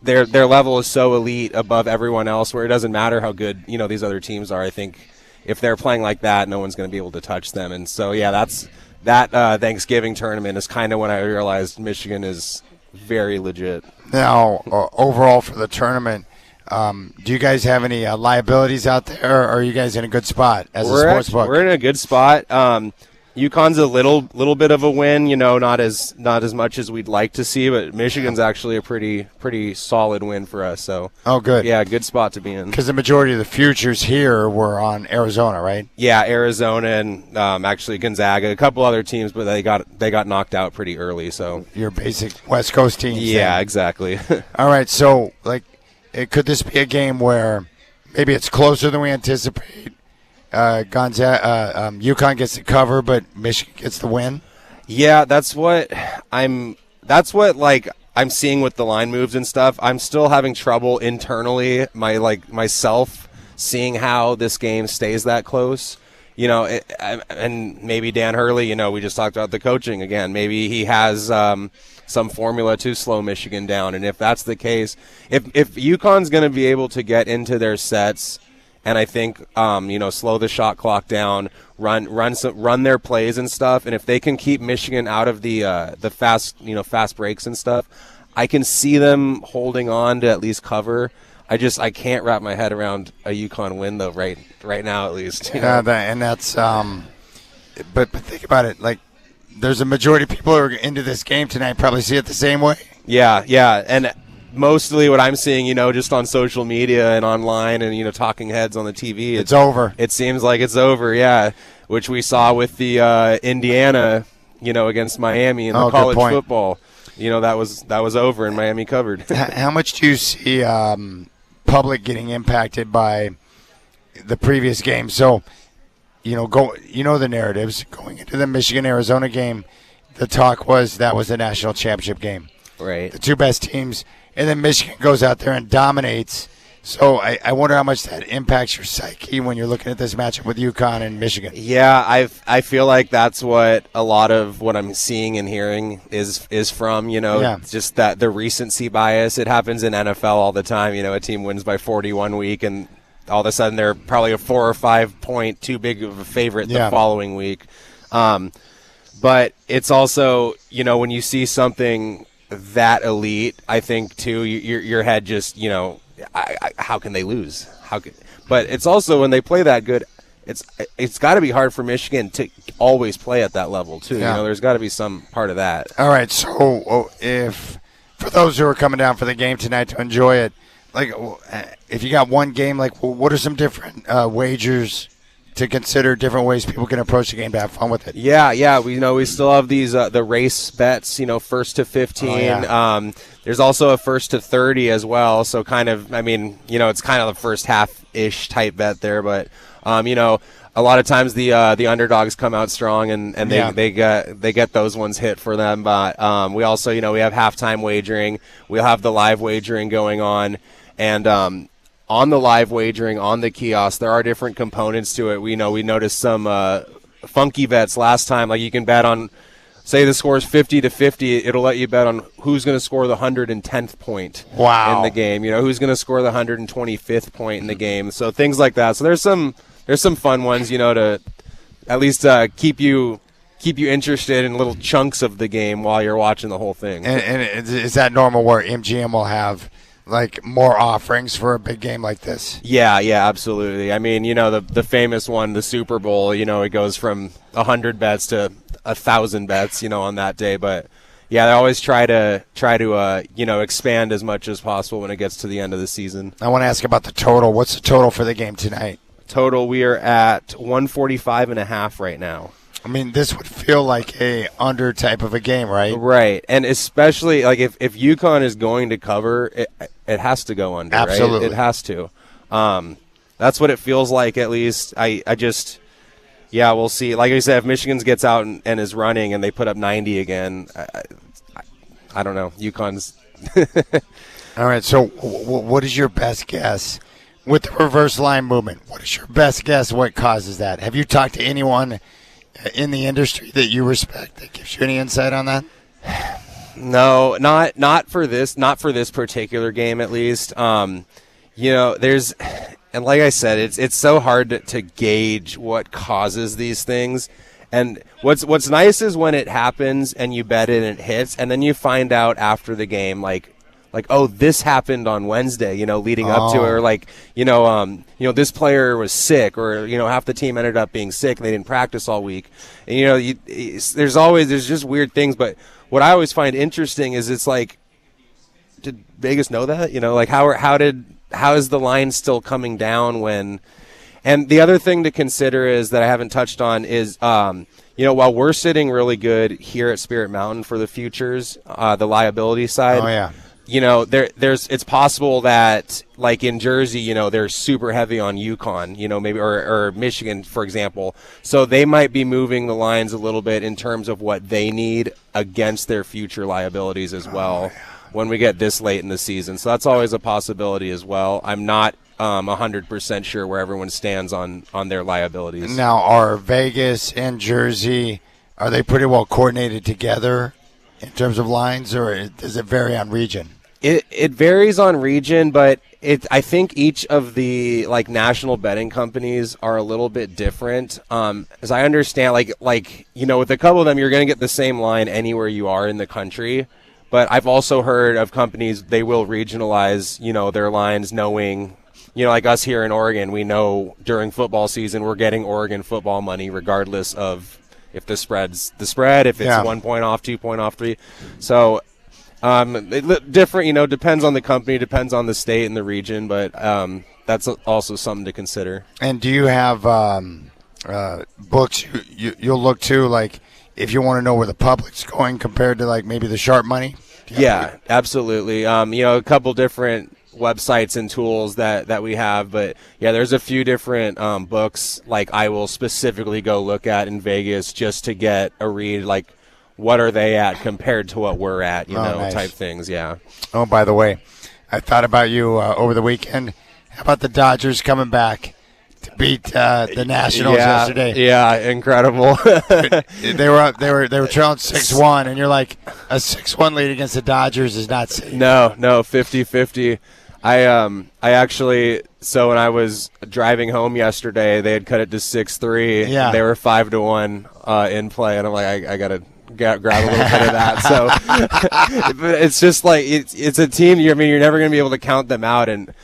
their level is so elite above everyone else, where it doesn't matter how good these other teams are. I think if they're playing like that, no one's going to be able to touch them. And so that Thanksgiving tournament is kind of when I realized Michigan is very legit. Now, overall for the tournament, do you guys have any liabilities out there, or are you guys in a good spot as a sports book? We're in a good spot. UConn's a little bit of a win, not as much as we'd like to see, but Michigan's actually a pretty solid win for us. So good. Yeah, good spot to be in. Because the majority of the futures here were on Arizona, right? Yeah, Arizona and actually Gonzaga, a couple other teams, but they got knocked out pretty early. So your basic West Coast teams. Yeah, exactly. All right, so could this be a game where maybe it's closer than we anticipate? UConn gets the cover, but Michigan gets the win. Yeah, that's what I'm seeing with the line moves and stuff. I'm still having trouble internally, myself, seeing how this game stays that close. And maybe Dan Hurley. We just talked about the coaching again. Maybe he has some formula to slow Michigan down, and if that's the case, if UConn's going to be able to get into their sets. And I think, slow the shot clock down, run their plays and stuff. And if they can keep Michigan out of the fast breaks and stuff, I can see them holding on to at least cover. I can't wrap my head around a UConn win though, right now at least. Yeah, that's. But think about it. There's a majority of people who are into this game tonight probably see it the same way. Yeah, and mostly what I'm seeing, just on social media and online and, talking heads on the TV. It's over. It seems like it's over, yeah, which we saw with the Indiana, against Miami in the college football. That was over and Miami covered. How much do you see public getting impacted by the previous game? So, the narratives going into the Michigan-Arizona game, the talk was that was the national championship game. Right. The two best teams. And then Michigan goes out there and dominates. So I wonder how much that impacts your psyche when you're looking at this matchup with UConn and Michigan. Yeah, I feel like that's what a lot of what I'm seeing and hearing is from, just that the recency bias. It happens in NFL all the time. A team wins by 40 one week, and all of a sudden they're probably a 4 or 5 point too big of a favorite the following week. But it's also, when you see something that elite, I think too, your head just, how can they lose? But it's also when they play that good, it's got to be hard for Michigan to always play at that level too. Yeah. There's got to be some part of that. All right, so if for those who are coming down for the game tonight to enjoy it, like, if you got one game, like, what are some different wagers to consider, different ways people can approach the game to have fun with it? Yeah. We still have these the race bets. First to 15. Oh, yeah. There's also a first to 30 as well. So kind of, it's kind of the first half-ish type bet there, but a lot of times the underdogs come out strong and they get those ones hit for them. But we also we have halftime wagering. We'll have the live wagering going on, and on the live wagering on the kiosk, there are different components to it. We noticed some funky bets last time. Like you can bet on, say the score is 50-50. It'll let you bet on who's going to score the 110th point in the game. Who's going to score the 125th point in the game. So things like that. So there's some fun ones, to at least keep you interested in little chunks of the game while you're watching the whole thing. And is that normal where MGM will have like more offerings for a big game like this? Yeah, absolutely. The famous one, the Super Bowl, it goes from 100 bets to 1,000 bets, on that day. But yeah, they always try to expand as much as possible when it gets to the end of the season. I want to ask about the total. What's the total for the game tonight? Total, we are at 145.5 right now. This would feel like a under type of a game, right? Right, and especially like if UConn is going to cover, it has to go under. Absolutely, right? It has to. That's what it feels like. At least we'll see. Like I said, if Michigan gets out and is running and they put up 90 again, I don't know. UConn's. All right. So, what is your best guess with the reverse line movement? What is your best guess? What causes that? Have you talked to anyone in the industry that you respect that gives you any insight on that? No, not for this particular game at least. There's, and like I said, it's so hard to gauge what causes these things. And what's nice is when it happens and you bet it and it hits, and then you find out after the game, like, oh, this happened on Wednesday, leading up to it, or this player was sick, or half the team ended up being sick and they didn't practice all week. And there's just weird things. But what I always find interesting is it's like, did Vegas know that? How is the line still coming down when? And the other thing to consider is that I haven't touched on is while we're sitting really good here at Spirit Mountain for the futures, the liability side. Oh yeah. It's possible that, like in Jersey, they're super heavy on UConn, maybe, or Michigan, for example. So they might be moving the lines a little bit in terms of what they need against their future liabilities as well when we get this late in the season. So that's always a possibility as well. I'm not 100% sure where everyone stands on their liabilities. Now, are Vegas and Jersey, are they pretty well coordinated together in terms of lines, or does it vary on region? It varies on region, but I think each of the national betting companies are a little bit different. As I understand, with a couple of them, you're going to get the same line anywhere you are in the country. But I've also heard of companies, they will regionalize, their lines, knowing, like us here in Oregon, we know during football season we're getting Oregon football money regardless of if the spread's the spread, if it's 1 point off, 2 point off, 3. So different, depends on the company, depends on the state and the region, but that's also something to consider. And do you have books you'll look to, like if you want to know where the public's going compared to maybe the sharp money? Yeah, absolutely. A couple different websites and tools that we have, but yeah, there's a few different books I will specifically go look at in Vegas just to get a read, what are they at compared to what we're at, nice. Type things. Yeah. Oh, by the way, I thought about you over the weekend. How about the Dodgers coming back to beat the Nationals yesterday? Yeah, incredible. They were trailing 6-1, and you're like, a 6-1 lead against the Dodgers is not safe. No, 50-50. I actually, so when I was driving home yesterday, they had cut it to 6-3. Yeah. They were 5-1 in play, and I'm like, I gotta grab a little bit of that. So, but it's just it's a team. You're never gonna be able to count them out, and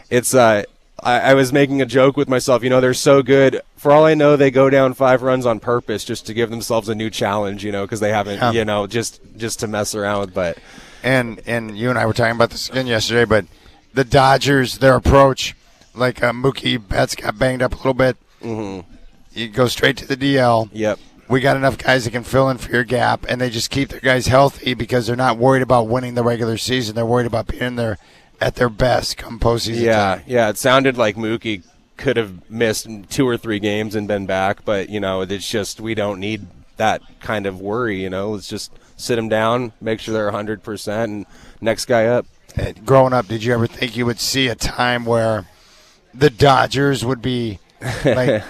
it's I was making a joke with myself. They're so good. For all I know, they go down 5 runs on purpose just to give themselves a new challenge. Because they haven't, just to mess around with. But and you and I were talking about this again yesterday, but the Dodgers, their approach, like Mookie Betts got banged up a little bit. Mm-hmm. You go straight to the DL. Yep. We got enough guys that can fill in for your gap, and they just keep their guys healthy because they're not worried about winning the regular season. They're worried about being there at their best come postseason time. Yeah. It sounded like Mookie could have missed 2 or 3 games and been back, but, it's just we don't need that kind of worry, Let's just sit them down, make sure they're 100%, and next guy up. And growing up, did you ever think you would see a time where the Dodgers would be like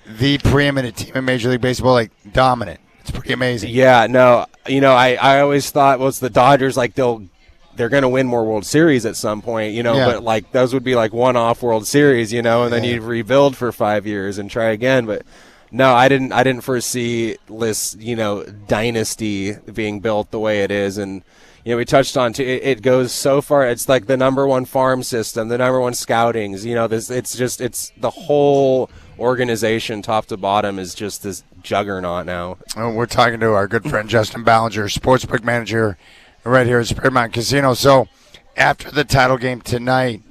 the preeminent team in Major League Baseball, like dominant? It's pretty amazing. Yeah, no, I always thought, well, it's the Dodgers, like they're going to win more World Series at some point, but like those would be like one-off World Series, and then you'd rebuild for 5 years and try again. But no, I didn't foresee this, dynasty being built the way it is. And, we touched on too, it goes so far. It's like the number one farm system, the number one scoutings, it's the whole organization top to bottom is just this juggernaut now. We're talking to our good friend Justin Ballinger, sportsbook manager right here at Spirit Mountain Casino. So after the title game tonight,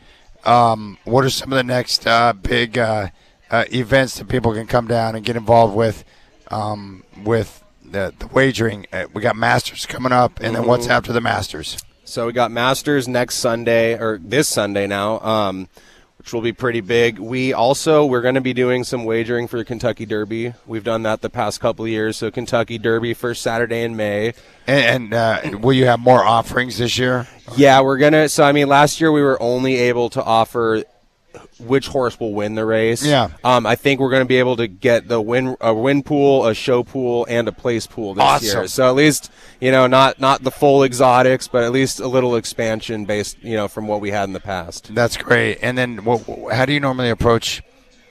what are some of the next big events that people can come down and get involved with the wagering? We got Masters coming up, and then what's after the Masters? So we got Masters next Sunday, or this Sunday now, which will be pretty big. We're going to be doing some wagering for the Kentucky Derby. We've done that the past couple of years. So Kentucky Derby first Saturday in May. And will you have more offerings this year? Yeah, we're going to. So, last year we were only able to offer which horse will win the race. Yeah. I think we're going to be able to get a win pool, a show pool, and a place pool this year. So at least, not the full exotics, but at least a little expansion based, from what we had in the past. That's great. And then how do you normally approach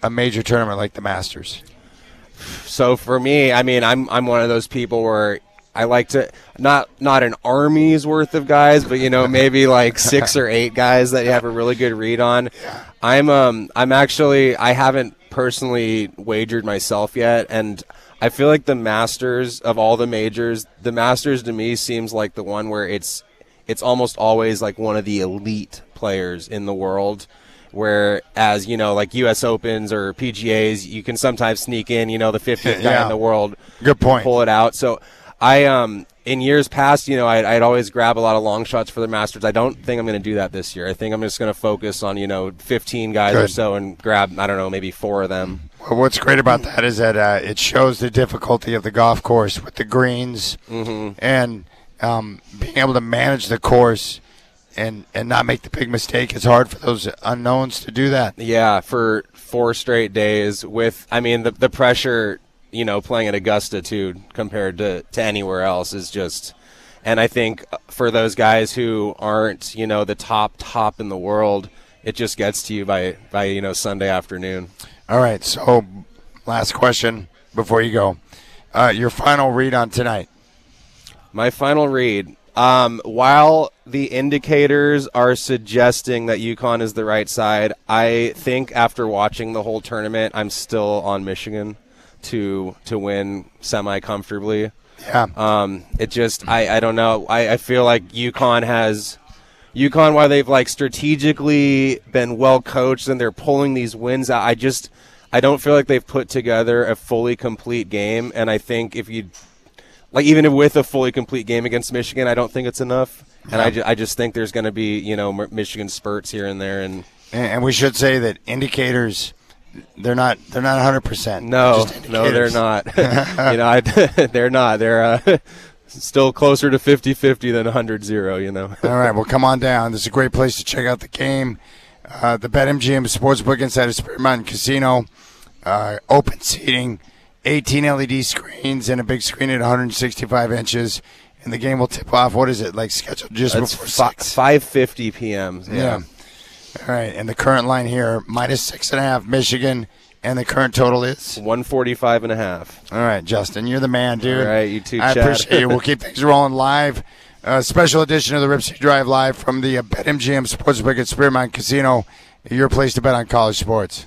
a major tournament like the Masters? So for me, I'm one of those people where I like to not an army's worth of guys, but maybe like 6 or 8 guys that you have a really good read on. I haven't personally wagered myself yet, and I feel like the Masters of all the majors, the Masters to me seems like the one where it's almost always like one of the elite players in the world. Whereas, like U.S. Opens or PGAs, you can sometimes sneak in, the 50th guy in the world. Good point. Pull it out. So in years past, I'd always grab a lot of long shots for the Masters. I don't think I'm going to do that this year. I think I'm just going to focus on, 15 guys or so and grab, maybe 4 of them. Well, what's great about that is that it shows the difficulty of the golf course with the greens and being able to manage the course and not make the big mistake. It's hard for those unknowns to do that. Yeah, for 4 straight days with, the pressure – playing at Augusta too, compared to anywhere else is just, and I think for those guys who aren't, the top in the world, it just gets to you by Sunday afternoon. All right. So last question before you go, your final read on tonight. My final read, while the indicators are suggesting that UConn is the right side, I think after watching the whole tournament, I'm still on Michigan to win semi-comfortably. Yeah. It just, I don't know. I feel like UConn, while they've like strategically been well coached and they're pulling these wins out, I don't feel like they've put together a fully complete game. And I think even with a fully complete game against Michigan, I don't think it's enough. And I just think there's going to be, Michigan spurts here and there. And we should say that indicators, they're not 100%. No, they're not. They're not. They're still closer to 50-50 than 100-0, All right, well, come on down. This is a great place to check out the game. The BetMGM Sportsbook inside of Spirit Mountain Casino. Open seating, 18 LED screens, and a big screen at 165 inches. And the game will tip off, what is it, like scheduled just before 6? 5:50 p.m. Yeah. All right, and the current line here, -6.5 Michigan, and the current total is? 145.5. All right, Justin, you're the man, dude. All right, you too, I Chad. appreciate you. We'll keep things rolling live. Special edition of the Rip City Drive live from the BetMGM Sportsbook at Spirit Mountain Casino, your place to bet on college sports.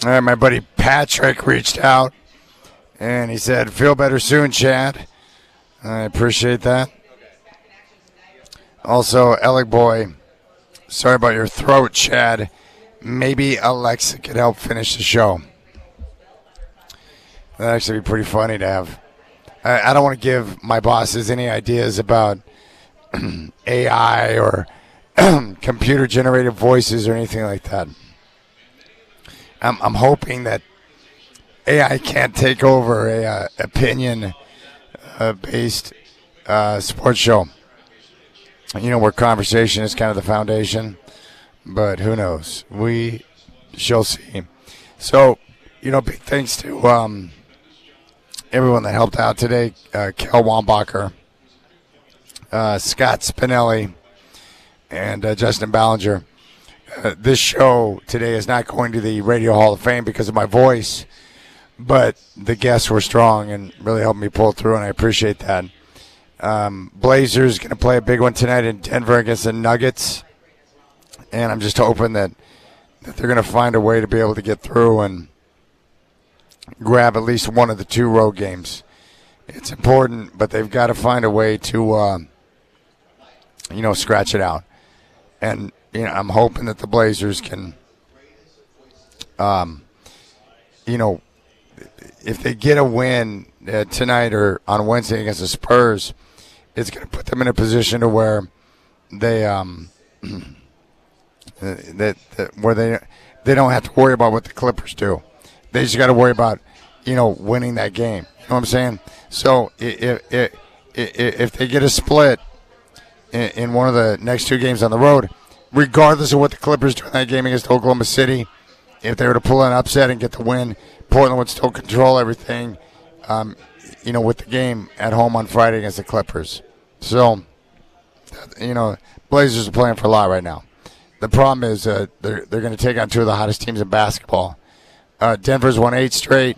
All right, my buddy Patrick reached out, and he said, feel better soon, Chad. I appreciate that. Also, Alec Boy, sorry about your throat, Chad. Maybe Alexa could help finish the show. That'd actually be pretty funny to have. I don't want to give my bosses any ideas about AI or computer-generated voices or anything like that. I'm hoping that AI can't take over a opinion-based sports show. You know, where conversation is kind of the foundation, but who knows? We shall see. So, you know, big thanks to everyone that helped out today. Kel Wambacher, Scott Spinelli, and Justin Ballinger. This show today is not going to the Radio Hall of Fame because of my voice, but the guests were strong and really helped me pull through, and I appreciate that. Blazers going to play a big one tonight in Denver against the Nuggets, and I'm just hoping that they're going to find a way to be able to get through and grab at least one of the two road games. It's important, but they've got to find a way to, scratch it out. And, you know, I'm hoping that the Blazers can, if they get a win tonight or on Wednesday against the Spurs, it's going to put them in a position to where they they don't have to worry about what the Clippers do. They just got to worry about, winning that game. You know what I'm saying? So if they get a split in one of the next two games on the road, regardless of what the Clippers do in that game against Oklahoma City, if they were to pull an upset and get the win, Portland would still control everything, with the game at home on Friday against the Clippers. So, Blazers are playing for a lot right now. The problem is they're going to take on two of the hottest teams in basketball. Denver's won 8 straight.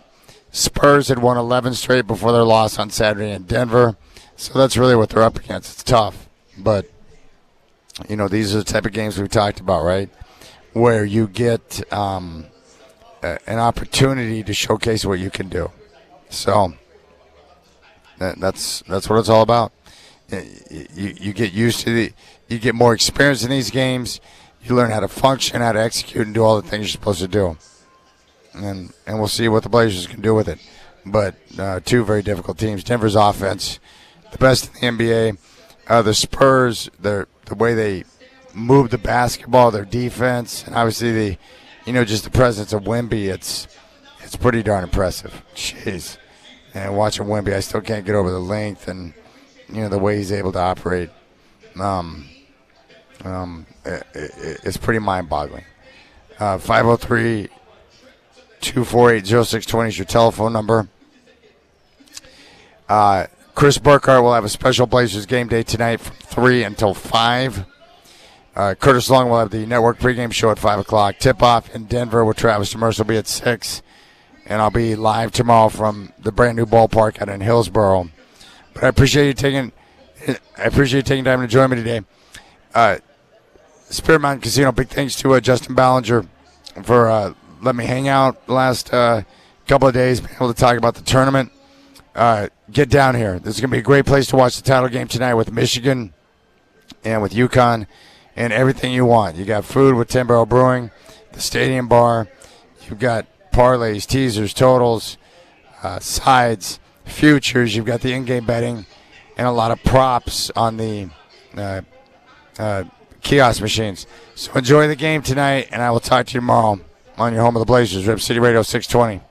Spurs had won 11 straight before their loss on Saturday in Denver. So that's really what they're up against. It's tough. But, these are the type of games we've talked about, right? Where you get an opportunity to showcase what you can do. So that's what it's all about. You get used to you get more experience in these games. You learn how to function, how to execute, and do all the things you're supposed to do. And we'll see what the Blazers can do with it. But two very difficult teams. Denver's offense, the best in the NBA. The Spurs, the way they move the basketball, their defense, and obviously just the presence of Wemby. It's pretty darn impressive. Jeez. And watching Wemby, I still can't get over the length and the way he's able to operate. It's pretty mind-boggling. 503-248-0620 is your telephone number. Chris Burkhardt will have a special Blazers game day tonight from 3 until 5. Curtis Long will have the network pregame show at 5 o'clock. Tip-off in Denver with Travis Demers will be at 6. And I'll be live tomorrow from the brand-new ballpark out in Hillsboro. But I appreciate you taking time to join me today. Spirit Mountain Casino, big thanks to Justin Ballinger for letting me hang out the last couple of days, being able to talk about the tournament. Get down here. This is going to be a great place to watch the title game tonight with Michigan and with UConn and everything you want. You got food with 10 Barrel Brewing, the Stadium Bar. You've got parlays, teasers, totals, sides, futures. You've got the in-game betting and a lot of props on the kiosk machines. So enjoy the game tonight, and I will talk to you tomorrow on your home of the Blazers, Rip City Radio 620.